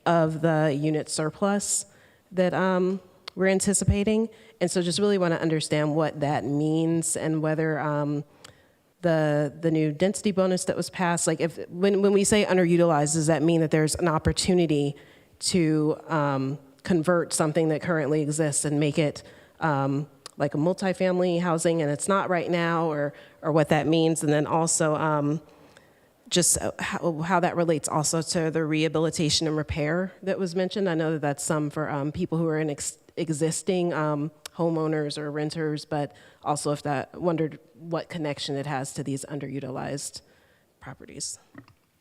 Speaker 6: of the unit surplus that we're anticipating. And so just really want to understand what that means and whether the new density bonus that was passed, like when we say underutilized, does that mean that there's an opportunity to convert something that currently exists and make it like a multifamily housing and it's not right now, or what that means? And then also just how that relates also to the rehabilitation and repair that was mentioned. I know that that's some for people who are in existing homeowners or renters, but also if that wondered what connection it has to these underutilized properties.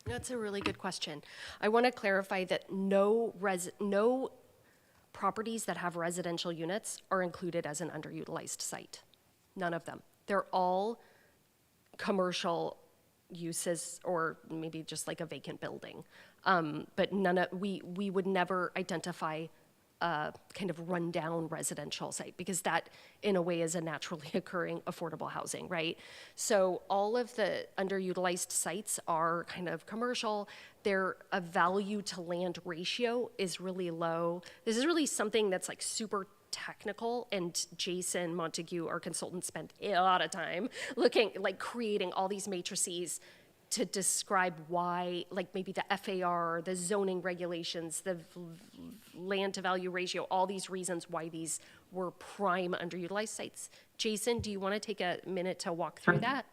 Speaker 15: That's a really good question. I want to clarify that no properties that have residential units are included as an underutilized site. None of them. They're all commercial uses or maybe just like a vacant building. But we would never identify a kind of rundown residential site because that in a way is a naturally occurring affordable housing, right? So all of the underutilized sites are kind of commercial. Their value to land ratio is really low. This is really something that's like super technical, and Jason Montague, our consultant, spent a lot of time creating all these matrices to describe why, like maybe the FAR, the zoning regulations, the land to value ratio, all these reasons why these were prime underutilized sites. Jason, do you want to take a minute to walk through that?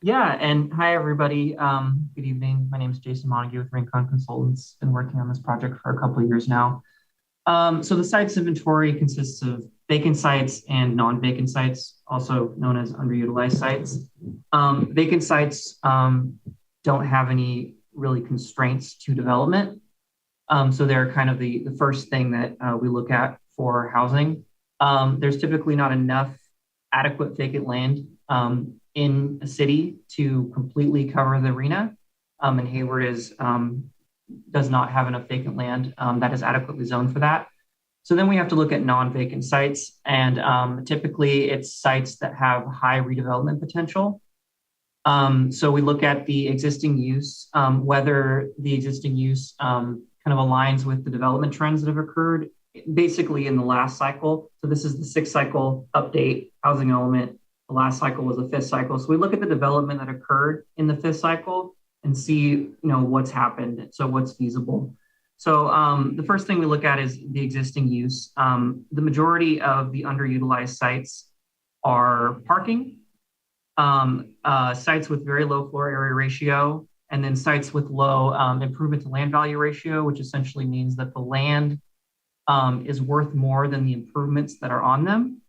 Speaker 16: Yeah, and hi everybody. Good evening. My name is Jason Montague with Rincon Consultants. Been working on this project for a couple of years now. So the sites inventory consists of vacant sites and non-vacant sites, also known as underutilized sites. Vacant sites don't have any really constraints to development. So they're kind of the first thing that we look at for housing. There's typically not enough adequate vacant land in a city to completely cover the arena. And Hayward does not have enough vacant land that is adequately zoned for that. So then we have to look at non-vacant sites, and typically it's sites that have high redevelopment potential. So we look at the existing use, whether the existing use kind of aligns with the development trends that have occurred basically in the last cycle. So this is the 6th cycle update housing element. The last cycle was the 5th cycle. So we look at the development that occurred in the 5th cycle and see, what's happened. So what's feasible. So the first thing we look at is the existing use. The majority of the underutilized sites are parking, sites with very low floor area ratio, and then sites with low improvement to land value ratio, which essentially means that the land is worth more than the improvements that are on them.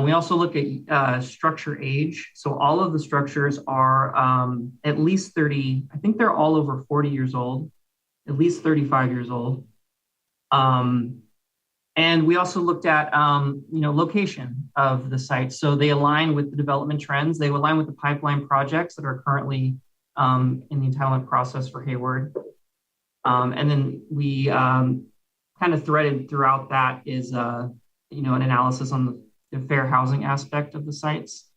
Speaker 16: We also look at structure age. So all of the structures are at least 30, I think they're all over 40 years old, at least 35 years old. And we also looked at, location of the sites. So they align with the development trends. They align with the pipeline projects that are currently in the entitlement process for Hayward. And then we kind of threaded throughout that is, an analysis on the fair housing aspect of the sites.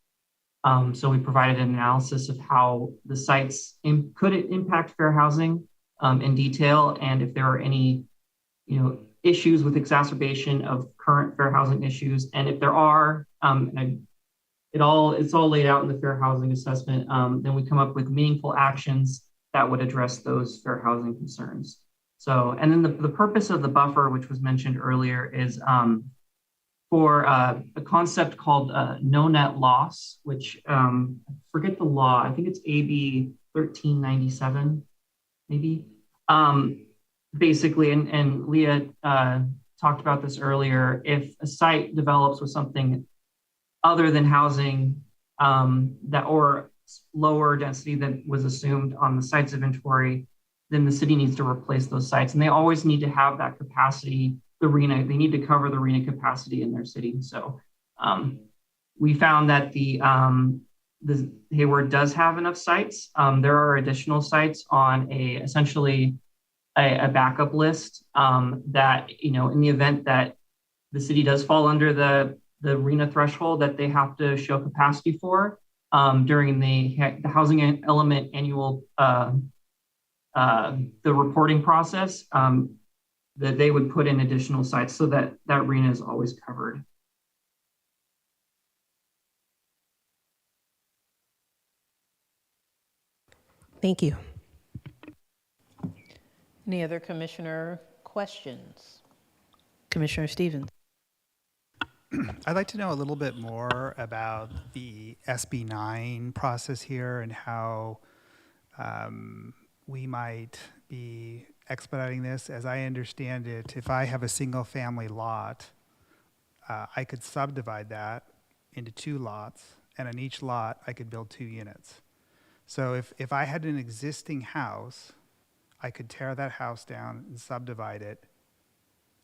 Speaker 16: So we provided an analysis of how the sites could it impact fair housing in detail, and if there are any, issues with exacerbation of current fair housing issues, and if there are, it's all laid out in the fair housing assessment. Then we come up with meaningful actions that would address those fair housing concerns. So, and then the purpose of the buffer, which was mentioned earlier, is for a concept called no net loss, which I forget the law. I think it's AB 1397, maybe. Basically, and Leah talked about this earlier, if a site develops with something other than housing that or lower density than was assumed on the site's inventory, then the city needs to replace those sites. And they always need to have that capacity, the arena, they need to cover the arena capacity in their city. So we found that the Hayward does have enough sites. There are additional sites on essentially a backup list that, in the event that the city does fall under the arena threshold that they have to show capacity for during the housing element annual, the reporting process. that they would put in additional sites so that that arena is always covered.
Speaker 6: Thank you.
Speaker 4: Any other commissioner questions? Commissioner Stevens.
Speaker 10: I'd like to know a little bit more about the SB9 process here and how we might be expediting this. As I understand it, if I have a single family lot, I could subdivide that into 2 lots, and on each lot I could build 2 units. So if I had an existing house, I could tear that house down and subdivide it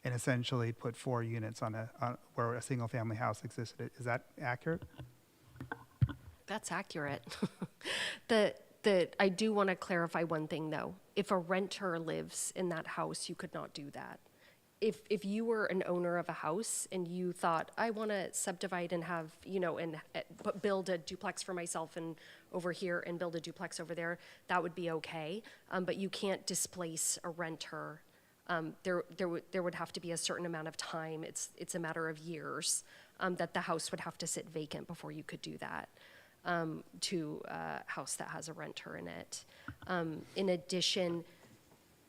Speaker 10: and essentially put 4 units on where a single family house existed. Is that accurate?
Speaker 15: That's accurate. I do want to clarify one thing though. If a renter lives in that house, you could not do that. If you were an owner of a house and you thought, I want to subdivide and have, and build a duplex for myself and over here and build a duplex over there, that would be okay. But you can't displace a renter. There would have to be a certain amount of time. It's a matter of years that the house would have to sit vacant before you could do that to a house that has a renter in it. In addition,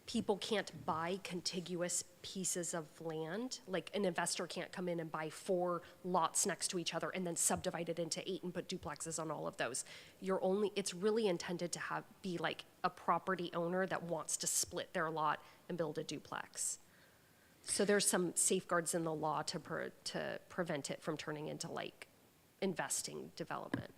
Speaker 15: people can't buy contiguous pieces of land. Like an investor can't come in and buy 4 lots next to each other and then subdivide it into 8 and put duplexes on all of those. It's really intended to be like a property owner that wants to split their lot and build a duplex. So there's some safeguards in the law to prevent it from turning into like investing development.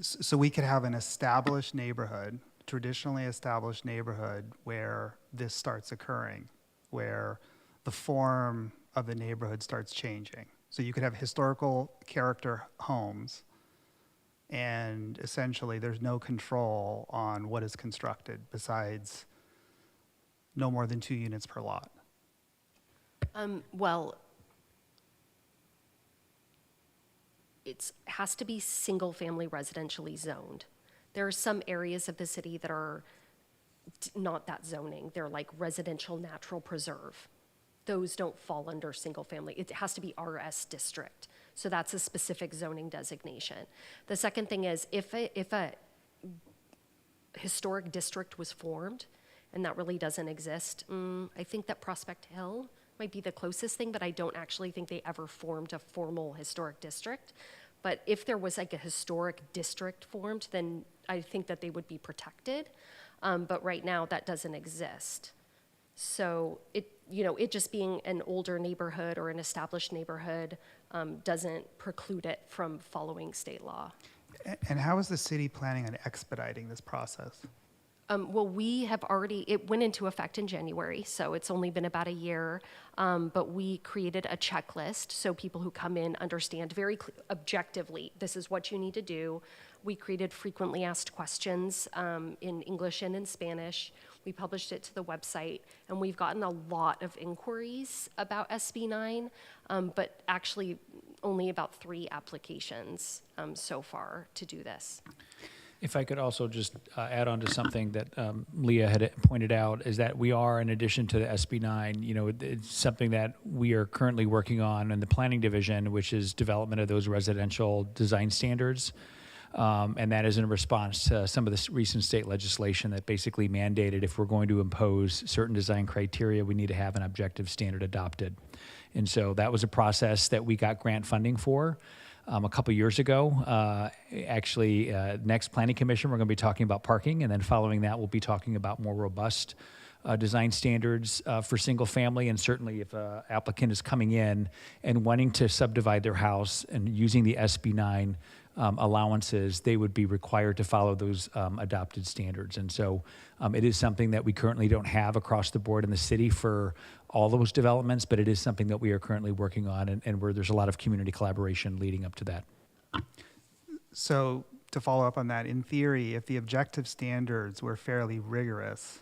Speaker 10: So we could have an established neighborhood, traditionally established neighborhood, where this starts occurring, where the form of the neighborhood starts changing. So you could have historical character homes, and essentially there's no control on what is constructed besides no more than 2 units per lot.
Speaker 15: Well, it has to be single-family residentially zoned. There are some areas of the city that are not that zoning. They're like residential natural preserve. Those don't fall under single-family. It has to be RS district. So that's a specific zoning designation. The second thing is if a historic district was formed, and that really doesn't exist, I think that Prospect Hill might be the closest thing, but I don't actually think they ever formed a formal historic district. But if there was like a historic district formed, then I think that they would be protected. But right now that doesn't exist. So it just being an older neighborhood or an established neighborhood doesn't preclude it from following state law.
Speaker 10: And how is the city planning on expediting this process?
Speaker 15: Well, we have it went into effect in January, so it's only been about a year, but we created a checklist so people who come in understand very objectively, this is what you need to do. We created frequently asked questions in English and in Spanish. We published it to the website, and we've gotten a lot of inquiries about SB9, but actually only about 3 applications so far to do this.
Speaker 2: If I could also just add on to something that Leah had pointed out, is that we are, in addition to the SB9, it's something that we are currently working on in the planning division, which is development of those residential design standards. And that is in response to some of the recent state legislation that basically mandated if we're going to impose certain design criteria, we need to have an objective standard adopted. And so that was a process that we got grant funding for. A couple years ago. Next Planning Commission, we're going to be talking about parking, and then following that, we'll be talking about more robust design standards for single family. And certainly if an applicant is coming in and wanting to subdivide their house and using the SB9 allowances, they would be required to follow those adopted standards. And so it is something that we currently don't have across the board in the city for all those developments, but it is something that we are currently working on and where there's a lot of community collaboration leading up to that.
Speaker 10: So to follow up on that, in theory, if the objective standards were fairly rigorous,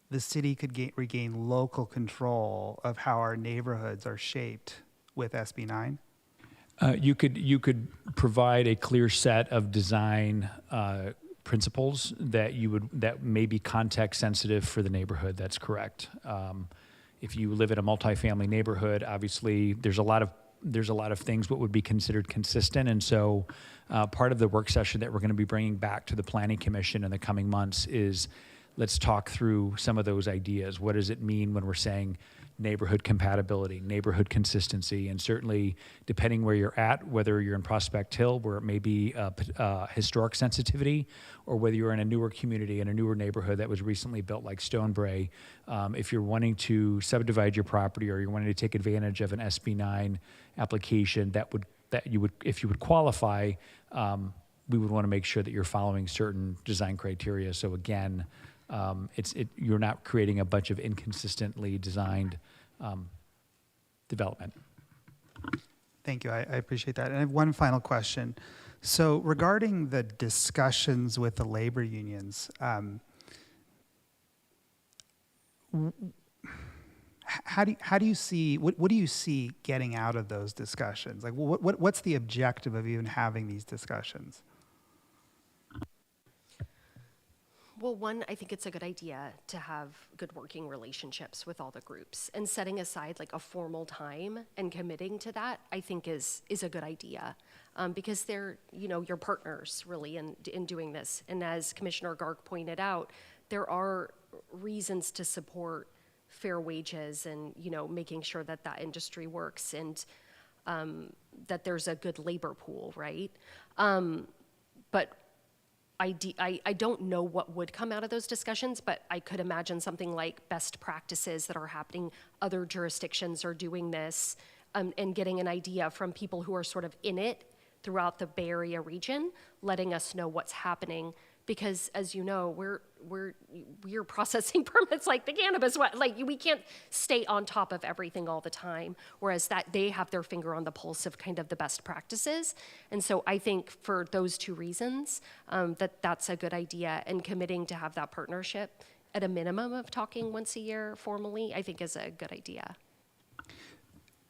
Speaker 10: the city could regain local control of how our neighborhoods are shaped with SB9?
Speaker 2: You could provide a clear set of design principles that may be context sensitive for the neighborhood. That's correct. if you live in a multifamily neighborhood, obviously there's a lot of things what would be considered consistent. And so part of the work session that we're going to be bringing back to the Planning Commission in the coming months is let's talk through some of those ideas. What does it mean when we're saying neighborhood compatibility, neighborhood consistency, and certainly depending where you're at, whether you're in Prospect Hill, where it may be historic sensitivity, or whether you're in a newer community, in a newer neighborhood that was recently built like Stonebray, if you're wanting to subdivide your property or you're wanting to take advantage of an SB9 application that you would, if you would qualify, we would want to make sure that you're following certain design criteria. So again, you're not creating a bunch of inconsistently designed development.
Speaker 10: Thank you. I appreciate that. And I have one final question. So regarding the discussions with the labor unions, how do you see, what do you see getting out of those discussions? Like what's the objective of even having these discussions?
Speaker 15: Well, one, I think it's a good idea to have good working relationships with all the groups, and setting aside like a formal time and committing to that, I think is a good idea, because they're, your partners really in doing this. And as Commissioner Garg pointed out, there are reasons to support fair wages and, making sure that that industry works and that there's a good labor pool, right? But I don't know what would come out of those discussions, but I could imagine something like best practices that are happening. Other jurisdictions are doing this, and getting an idea from people who are sort of in it throughout the Bay Area region, letting us know what's happening. Because as you know, we're processing permits like the cannabis. Like we can't stay on top of everything all the time, whereas that they have their finger on the pulse of kind of the best practices. And so I think for those two reasons, that's a good idea. And committing to have that partnership at a minimum of talking once a year formally, I think is a good idea.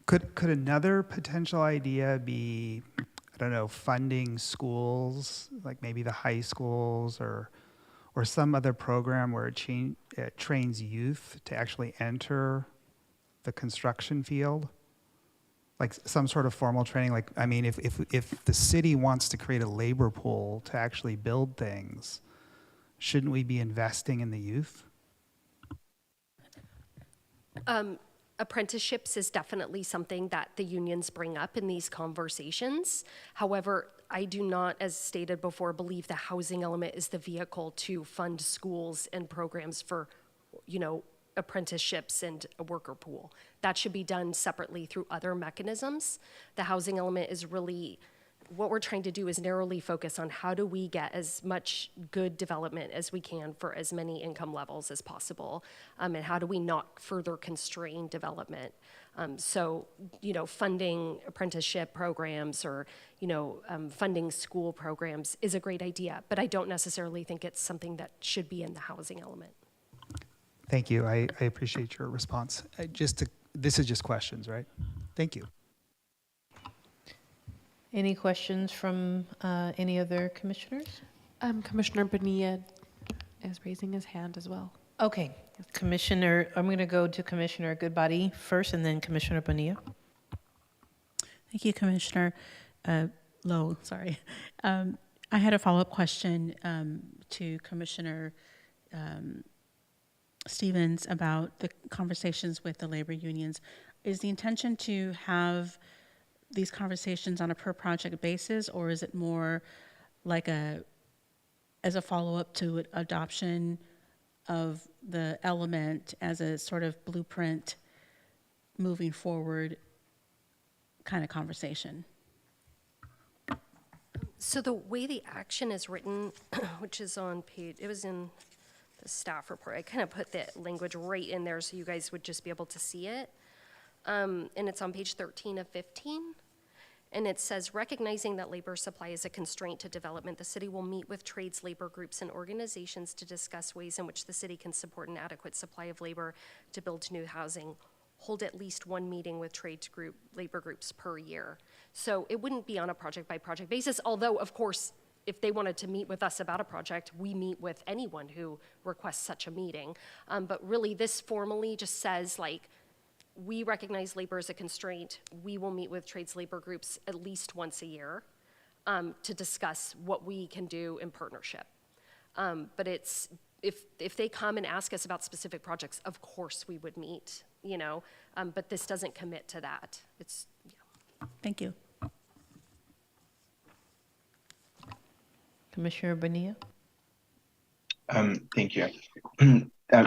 Speaker 10: Could another potential idea be, I don't know, funding schools, like maybe the high schools or some other program where it trains youth to actually enter the construction field? Like some sort of formal training. Like, I mean, if the city wants to create a labor pool to actually build things, shouldn't we be investing in the youth?
Speaker 15: Apprenticeships is definitely something that the unions bring up in these conversations. However, I do not, as stated before, believe the housing element is the vehicle to fund schools and programs for, apprenticeships and a worker pool. That should be done separately through other mechanisms. The housing element is really, what we're trying to do is narrowly focus on how do we get as much good development as we can for as many income levels as possible, and how do we not further constrain development. So, funding apprenticeship programs or, funding school programs is a great idea, but I don't necessarily think it's something that should be in the housing element.
Speaker 10: Thank you. I appreciate your response. This is just questions, right? Thank you.
Speaker 4: Any questions from any other commissioners?
Speaker 5: Commissioner Bonilla is raising his hand as well.
Speaker 4: Okay, Commissioner, I'm going to go to Commissioner Goodbody first and then Commissioner Bonilla.
Speaker 9: Thank you, Commissioner Lowe, sorry. I had a follow-up question to Commissioner Stevens about the conversations with the labor unions. Is the intention to have these conversations on a per project basis, or is it more like as a follow-up to adoption of the element as a sort of blueprint moving forward kind of conversation?
Speaker 15: So the way the action is written, which is on page, it was in the staff report. I kind of put the language right in there so you guys would just be able to see it. And it's on page 13 of 15. And it says, recognizing that labor supply is a constraint to development, the city will meet with trades, labor groups, and organizations to discuss ways in which the city can support an adequate supply of labor to build new housing. Hold at least one meeting with labor groups per year. So it wouldn't be on a project by project basis, although of course, if they wanted to meet with us about a project, we meet with anyone who requests such a meeting. But really this formally just says like, we recognize labor as a constraint. We will meet with trades labor groups at least once a year to discuss what we can do in partnership. But it's, if they come and ask us about specific projects, of course we would meet, you know, but this doesn't commit to that. It's, yeah.
Speaker 4: Thank you. Commissioner Bonilla.
Speaker 1: Thank you.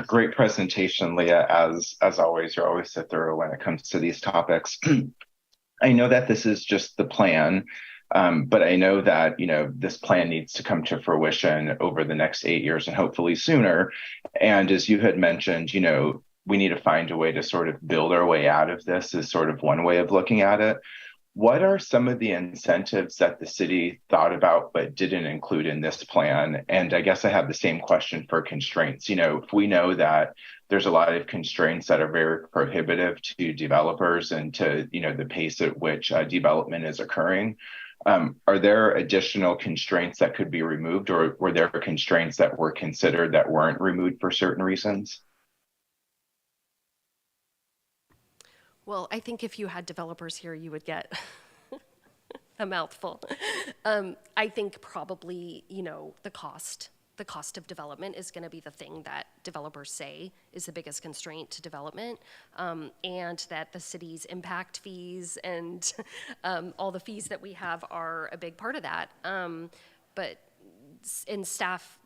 Speaker 1: Great presentation, Leah. As always, you're always so thorough when it comes to these topics. I know that this is just the plan, but I know that, you know, this plan needs to come to fruition over the next 8 years and hopefully sooner. And as you had mentioned, you know, we need to find a way to sort of build our way out of this is sort of one way of looking at it. What are some of the incentives that the city thought about but didn't include in this plan? And I guess I have the same question for constraints. You know, if we know that there's a lot of constraints that are very prohibitive to developers and to, you know, the pace at which development is occurring, are there additional constraints that could be removed, or were there constraints that were considered that weren't removed for certain reasons?
Speaker 15: Well, I think if you had developers here, you would get a mouthful. I think probably, you know, the cost of development is going to be the thing that developers say is the biggest constraint to development, and that the city's impact fees and all the fees that we have are a big part of that. But staff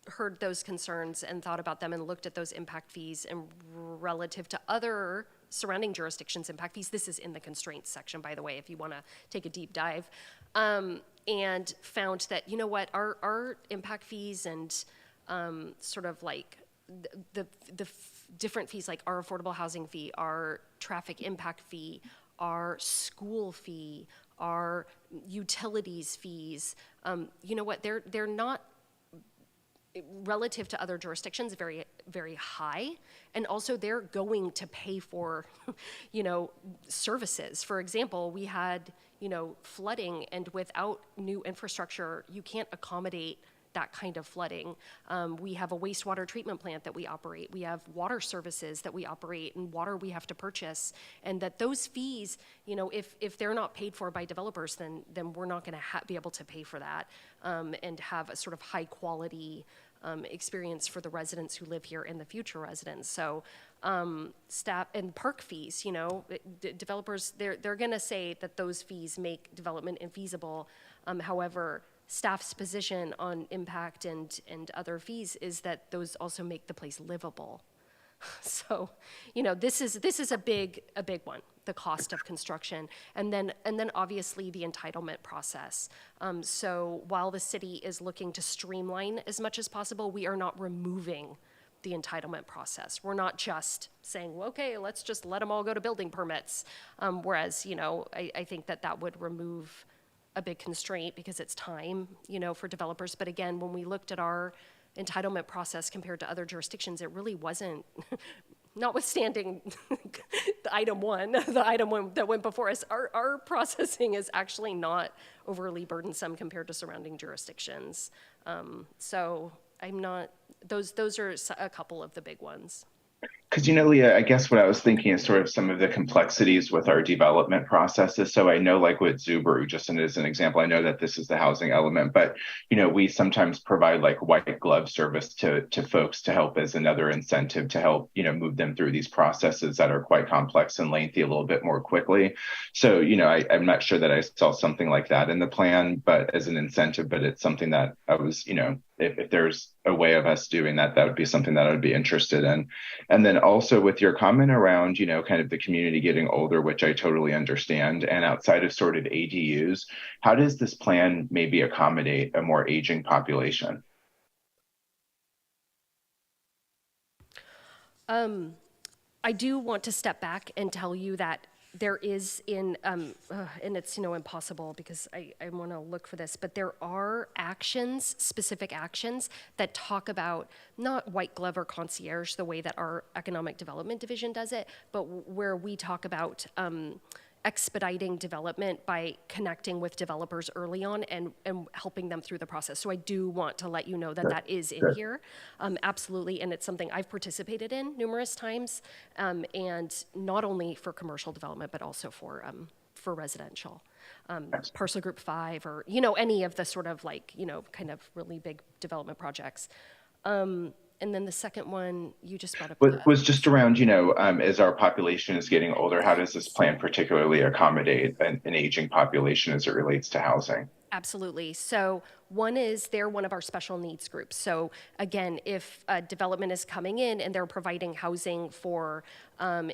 Speaker 15: heard those concerns and thought about them and looked at those impact fees and relative to other surrounding jurisdictions impact fees. This is in the constraints section, by the way, if you want to take a deep dive, and found that, you know what, our impact fees and sort of like the different fees, like our affordable housing fee, our traffic impact fee, our school fee, our utilities fees, you know what, they're not, relative to other jurisdictions, very, very high. And also they're going to pay for, you know, services. For example, we had, you know, flooding, and without new infrastructure, you can't accommodate that kind of flooding. We have a wastewater treatment plant that we operate. We have water services that we operate, and water we have to purchase. And that those fees, you know, if they're not paid for by developers, then we're not going to be able to pay for that and have a sort of high quality experience for the residents who live here and the future residents. So staff and park fees, you know, developers, they're going to say that those fees make development infeasible. However, staff's position on impact and other fees is that those also make the place livable. So, you know, this is a big one, the cost of construction, and then obviously the entitlement process. So while the city is looking to streamline as much as possible, we are not removing the entitlement process. We're not just saying, well, okay, let's just let them all go to building permits. Whereas, you know, I think that would remove a big constraint because it's time, you know, for developers. But again, when we looked at our entitlement process compared to other jurisdictions, it really wasn't, notwithstanding the item one that went before us, our processing is actually not overly burdensome compared to surrounding jurisdictions. So I'm not, those are a couple of the big ones.
Speaker 1: Because, you know, Leah, I guess what I was thinking is sort of some of the complexities with our development processes. So I know, like with Zubaru, just as an example, I know that this is the housing element, but, you know, we sometimes provide like white glove service to folks to help as another incentive to help, you know, move them through these processes that are quite complex and lengthy a little bit more quickly. So, you know, I'm not sure that I saw something like that in the plan, but as an incentive, but it's something that I was, you know, if there's a way of us doing that, that would be something that I would be interested in. And then also with your comment around, you know, kind of the community getting older, which I totally understand, and outside of sort of ADUs, how does this plan maybe accommodate a more aging population?
Speaker 15: I do want to step back and tell you that there is and it's, you know, impossible because I want to look for this, but there are actions, specific actions that talk about not white glove or concierge the way that our economic development division does it, but where we talk about expediting development by connecting with developers early on and helping them through the process. So I do want to let you know that that is in here, absolutely, and it's something I've participated in numerous times, and not only for commercial development, but also for residential. Parcel Group 5 or, any of the sort of like, kind of really big development projects. And then the second one you just brought up
Speaker 1: was just around, as our population is getting older, how does this plan particularly accommodate an aging population as it relates to housing?
Speaker 15: Absolutely. So one is they're one of our special needs groups. So again, if a development is coming in and they're providing housing for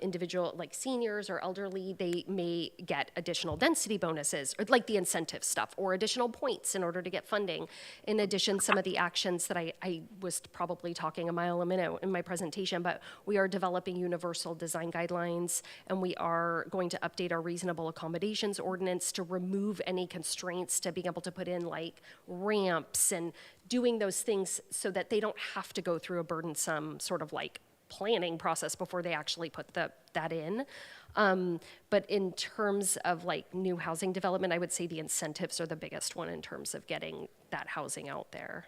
Speaker 15: individual like seniors or elderly, they may get additional density bonuses or like the incentive stuff or additional points in order to get funding. In addition, some of the actions that I was probably talking a mile a minute in my presentation, but we are developing universal design guidelines, and we are going to update our reasonable accommodations ordinance to remove any constraints to being able to put in like ramps and doing those things so that they don't have to go through a burdensome sort of like planning process before they actually put that in. But in terms of like new housing development, I would say the incentives are the biggest one in terms of getting that housing out there.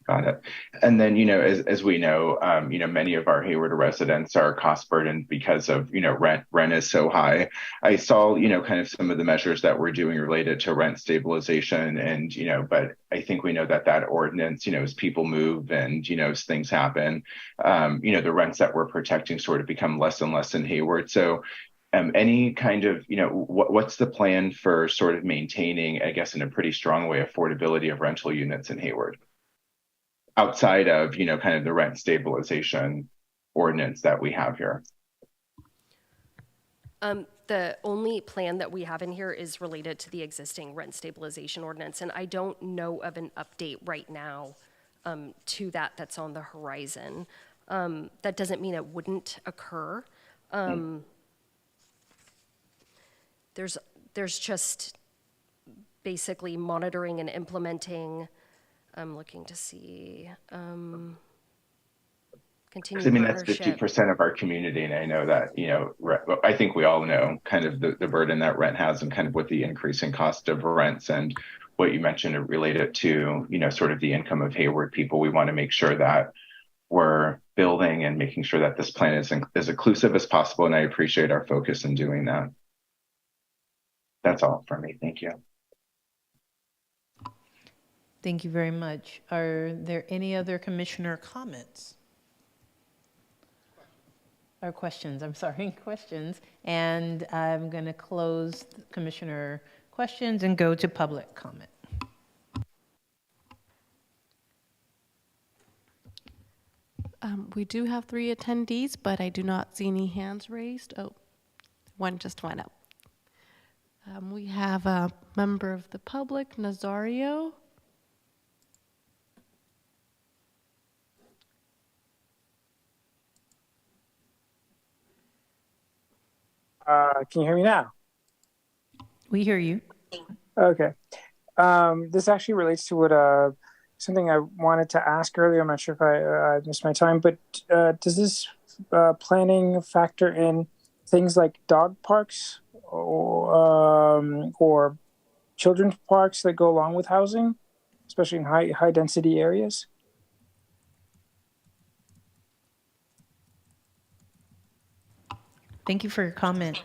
Speaker 1: Got it. And then, as we know, many of our Hayward residents are cost burdened because of, rent is so high. I saw, kind of some of the measures that we're doing related to rent stabilization and, but I think we know that ordinance, as people move and, as things happen, the rents that we're protecting sort of become less and less in Hayward. So any kind of, what's the plan for sort of maintaining, I guess, in a pretty strong way, affordability of rental units in Hayward? Outside of, kind of the rent stabilization ordinance that we have here?
Speaker 15: The only plan that we have in here is related to the existing rent stabilization ordinance, and I don't know of an update right now to that's on the horizon. That doesn't mean it wouldn't occur. There's just basically monitoring and implementing. I'm looking to see continued
Speaker 1: that's 50% of our community, and I know that I think we all know kind of the burden that rent has and kind of what the increasing cost of rents and what you mentioned related to sort of the income of Hayward people. We want to make sure that we're building and making sure that this plan is as inclusive as possible, and I appreciate our focus in doing that. That's all from me. Thank you.
Speaker 17: Thank you very much. Are there any other commissioner comments? Or questions, I'm sorry, questions. And I'm going to close commissioner questions and go to public comment.
Speaker 5: We do have 3 attendees, but I do not see any hands raised. Oh, one just went up. We have a member of the public, Nazario.
Speaker 18: Can you hear me now?
Speaker 17: We hear you.
Speaker 18: Okay. This actually relates to what something I wanted to ask earlier. I'm not sure if I missed my time, but does this planning factor in things like dog parks or children's parks that go along with housing, especially in high density areas?
Speaker 17: Thank you for your comment.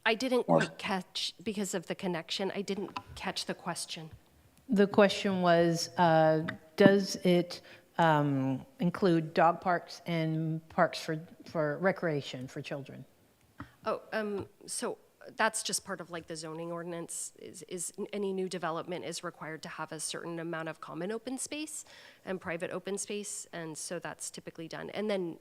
Speaker 15: I didn't quite catch, because of the connection, I didn't catch the question.
Speaker 17: The question was, does it include dog parks and parks for recreation for children?
Speaker 15: Oh, so that's just part of like the zoning ordinance is any new development is required to have a certain amount of common open space and private open space. And so that's typically done. And then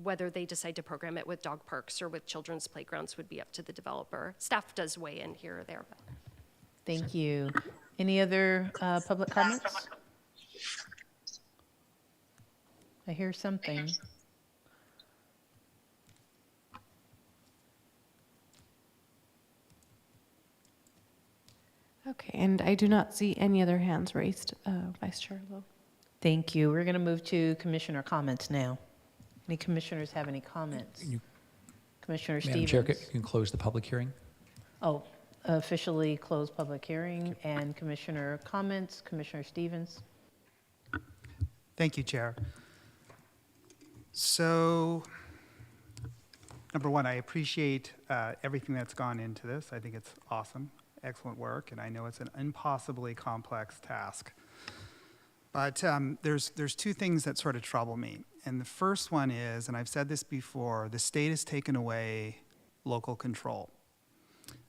Speaker 15: whether they decide to program it with dog parks or with children's playgrounds would be up to the developer. Staff does weigh in here or there. But.
Speaker 17: Thank you. Any other public comments? I hear something.
Speaker 5: Okay, and I do not see any other hands raised, Vice Chair Lowe.
Speaker 17: Thank you. We're going to move to commissioner comments now. Any commissioners have any comments? Commissioner
Speaker 2: Madam
Speaker 17: Stevens.
Speaker 2: Chair, you can close the public hearing.
Speaker 17: Oh, officially close public hearing and Commissioner comments. Commissioner Stevens.
Speaker 10: Thank you, Chair. So, number one, I appreciate everything that's gone into this. I think it's awesome, excellent work, and I know it's an impossibly complex task. But there's two things that sort of trouble me. And the first one is, and I've said this before, the state has taken away local control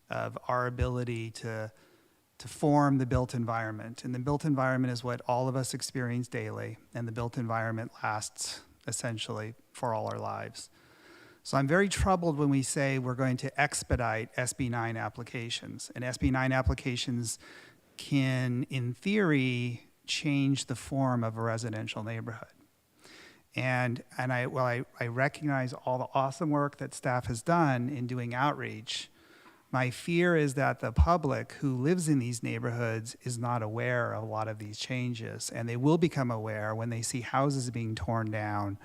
Speaker 10: of our ability to form the built environment. And the built environment is what all of us experience daily, and the built environment lasts essentially for all our lives. So I'm very troubled when we say we're going to expedite SB 9 applications. And SB 9 applications can, in theory, change the form of a residential neighborhood. And I recognize all the awesome work that staff has done in doing outreach. My fear is that the public who lives in these neighborhoods is not aware of a lot of these changes, and they will become aware when they see houses being torn down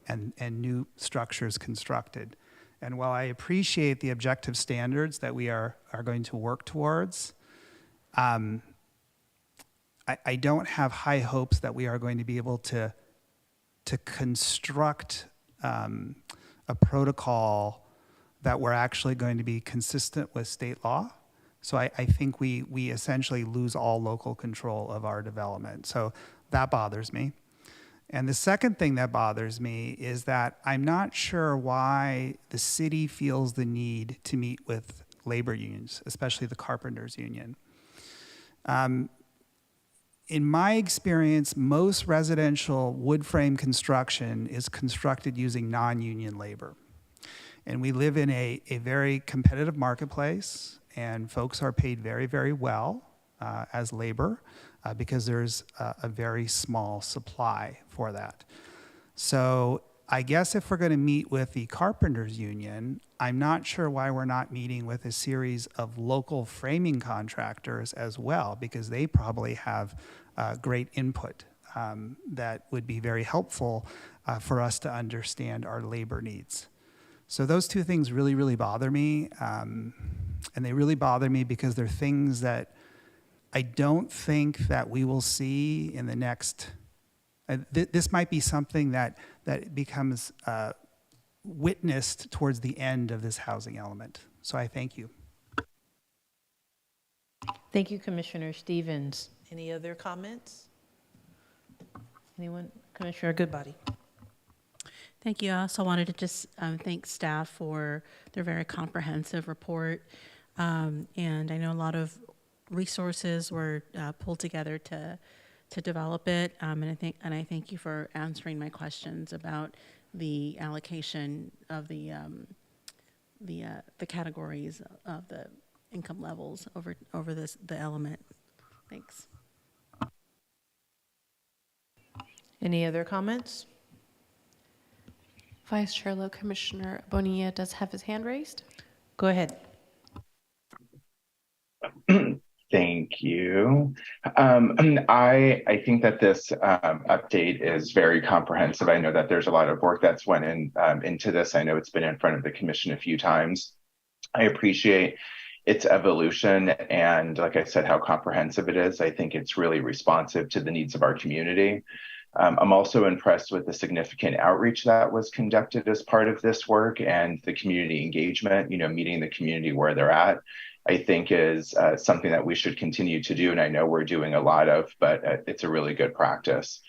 Speaker 10: and new structures constructed. And while I appreciate the objective standards that we are going to work towards, I don't have high hopes that we are going to be able to construct a protocol that we're actually going to be consistent with state law. So I think we essentially lose all local control of our development. So that bothers me. And the second thing that bothers me is that I'm not sure why the city feels the need to meet with labor unions, especially the carpenters union. In my experience, most residential wood frame construction is constructed using non-union labor. And we live in a very competitive marketplace, and folks are paid very, very well as labor because there's a very small supply for that. So I guess if we're going to meet with the carpenters union, I'm not sure why we're not meeting with a series of local framing contractors as well, because they probably have great input that would be very helpful for us to understand our labor needs. So those two things really, really bother me. And they really bother me because they're things that I don't think that we will see in the next, this might be something that becomes witnessed towards the end of this housing element. So I thank you.
Speaker 17: Thank you, Commissioner Stevens.
Speaker 19: Any other comments?
Speaker 17: Anyone? Commissioner Goodbody.
Speaker 9: Thank you. I also wanted to just thank staff for their very comprehensive report. And I know a lot of resources were pulled together to develop it. And I thank you for answering my questions about the allocation of the categories of the income levels over the element. Thanks.
Speaker 17: Any other comments?
Speaker 5: Vice Chair Lowe, Commissioner Bonilla does have his hand raised.
Speaker 17: Go ahead.
Speaker 1: Thank you. I think that this update is very comprehensive. I know that there's a lot of work that's went into this. I know it's been in front of the commission a few times. I appreciate its evolution and, like I said, how comprehensive it is. I think it's really responsive to the needs of our community. I'm also impressed with the significant outreach that was conducted as part of this work and the community engagement, meeting the community where they're at, I think is something that we should continue to do. And I know we're doing a lot of, but it's a really good practice.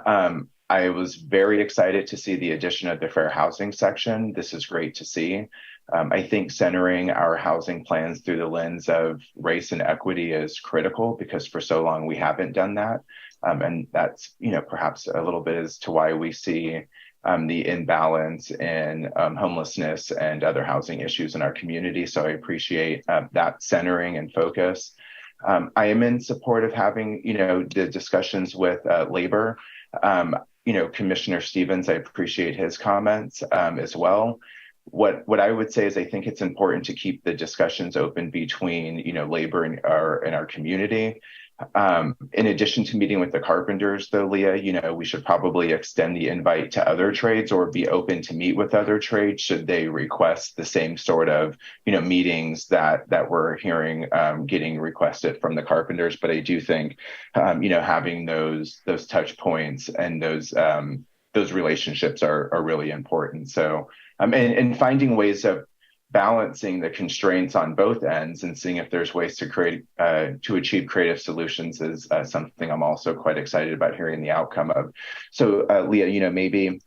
Speaker 1: I was very excited to see the addition of the fair housing section. This is great to see. I think centering our housing plans through the lens of race and equity is critical because for so long we haven't done that. And that's, perhaps a little bit as to why we see the imbalance in homelessness and other housing issues in our community. So I appreciate that centering and focus. I am in support of having, the discussions with labor. Commissioner Stevens, I appreciate his comments as well. What I would say is I think it's important to keep the discussions open between, labor and our community. In addition to meeting with the carpenters, though, Leah, we should probably extend the invite to other trades or be open to meet with other trades should they request the same sort of, meetings that we're hearing getting requested from the carpenters. But I do think, having those touch points and those relationships are really important. So, and finding ways of balancing the constraints on both ends and seeing if there's ways to achieve creative solutions is something I'm also quite excited about hearing the outcome of. So, Leah, maybe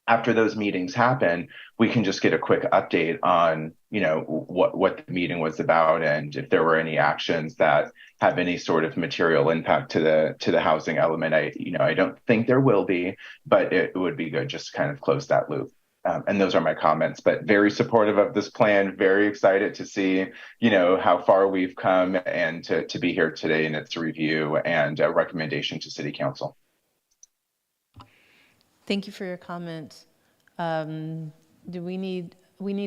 Speaker 1: after those meetings happen, we can just get a quick update on, what the meeting was about and if there were any actions that have any sort of material impact to the housing element. I don't think there will be, but it would be good just to kind of close that loop. And those are my comments, but very supportive of this plan, very excited to see, how far we've come and to be here today in its review and recommendation to City Council.
Speaker 17: Thank you for your comments. Do we need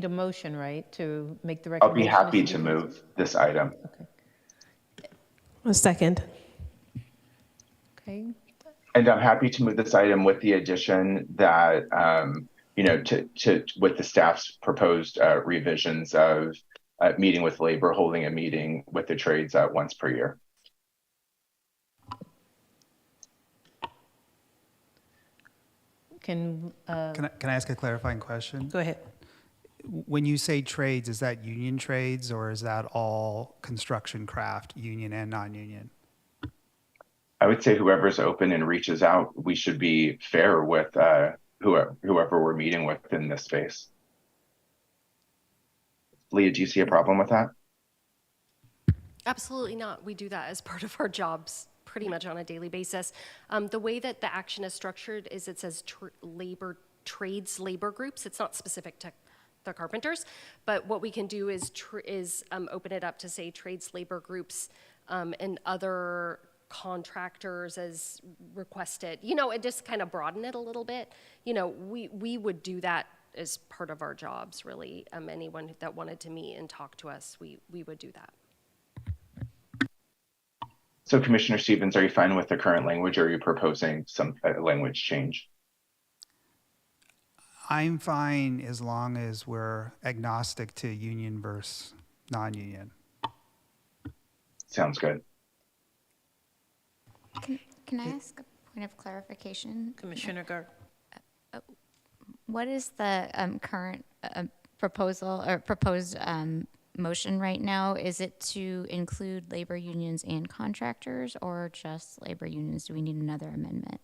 Speaker 17: a motion, right, to make the recommendation?
Speaker 1: I'll be happy to move this item.
Speaker 17: Okay.
Speaker 6: A second.
Speaker 17: Okay.
Speaker 1: And I'm happy to move this item with the addition that, with the staff's proposed revisions of meeting with labor, holding a meeting with the trades once per year.
Speaker 10: Can I ask a clarifying question?
Speaker 17: Go ahead.
Speaker 10: When you say trades, is that union trades or is that all construction craft, union and non-union?
Speaker 1: I would say whoever's open and reaches out, we should be fair with whoever we're meeting with in this space. Leah, do you see a problem with that?
Speaker 15: Absolutely not. We do that as part of our jobs pretty much on a daily basis. The way that the action is structured is it says trades labor groups. It's not specific to the carpenters, but what we can do is open it up to say trades labor groups and other contractors as requested, and just kind of broaden it a little bit. We would do that as part of our jobs, really. Anyone that wanted to meet and talk to us, we would do that.
Speaker 1: So Commissioner Stevens, are you fine with the current language or are you proposing some language change?
Speaker 10: I'm fine as long as we're agnostic to union versus non-union.
Speaker 1: Sounds good.
Speaker 7: Can I ask a point of clarification?
Speaker 17: Commissioner Gar.
Speaker 7: What is the current proposal or proposed motion right now? Is it to include labor unions and contractors or just labor unions? Do we need another amendment?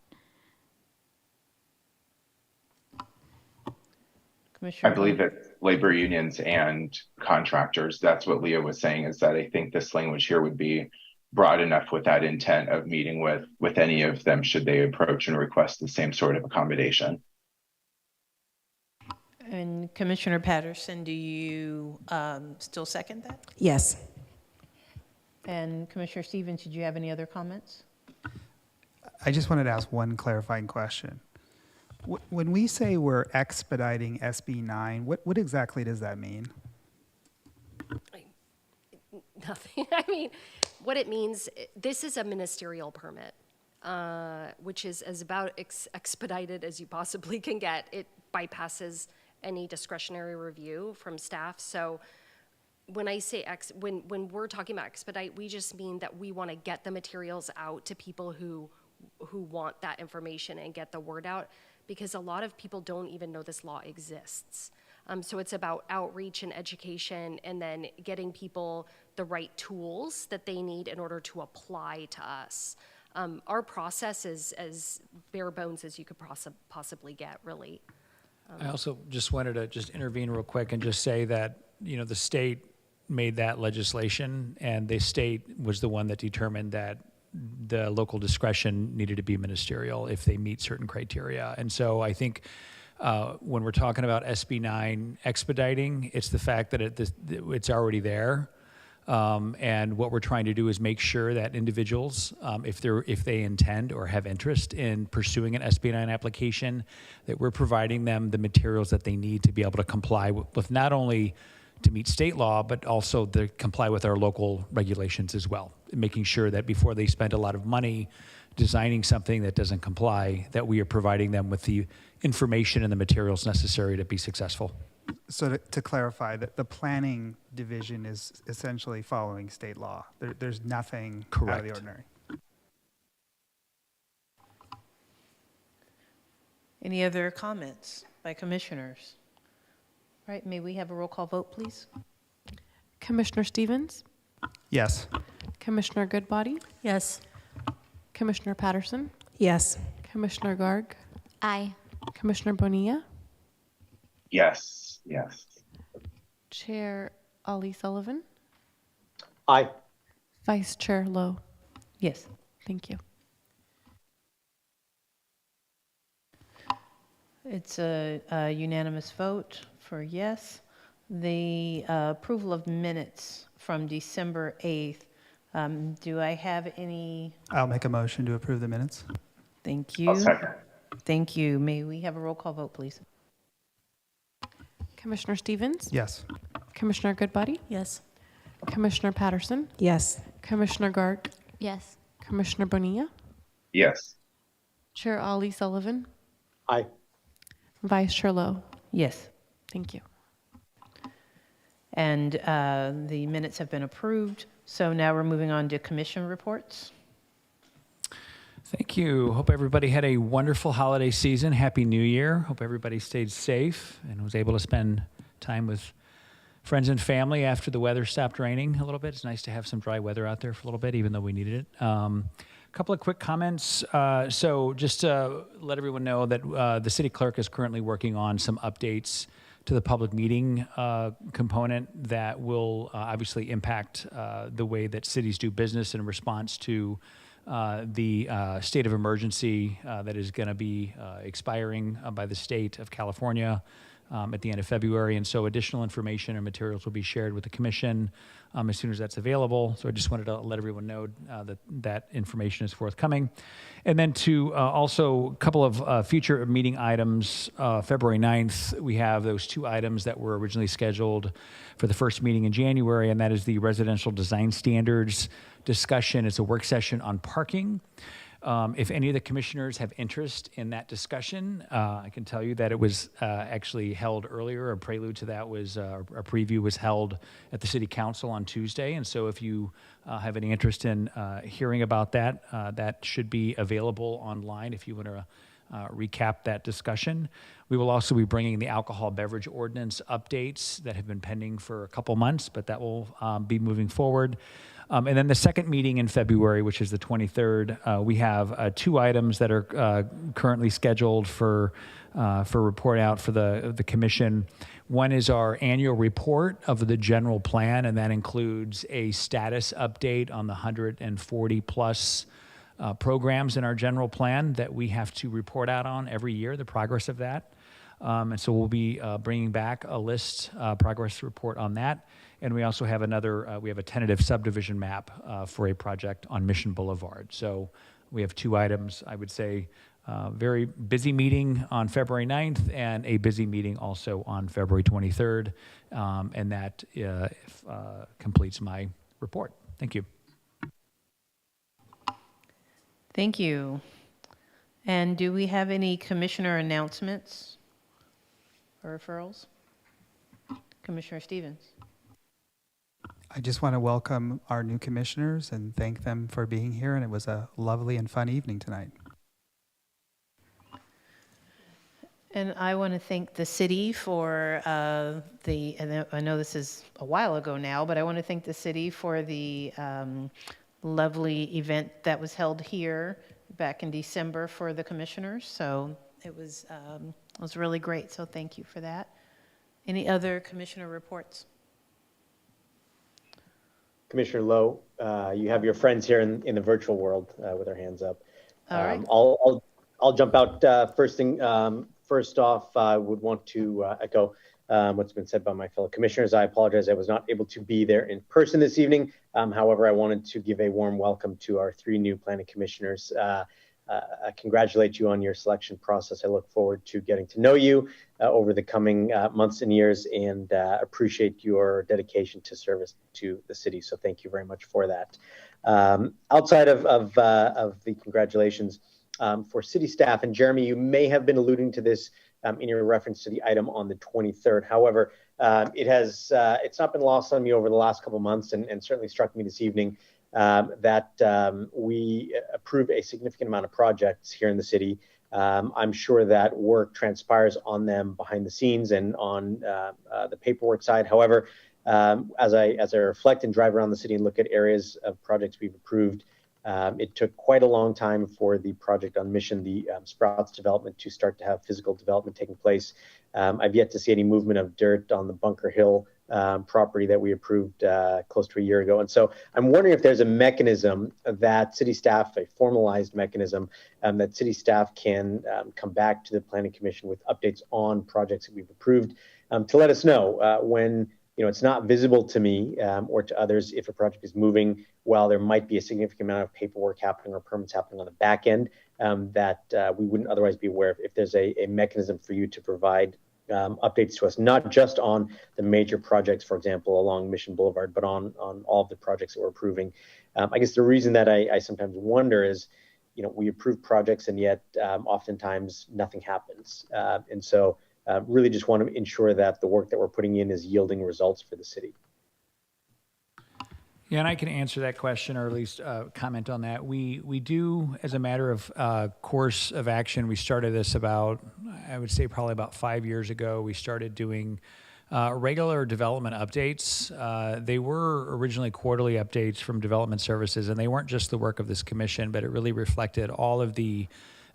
Speaker 1: I believe that labor unions and contractors, that's what Leah was saying, is that I think this language here would be broad enough with that intent of meeting with any of them should they approach and request the same sort of accommodation.
Speaker 17: And Commissioner Patterson, do you still second that?
Speaker 6: Yes.
Speaker 17: And Commissioner Stevens, did you have any other comments?
Speaker 10: I just wanted to ask one clarifying question. When we say we're expediting SB 9, what exactly does that mean?
Speaker 15: Nothing. I mean, what it means, this is a ministerial permit, which is as about expedited as you possibly can get. It bypasses any discretionary review from staff. So when I say when we're talking about expedite, we just mean that we want to get the materials out to people who want that information and get the word out, because a lot of people don't even know this law exists. So it's about outreach and education and then getting people the right tools that they need in order to apply to us. Our process is as bare bones as you could possibly get, really.
Speaker 2: I also just wanted to just intervene real quick and just say that, the state made that legislation and the state was the one that determined that the local discretion needed to be ministerial if they meet certain criteria. And so I think when we're talking about SB 9 expediting, it's the fact that it's already there. And what we're trying to do is make sure that individuals, if they intend or have interest in pursuing an SB 9 application, that we're providing them the materials that they need to be able to comply with not only to meet state law, but also to comply with our local regulations as well. making sure that before they spend a lot of money designing something that doesn't comply, that we are providing them with the information and the materials necessary to be successful.
Speaker 10: So to clarify, that the planning division is essentially following state law. There's nothing out of the ordinary.
Speaker 17: Any other comments by commissioners? All right, may we have a roll call vote, please?
Speaker 5: Commissioner Stevens?
Speaker 10: Yes.
Speaker 5: Commissioner Goodbody?
Speaker 9: Yes.
Speaker 5: Commissioner Patterson?
Speaker 6: Yes.
Speaker 5: Commissioner Garg?
Speaker 7: Aye.
Speaker 5: Commissioner Bonilla?
Speaker 1: Yes, yes.
Speaker 5: Chair Ali Sullivan?
Speaker 8: Aye.
Speaker 5: Vice Chair Lowe?
Speaker 17: Yes.
Speaker 5: Thank you.
Speaker 17: It's a unanimous vote for yes. The approval of minutes from December 8th. Do I have any?
Speaker 10: I'll make a motion to approve the minutes.
Speaker 17: Thank you.
Speaker 1: I'll second.
Speaker 17: Thank you. May we have a roll call vote, please?
Speaker 5: Commissioner Stevens?
Speaker 10: Yes.
Speaker 5: Commissioner Goodbody?
Speaker 9: Yes.
Speaker 5: Commissioner Patterson?
Speaker 6: Yes.
Speaker 5: Commissioner Garg?
Speaker 7: Yes.
Speaker 5: Commissioner Bonilla?
Speaker 1: Yes.
Speaker 5: Chair Ali Sullivan?
Speaker 8: Aye.
Speaker 5: Vice Chair Lowe?
Speaker 17: Yes.
Speaker 5: Thank you.
Speaker 17: And the minutes have been approved. So now we're moving on to commission reports.
Speaker 2: Thank you. Hope everybody had a wonderful holiday season. Happy New Year. Hope everybody stayed safe and was able to spend time with friends and family after the weather stopped raining a little bit. It's nice to have some dry weather out there for a little bit, even though we needed it. A couple of quick comments. So just to let everyone know that the city clerk is currently working on some updates to the public meeting component that will obviously impact the way that cities do business in response to the state of emergency that is going to be expiring by the state of California at the end of February. And so additional information and materials will be shared with the commission as soon as that's available. So I just wanted to let everyone know that that information is forthcoming. And then to also a couple of future meeting items, February 9th, we have those two items that were originally scheduled for the first meeting in January, and that is the residential design standards discussion. It's a work session on parking. If any of the commissioners have interest in that discussion, I can tell you that it was actually held earlier. A prelude to that was a preview was held at the City Council on Tuesday. And so if you have any interest in hearing about that, that should be available online if you want to recap that discussion. We will also be bringing the alcohol beverage ordinance updates that have been pending for a couple months, but that will be moving forward. And then the second meeting in February, which is the 23rd, we have two items that are currently scheduled for report out for the commission. One is our annual report of the general plan, and that includes a status update on the 140 plus programs in our general plan that we have to report out on every year, the progress of that. And so we'll be bringing back a list, progress report on that. And we also have we have a tentative subdivision map for a project on Mission Boulevard. So we have two items, I would say, very busy meeting on February 9th and a busy meeting also on February 23rd. And that completes my report. Thank you.
Speaker 17: Thank you. And do we have any commissioner announcements or referrals? Commissioner Stevens.
Speaker 10: I just want to welcome our new commissioners and thank them for being here. And it was a lovely and fun evening tonight.
Speaker 17: And I want to thank the city for and I know this is a while ago now, but I want to thank the city for the lovely event that was held here back in December for the commissioners. So it was really great. So thank you for that. Any other commissioner reports? Commissioner Lowe, you have your friends here in the virtual world with their hands up. All right. I'll jump out first thing. First off, I would want to echo what's been said by my fellow commissioners. I apologize I was not able to be there in person this evening. However, I wanted to give a warm welcome to our three new planning commissioners. I congratulate you on your selection process. I look forward to getting to know you over the coming months and years, and appreciate your dedication to service to the city. So thank you very much for that. Outside of the congratulations for city staff, and Jeremy, you may have been alluding to this in your reference to the item on the 23rd. However, it's not been lost on me over the last couple of months, and certainly struck me this evening that we approve a significant amount of projects here in the city. I'm sure that work transpires on them behind the scenes and on the paperwork side. However, as I reflect and drive around the city and look at areas of projects we've approved, it took quite a long time for the project on Mission, the Sprouts development, to start to have physical development taking place. I've yet to see any movement of dirt on the Bunker Hill property that we approved close to a year ago. And so I'm wondering if there's a mechanism that city staff, a formalized mechanism, that city staff can come back to the Planning Commission with updates on projects that we've approved to let us know when it's not visible to me or to others if a project is moving while there might be a significant amount of paperwork happening or permits happening on the back end that we wouldn't otherwise be aware of. If there's a mechanism for you to provide updates to us, not just on the major projects, for example, along Mission Boulevard, but on all of the projects that we're approving. I guess the reason that I sometimes wonder is, we approve projects and yet oftentimes nothing happens. And so really just want to ensure that the work that we're putting in is yielding results for the city.
Speaker 2: Yeah, and I can answer that question, or at least comment on that. We do, as a matter of course of action, we started this I would say probably about 5 years ago. We started doing regular development updates. They were originally quarterly updates from development services, and they weren't just the work of this commission, but it really reflected all of the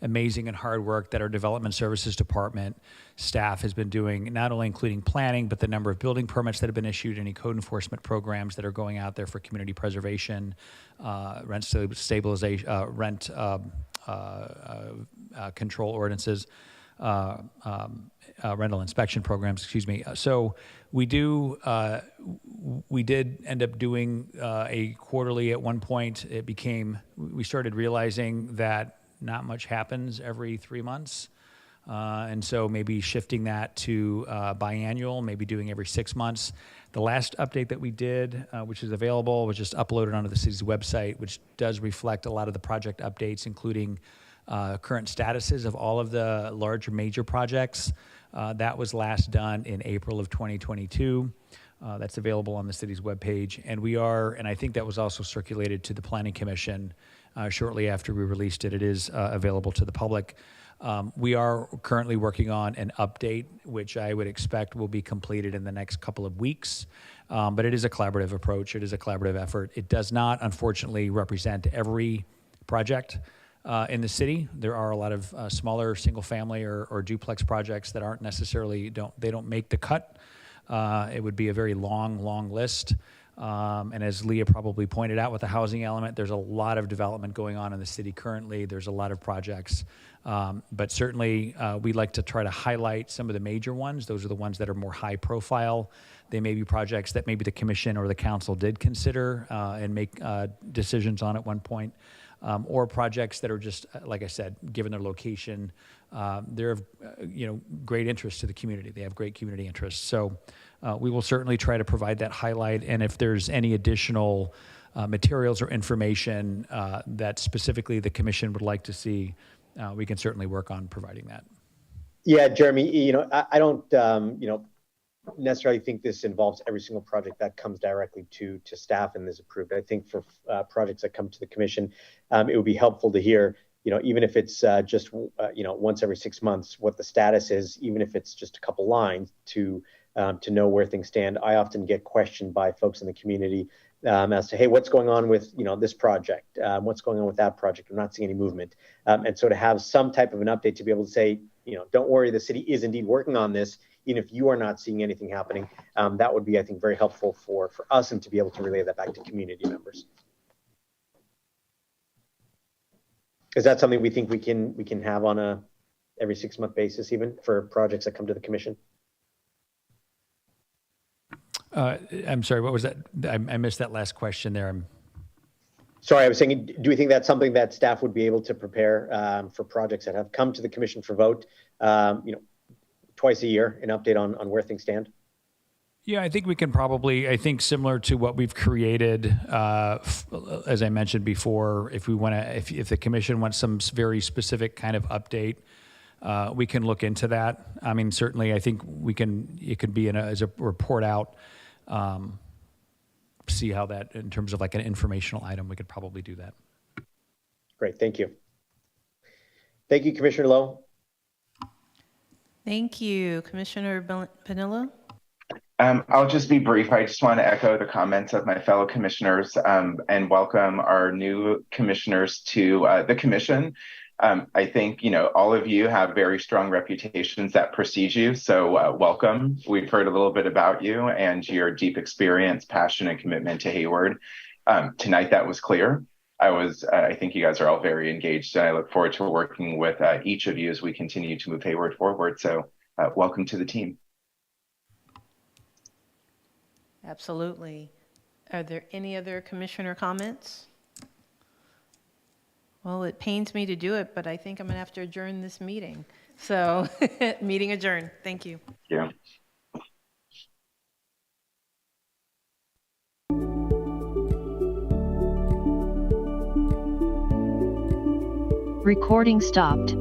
Speaker 2: amazing and hard work that our development services department staff has been doing, not only including planning, but the number of building permits that have been issued, any code enforcement programs that are going out there for community preservation, rent stabilization, rent control ordinances, rental inspection programs, excuse me. So we did end up doing a quarterly at one point. We started realizing that not much happens every 3 months. And so maybe shifting that to biannual, maybe doing every 6 months. The last update that we did, which is available, was just uploaded onto the city's website, which does reflect a lot of the project updates, including current statuses of all of the larger major projects. That was last done in April of 2022. That's available on the city's webpage. And I think that was also circulated to the Planning Commission shortly after we released it. It is available to the public. We are currently working on an update, which I would expect will be completed in the next couple of weeks. But it is a collaborative approach. It is a collaborative effort. It does not, unfortunately, represent every project in the city. There are a lot of smaller single-family or duplex projects that aren't necessarily, they don't make the cut. It would be a very long list. And as Leah probably pointed out with the housing element, there's a lot of development going on in the city currently. There's a lot of projects. But certainly we like to try to highlight some of the major ones. Those are the ones that are more high profile. They may be projects that maybe the commission or the council did consider and make decisions on at one point. Or projects that are just, like I said, given their location, they're of great interest to the community. They have great community interests. So we will certainly try to provide that highlight. And if there's any additional materials or information that specifically the commission would like to see, we can certainly work on providing that.
Speaker 17: Yeah, Jeremy, I don't, necessarily think this involves every single project that comes directly to staff and is approved. I think for projects that come to the commission, it would be helpful to hear, even if it's just, once every 6 months, what the status is, even if it's just a couple lines to know where things stand. I often get questioned by folks in the community as to, hey, what's going on with, this project? What's going on with that project? I'm not seeing any movement. And so to have some type of an update to be able to say, don't worry, the city is indeed working on this, even if you are not seeing anything happening, that would be, I think, very helpful for us and to be able to relay that back to community members. Is that something we think we can have on a every 6 month basis, even for projects that come to the commission?
Speaker 2: I'm sorry, what was that? I missed that last question there.
Speaker 17: Sorry, I was saying, do we think that's something that staff would be able to prepare for projects that have come to the commission for vote, twice a year, an update on where things stand?
Speaker 2: Yeah, I think we can probably, I think similar to what we've created, as I mentioned before, if we want to, if the commission wants some very specific kind of update, we can look into that. I mean, certainly I think we can, it could be as a report out, see how that, in terms of like an informational item, we could probably do that.
Speaker 17: Great, thank you. Thank you, Commissioner Lowe.
Speaker 4: Thank you. Commissioner Panilla?
Speaker 1: I'll just be brief. I just want to echo the comments of my fellow commissioners and welcome our new commissioners to the commission. I think, all of you have very strong reputations that precede you. So welcome. We've heard a little bit about you and your deep experience, passion, and commitment to Hayward. Tonight, that was clear. I think you guys are all very engaged, and I look forward to working with each of you as we continue to move Hayward forward. So welcome to the team.
Speaker 4: Absolutely. Are there any other commissioner comments? Well, it pains me to do it, but I think I'm going to have to adjourn this meeting. So, meeting adjourned. Thank you.
Speaker 1: Yeah.
Speaker 3: Recording stopped.